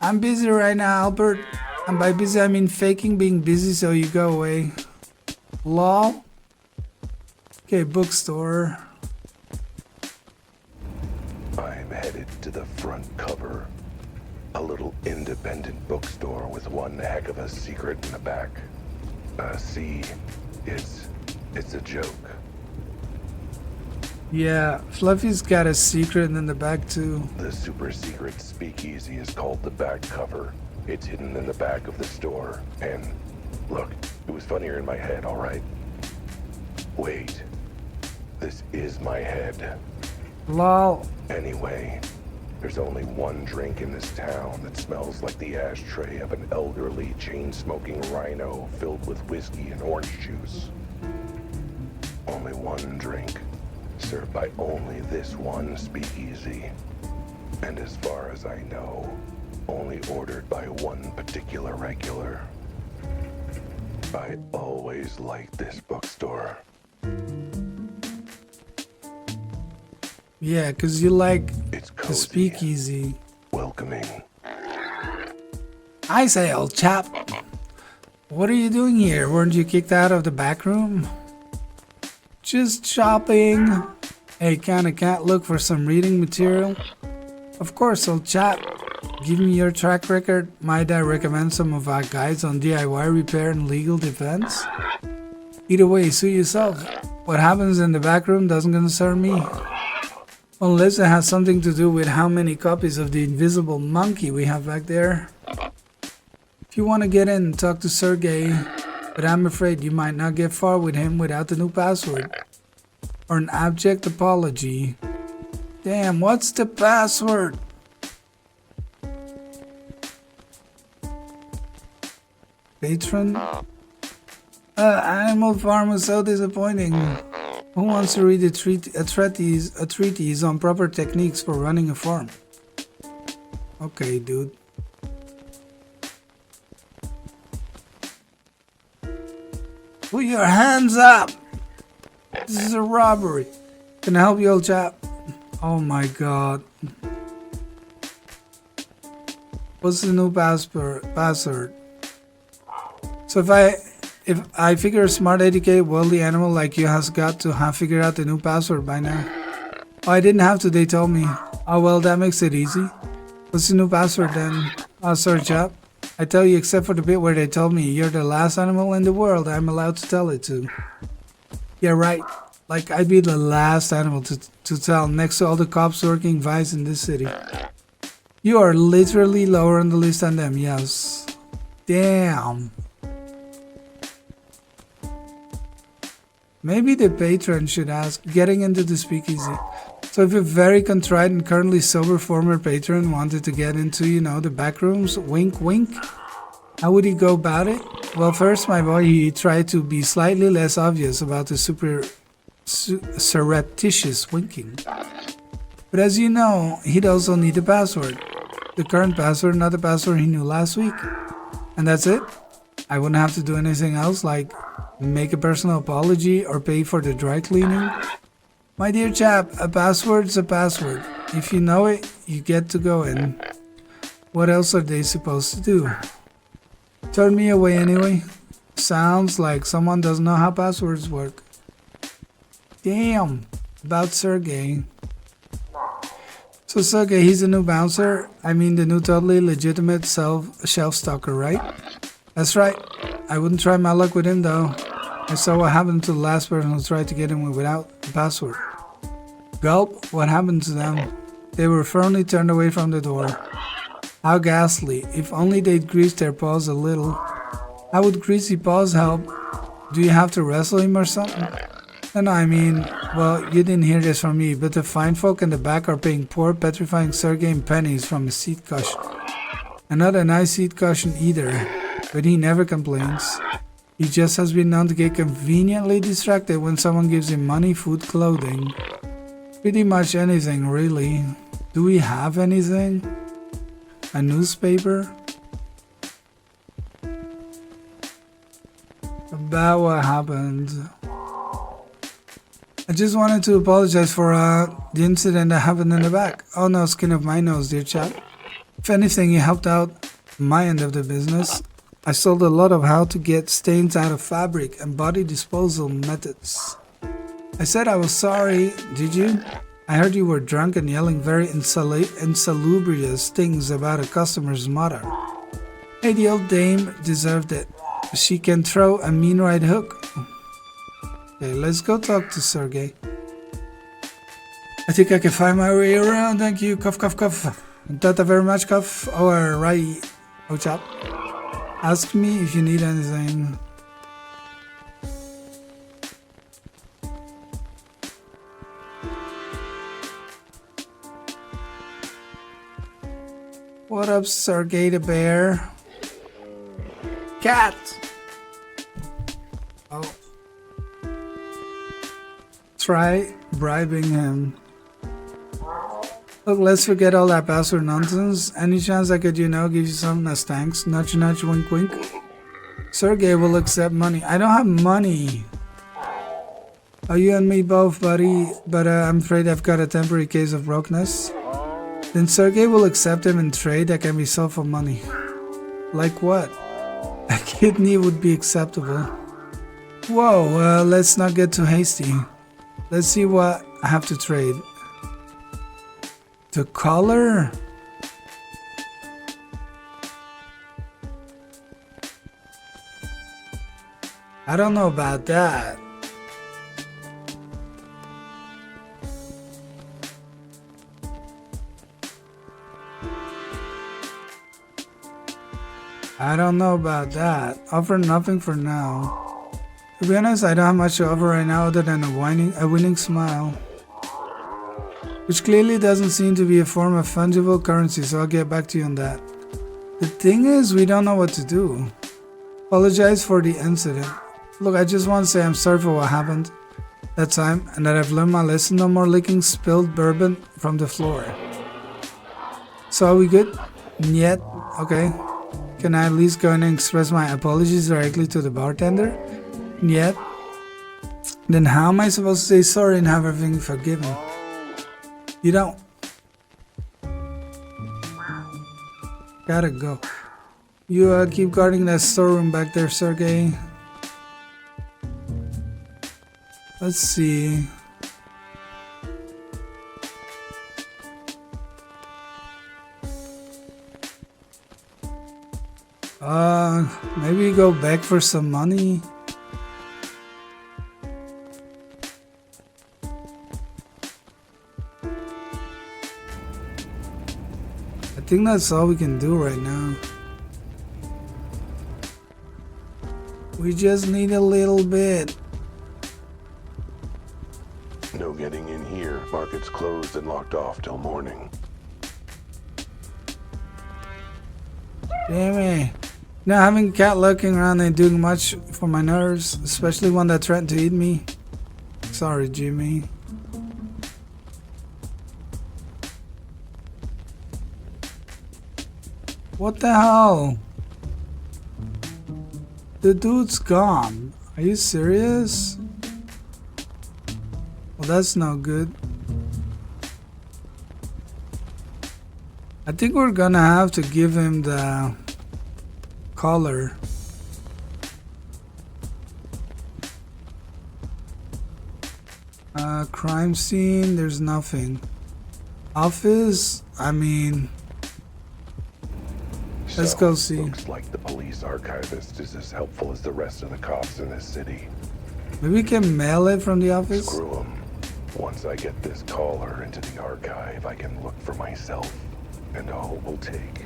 I'm busy right now, Albert. And by busy, I mean faking being busy so you go away. Lol. Okay, bookstore. I'm headed to the front cover. A little independent bookstore with one heck of a secret in the back. See, it's a joke. Yeah, Fluffy's got a secret in the back too. The super secret speakeasy is called the back cover. It's hidden in the back of the store. And look, it was funnier in my head, all right? Wait, this is my head. Lol. Anyway, there's only one drink in this town that smells like the ashtray of an elderly, chain-smoking rhino filled with whiskey and orange juice. Only one drink, served by only this one speakeasy. And as far as I know, only ordered by one particular regular. I always liked this bookstore. Yeah, 'cause you like It's the cozy, speakeasy. welcoming. I say, old chap. What are you doing here? Weren't you kicked out of the back room? Just shopping. Hey, kinda can't look for some reading material? Of course, old chap. Give me your track record. Might I recommend some of our guides on DIY repair and legal defense? Either way, suit yourself. What happens in the back room doesn't concern me. Unless it has something to do with how many copies of the invisible monkey we have back there. If you want to get in, talk to Sergey. But I'm afraid you might not get far with him without the new password. Or an abject apology. Damn, what's the password? Patron? Animal Farm was so disappointing. Who wants to read a treatise on proper techniques for running a farm? Okay, dude. Put your hands up! This is a robbery. Can I help you, old chap? Oh my god. What's the new password? So if I figure a smart, educated, wealthy animal like you has got to have figured out the new password by now. Oh, I didn't have to, they told me. Oh well, that makes it easy. What's the new password then? Oh, sorry chap. I tell you, except for the bit where they told me you're the last animal in the world I'm allowed to tell it to. Yeah, right. Like I'd be the last animal to tell next to all the cops working vice in this city. You are literally lower on the list than them, yes. Damn. Maybe the patron should ask, getting into the speakeasy. So if a very contrite and currently sober former patron wanted to get into, you know, the back rooms, wink wink, how would he go about it? Well, first, my boy, he tried to be slightly less obvious about the surreptitious winking. But as you know, he'd also need a password. The current password, not the password he knew last week. And that's it. I wouldn't have to do anything else like make a personal apology or pay for the dry cleaning. My dear chap, a password's a password. If you know it, you get to go in. What else are they supposed to do? Turn me away anyway? Sounds like someone doesn't know how passwords work. Damn, about Sergey. So Sergey, he's the new bouncer? I mean the new totally legitimate shelf stalker, right? That's right. I wouldn't try my luck with him though. I saw what happened to the last person who tried to get in without the password. Gulp, what happened to them? They were firmly turned away from the door. How ghastly. If only they'd greased their paws a little. How would greasy paws help? Do you have to wrestle him or something? No, I mean, well, you didn't hear this from me, but the fine folk in the back are paying poor petrifying Sergey in pennies from a seat cushion. And not a nice seat cushion either, but he never complains. He just has been known to get conveniently distracted when someone gives him money, food, clothing. Pretty much anything, really. Do we have anything? A newspaper? About what happened. I just wanted to apologize for the incident that happened in the back. Oh no, skin of my nose, dear chap. If anything, you helped out my end of the business. I sold a lot of how to get stains out of fabric and body disposal methods. I said I was sorry, did you? I heard you were drunk and yelling very insalubrious things about a customer's mother. Hey, the old dame deserved it. She can throw a mean right hook. Okay, let's go talk to Sergey. I think I can find my way around, thank you. Cough, cough, cough. Tata very much, cough. Alright. Oh, chap. Ask me if you need anything. What up, Sergey the bear? Cat! Oh. Try bribing him. Look, let's forget all that password nonsense. Any chance I could, you know, give you something as thanks? Nudge, nudge, wink, wink. Sergey will accept money. I don't have money. Oh, you and me both, buddy. But I'm afraid I've got a temporary case of brokenness. Then Sergey will accept him in trade that can be sold for money. Like what? A kidney would be acceptable. Whoa, let's not get too hasty. Let's see what I have to trade. The collar? I don't know about that. I don't know about that. Offer nothing for now. To be honest, I don't have much to offer right now other than a winning smile. Which clearly doesn't seem to be a form of fungible currency, so I'll get back to you on that. The thing is, we don't know what to do. Apologize for the incident. Look, I just want to say I'm sorry for what happened that time and that I've learned my lesson. No more licking spilled bourbon from the floor. So are we good? Yet, okay. Can I at least go in and express my apologies directly to the bartender? Yet. Then how am I supposed to say sorry and have everything forgiven? You don't. Gotta go. You keep guarding that storeroom back there, Sergey. Let's see. Maybe go back for some money. I think that's all we can do right now. We just need a little bit. No getting in here. Market's closed and locked off till morning. Damn it. Now having a cat lurking around ain't doing much for my nerves, especially one that threatened to eat me. Sorry, Jimmy. What the hell? The dude's gone. Are you serious? Well, that's no good. I think we're gonna have to give him the collar. Crime scene, there's nothing. Office, I mean, let's go see. Looks like the police archivist is as helpful as the rest of the cops in this city. Maybe we can mail it from the office? Screw 'em. Once I get this collar into the archive, I can look for myself. And all it will take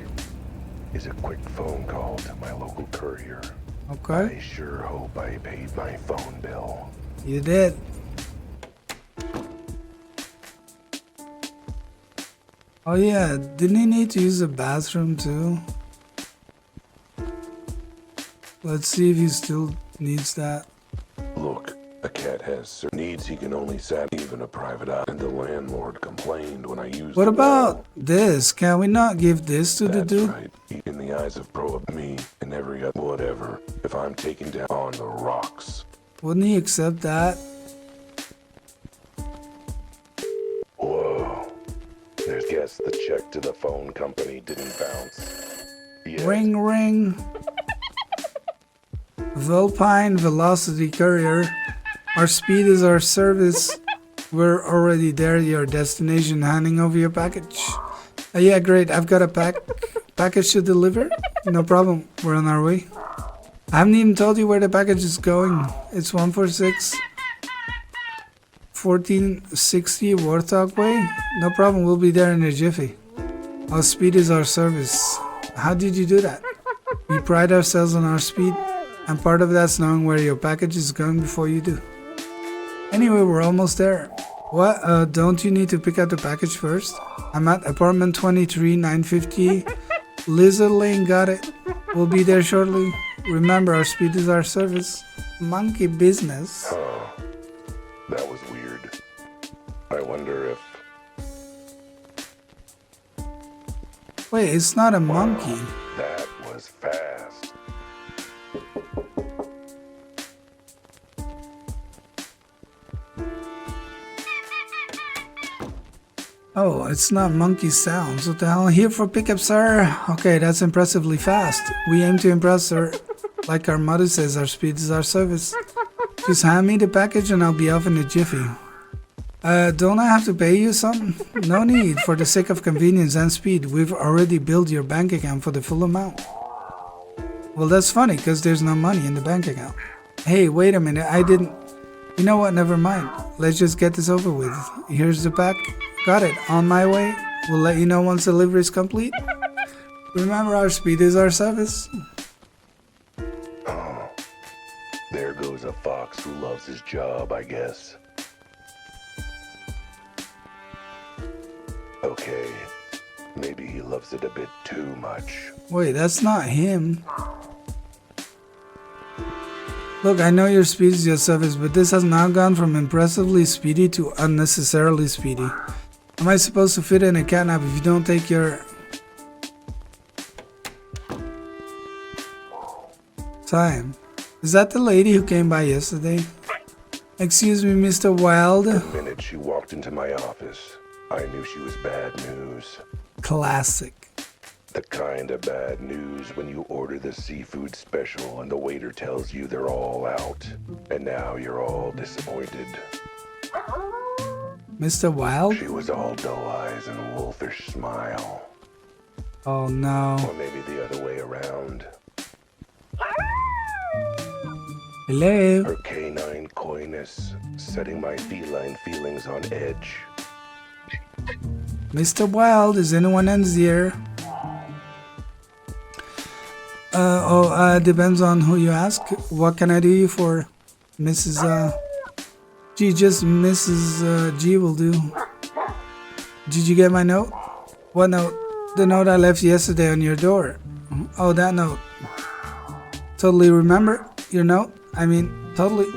is a quick phone call to my local courier. Okay. I sure hope I paid my phone bill. You did. Oh yeah, didn't he need to use the bathroom too? Let's see if he still needs that. Look, a cat has certain needs he can only satisfy. Even a private eye. And the landlord complained when I used What the about wall. this? Can we not give this to the That's dude? right. In the eyes of me and every other whatever, if I'm taken down on the rocks. Wouldn't he accept that? Whoa. There's guess the check to the phone company didn't bounce. Yet. Ring ring. Vulpine Velocity Courier. Our speed is our service. We're already there at your destination, handing over your package. Yeah, great. I've got a package to deliver. No problem. We're on our way. I haven't even told you where the package is going. It's 146 1460 Warthog Way. No problem. We'll be there in a jiffy. Our speed is our service. How did you do that? We pride ourselves on our speed, and part of that's knowing where your package is going before you do. Anyway, we're almost there. What? Don't you need to pick up the package first? I'm at apartment 23, 950 Lizard Lane. Got it. We'll be there shortly. Remember, our speed is our service. Monkey business. Huh. That was weird. I wonder if... Wait, it's not a monkey. That was fast. Oh, it's not monkey sounds. What the hell? Here for pickup, sir. Okay, that's impressively fast. We aim to impress, sir. Like our motto says, our speed is our service. Just hand me the package and I'll be off in a jiffy. Don't I have to pay you something? No need. For the sake of convenience and speed, we've already billed your bank account for the full amount. Well, that's funny, because there's no money in the bank account. Hey, wait a minute. I didn't... You know what? Never mind. Let's just get this over with. Here's the pack. Got it. On my way. We'll let you know once delivery is complete. Remember, our speed is our service. Oh, there goes a fox who loves his job, I guess. Okay, maybe he loves it a bit too much. Wait, that's not him. Look, I know your speed is your service, but this has now gone from impressively speedy to unnecessarily speedy. Am I supposed to fit in a catnap if you don't take your... Time. Is that the lady who came by yesterday? Excuse me, Mr. Wilde. The minute she walked into my office, I knew she was bad news. Classic. The kind of bad news when you order the seafood special and the waiter tells you they're all out. And now you're all disappointed. Mr. Wilde? She was all dull eyes and a wolfish smile. Oh no. Or maybe the other way around. Hello? Her canine coyness, setting my feline feelings on edge. Mr. Wilde, is anyone in here? Depends on who you ask. What can I do you for, Mrs. G? Just Mrs. G will do. Did you get my note? What note? The note I left yesterday on your door. Oh, that note. Totally remember your note? I mean, totally.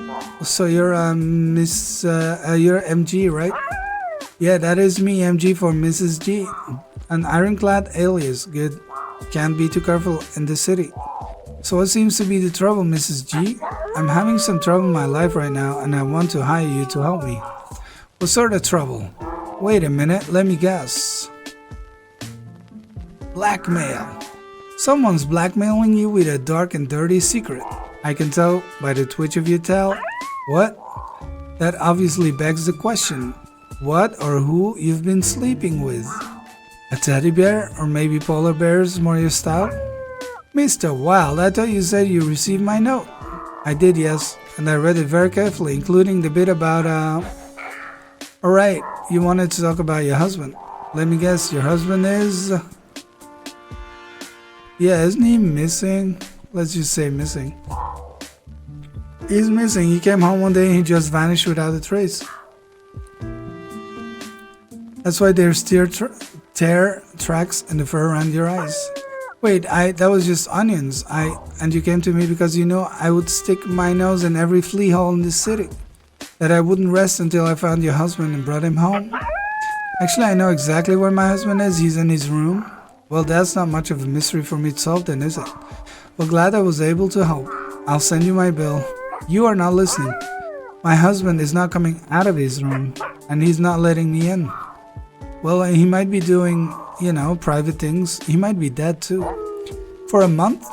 So you're you're MG, right? Yeah, that is me, MG for Mrs. G. An ironclad alias. Good. Can't be too careful in the city. So what seems to be the trouble, Mrs. G? I'm having some trouble in my life right now, and I want to hire you to help me. What sort of trouble? Wait a minute, let me guess. Blackmail. Someone's blackmailing you with a dark and dirty secret. I can tell by the twitch of your tail. What? That obviously begs the question. What or who you've been sleeping with? A teddy bear? Or maybe polar bears more your style? Mr. Wilde, I thought you said you received my note. I did, yes, and I read it very carefully, including the bit about, Alright, you wanted to talk about your husband. Let me guess, your husband is... Yeah, isn't he missing? Let's just say missing. He's missing. He came home one day and he just vanished without a trace. That's why there's tear tracks in the fur around your eyes. Wait, that was just onions. And you came to me because you know I would stick my nose in every flea hole in this city. That I wouldn't rest until I found your husband and brought him home. Actually, I know exactly where my husband is. He's in his room. Well, that's not much of a mystery for me to solve then, is it? Well, glad I was able to help. I'll send you my bill. You are not listening. My husband is not coming out of his room, and he's not letting me in. Well, he might be doing, you know, private things. He might be dead too. For a month?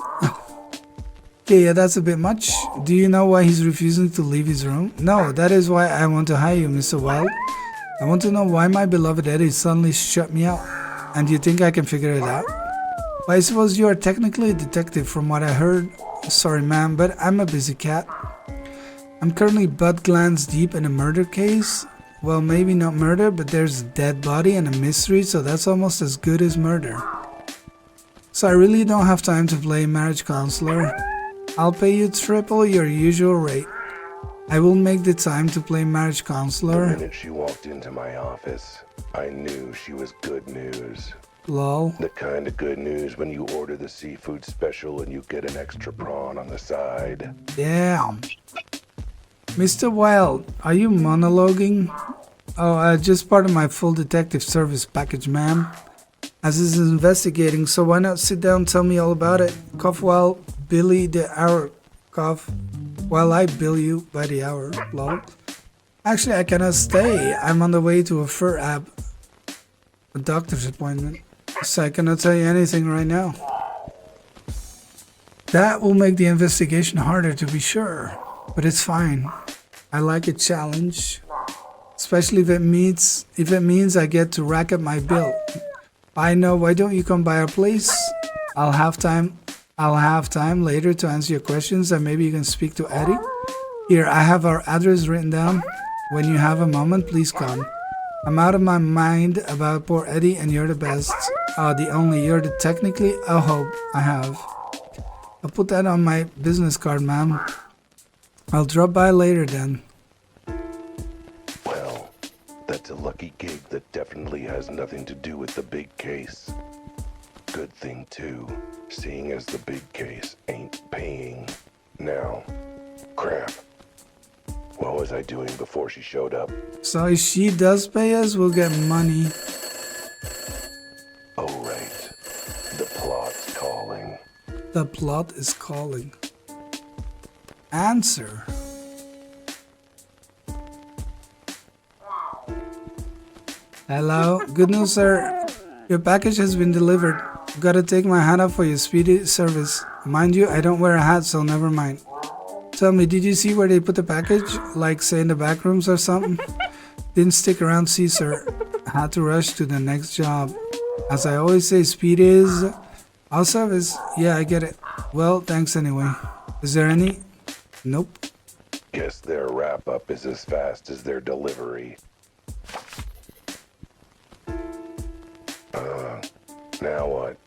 Okay, yeah, that's a bit much. Do you know why he's refusing to leave his room? No, that is why I want to hire you, Mr. Wilde. I want to know why my beloved Eddie suddenly shut me out. And you think I can figure it out? Well, I suppose you are technically a detective from what I heard. Sorry, ma'am, but I'm a busy cat. I'm currently butt glands deep in a murder case. Well, maybe not murder, but there's a dead body and a mystery, so that's almost as good as murder. So I really don't have time to play marriage counselor. I'll pay you triple your usual rate. I will make the time to play marriage counselor. The minute she walked into my office, I knew she was good news. Lol. The kind of good news when you order the seafood special and you get an extra prawn on the side. Damn. Mr. Wilde, are you monologuing? Oh, just part of my full detective service package, ma'am. As is investigating, so why not sit down and tell me all about it? Cough while Billy the hour. Cough while I bill you by the hour. Lol. Actually, I cannot stay. I'm on the way to a fur app. A doctor's appointment. So I cannot tell you anything right now. That will make the investigation harder to be sure. But it's fine. I like a challenge. Especially if it means I get to rack up my bill. I know, why don't you come by our place? I'll have time later to answer your questions and maybe you can speak to Eddie. Here, I have our address written down. When you have a moment, please come. I'm out of my mind about poor Eddie and you're the best. You're the technically a hope I have. I'll put that on my business card, ma'am. I'll drop by later then. Well, that's a lucky gig that definitely has nothing to do with the big case. Good thing too, seeing as the big case ain't paying. Now, crap. What was I doing before she showed up? So if she does pay us, we'll get money. Oh right, the plot's calling. The plot is calling. Answer. Hello, good news, sir. Your package has been delivered. Gotta take my hat off for your speedy service. Mind you, I don't wear a hat, so never mind. Tell me, did you see where they put the package? Like, say, in the back rooms or something? Didn't stick around, see, sir. Had to rush to the next job. As I always say, speed is our service. Yeah, I get it. Well, thanks anyway. Is there any? Nope. Guess their wrap-up is as fast as their delivery. Now what?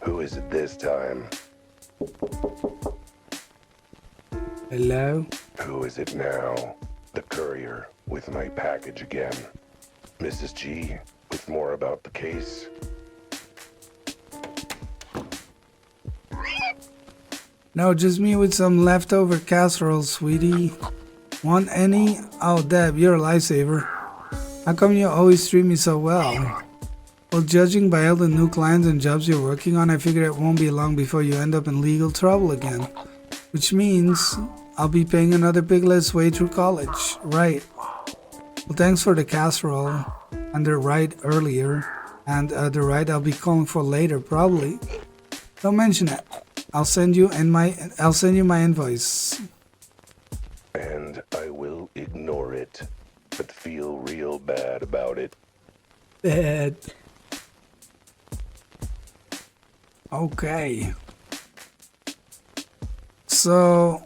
Who is it this time? Hello? Who is it now? The courier with my package again. Mrs. G, with more about the case. No, just me with some leftover casserole, sweetie. Want any? Oh, Deb, you're a lifesaver. How come you always treat me so well? Well, judging by all the new clients and jobs you're working on, I figure it won't be long before you end up in legal trouble again. Which means I'll be paying another pigless way through college. Right. Well, thanks for the casserole and the ride earlier. And the ride I'll be calling for later, probably. Don't mention it. I'll send you my invoice. And I will ignore it, but feel real bad about it. Bad. Okay. So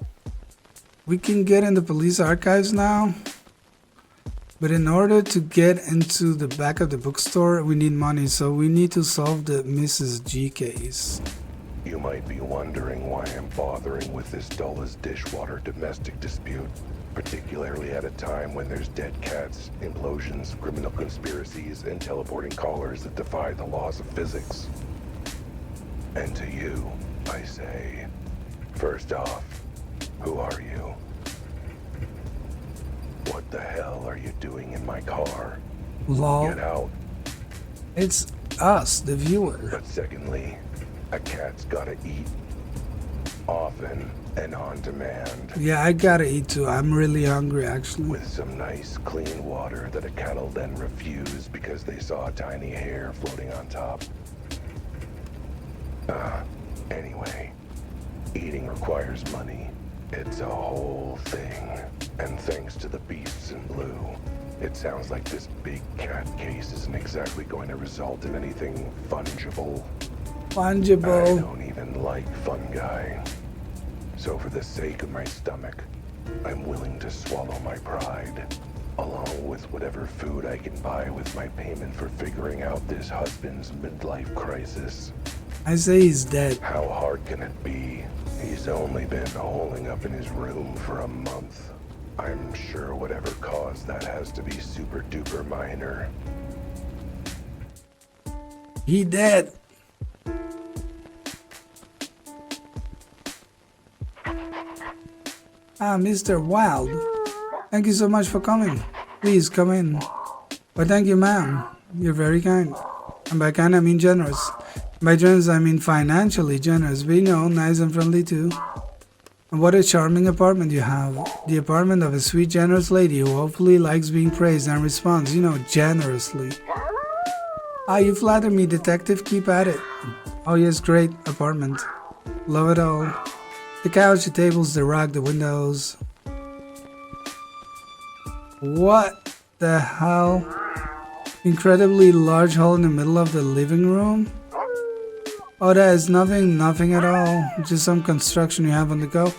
we can get in the police archives now. But in order to get into the back of the bookstore, we need money, so we need to solve the Mrs. G case. You might be wondering why I'm bothering with this dull as dishwater domestic dispute, particularly at a time when there's dead cats, implosions, criminal conspiracies, and teleporting callers that defy the laws of physics. And to you, I say, first off, who are you? What the hell are you doing in my car? Lol. Get out. It's us, the viewer. But secondly, a cat's gotta eat. Often and on demand. Yeah, I gotta eat too. I'm really hungry, actually. With some nice, clean water that a cat'll then refuse because they saw a tiny hair floating on top. Anyway, eating requires money. It's a whole thing. And thanks to the beasts in blue, it sounds like this big cat case isn't exactly going to result in anything fungible. Fungible. I don't even like fungi. So for the sake of my stomach, I'm willing to swallow my pride, along with whatever food I can buy with my payment for figuring out this husband's midlife crisis. I say he's dead. How hard can it be? He's only been holing up in his room for a month. I'm sure whatever caused that has to be super duper minor. He dead. Mr. Wilde. Thank you so much for coming. Please come in. Well, thank you, ma'am. You're very kind. And by kind, I mean generous. By generous, I mean financially generous. But you know, nice and friendly too. And what a charming apartment you have. The apartment of a sweet, generous lady who hopefully likes being praised and responds, you know, generously. You flatter me, detective. Keep at it. Oh, yes, great apartment. Love it all. The couch, the tables, the rug, the windows. What the hell? Incredibly large hole in the middle of the living room? Oh, that is nothing at all. Just some construction you have on the go.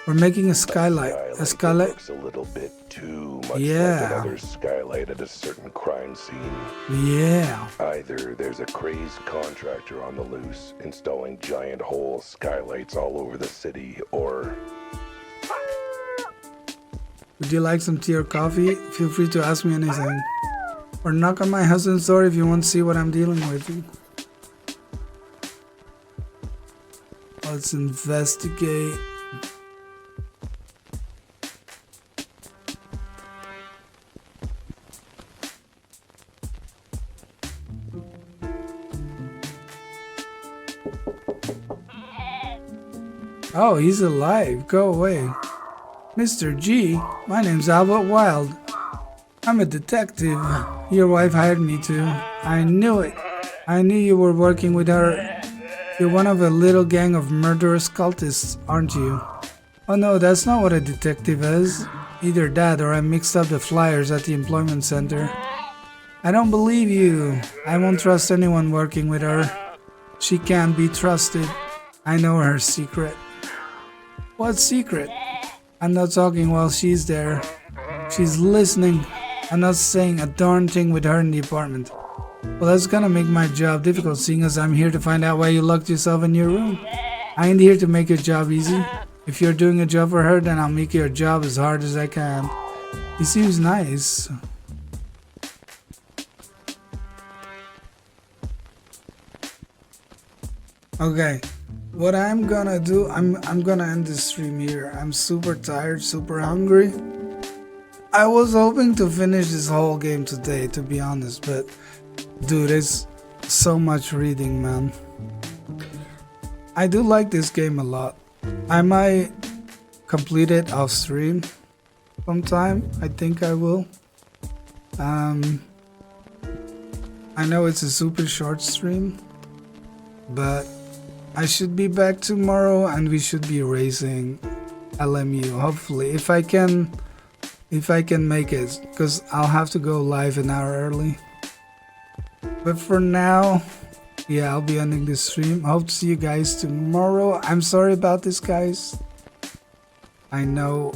We're making a skylight. A skylight looks a little bit too much Yeah. like another skylight at a certain crime scene. Yeah. Either there's a crazed contractor on the loose installing giant hole skylights all over the city, or Would you like some tea or coffee? Feel free to ask me anything. Or knock on my husband's door if you want to see what I'm dealing with. Let's investigate. Oh, he's alive. Go away. Mr. G, my name's Albert Wilde. I'm a detective. Your wife hired me to. I knew it. I knew you were working with her. You're one of a little gang of murderous cultists, aren't you? Oh no, that's not what a detective is. Either that or I mixed up the flyers at the employment center. I don't believe you. I won't trust anyone working with her. She can't be trusted. I know her secret. What secret? I'm not talking while she's there. She's listening. I'm not saying a darn thing with her in the apartment. Well, that's gonna make my job difficult, seeing as I'm here to find out why you locked yourself in your room. I ain't here to make your job easy. If you're doing a job for her, then I'll make your job as hard as I can. He seems nice. Okay, what I'm gonna do, I'm gonna end this stream here. I'm super tired, super hungry. I was hoping to finish this whole game today, to be honest, but dude, it's so much reading, man. I do like this game a lot. I might complete it off stream sometime. I think I will. I know it's a super short stream, but I should be back tomorrow and we should be racing LMU, hopefully, if I can make it, because I'll have to go live an hour early. But for now, yeah, I'll be ending this stream. Hope to see you guys tomorrow. I'm sorry about this, guys. I know,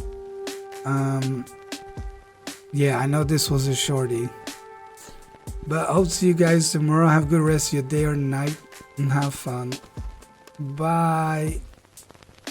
yeah, I know this was a shorty. But hope to see you guys tomorrow. Have a good rest of your day or night and have fun. Bye.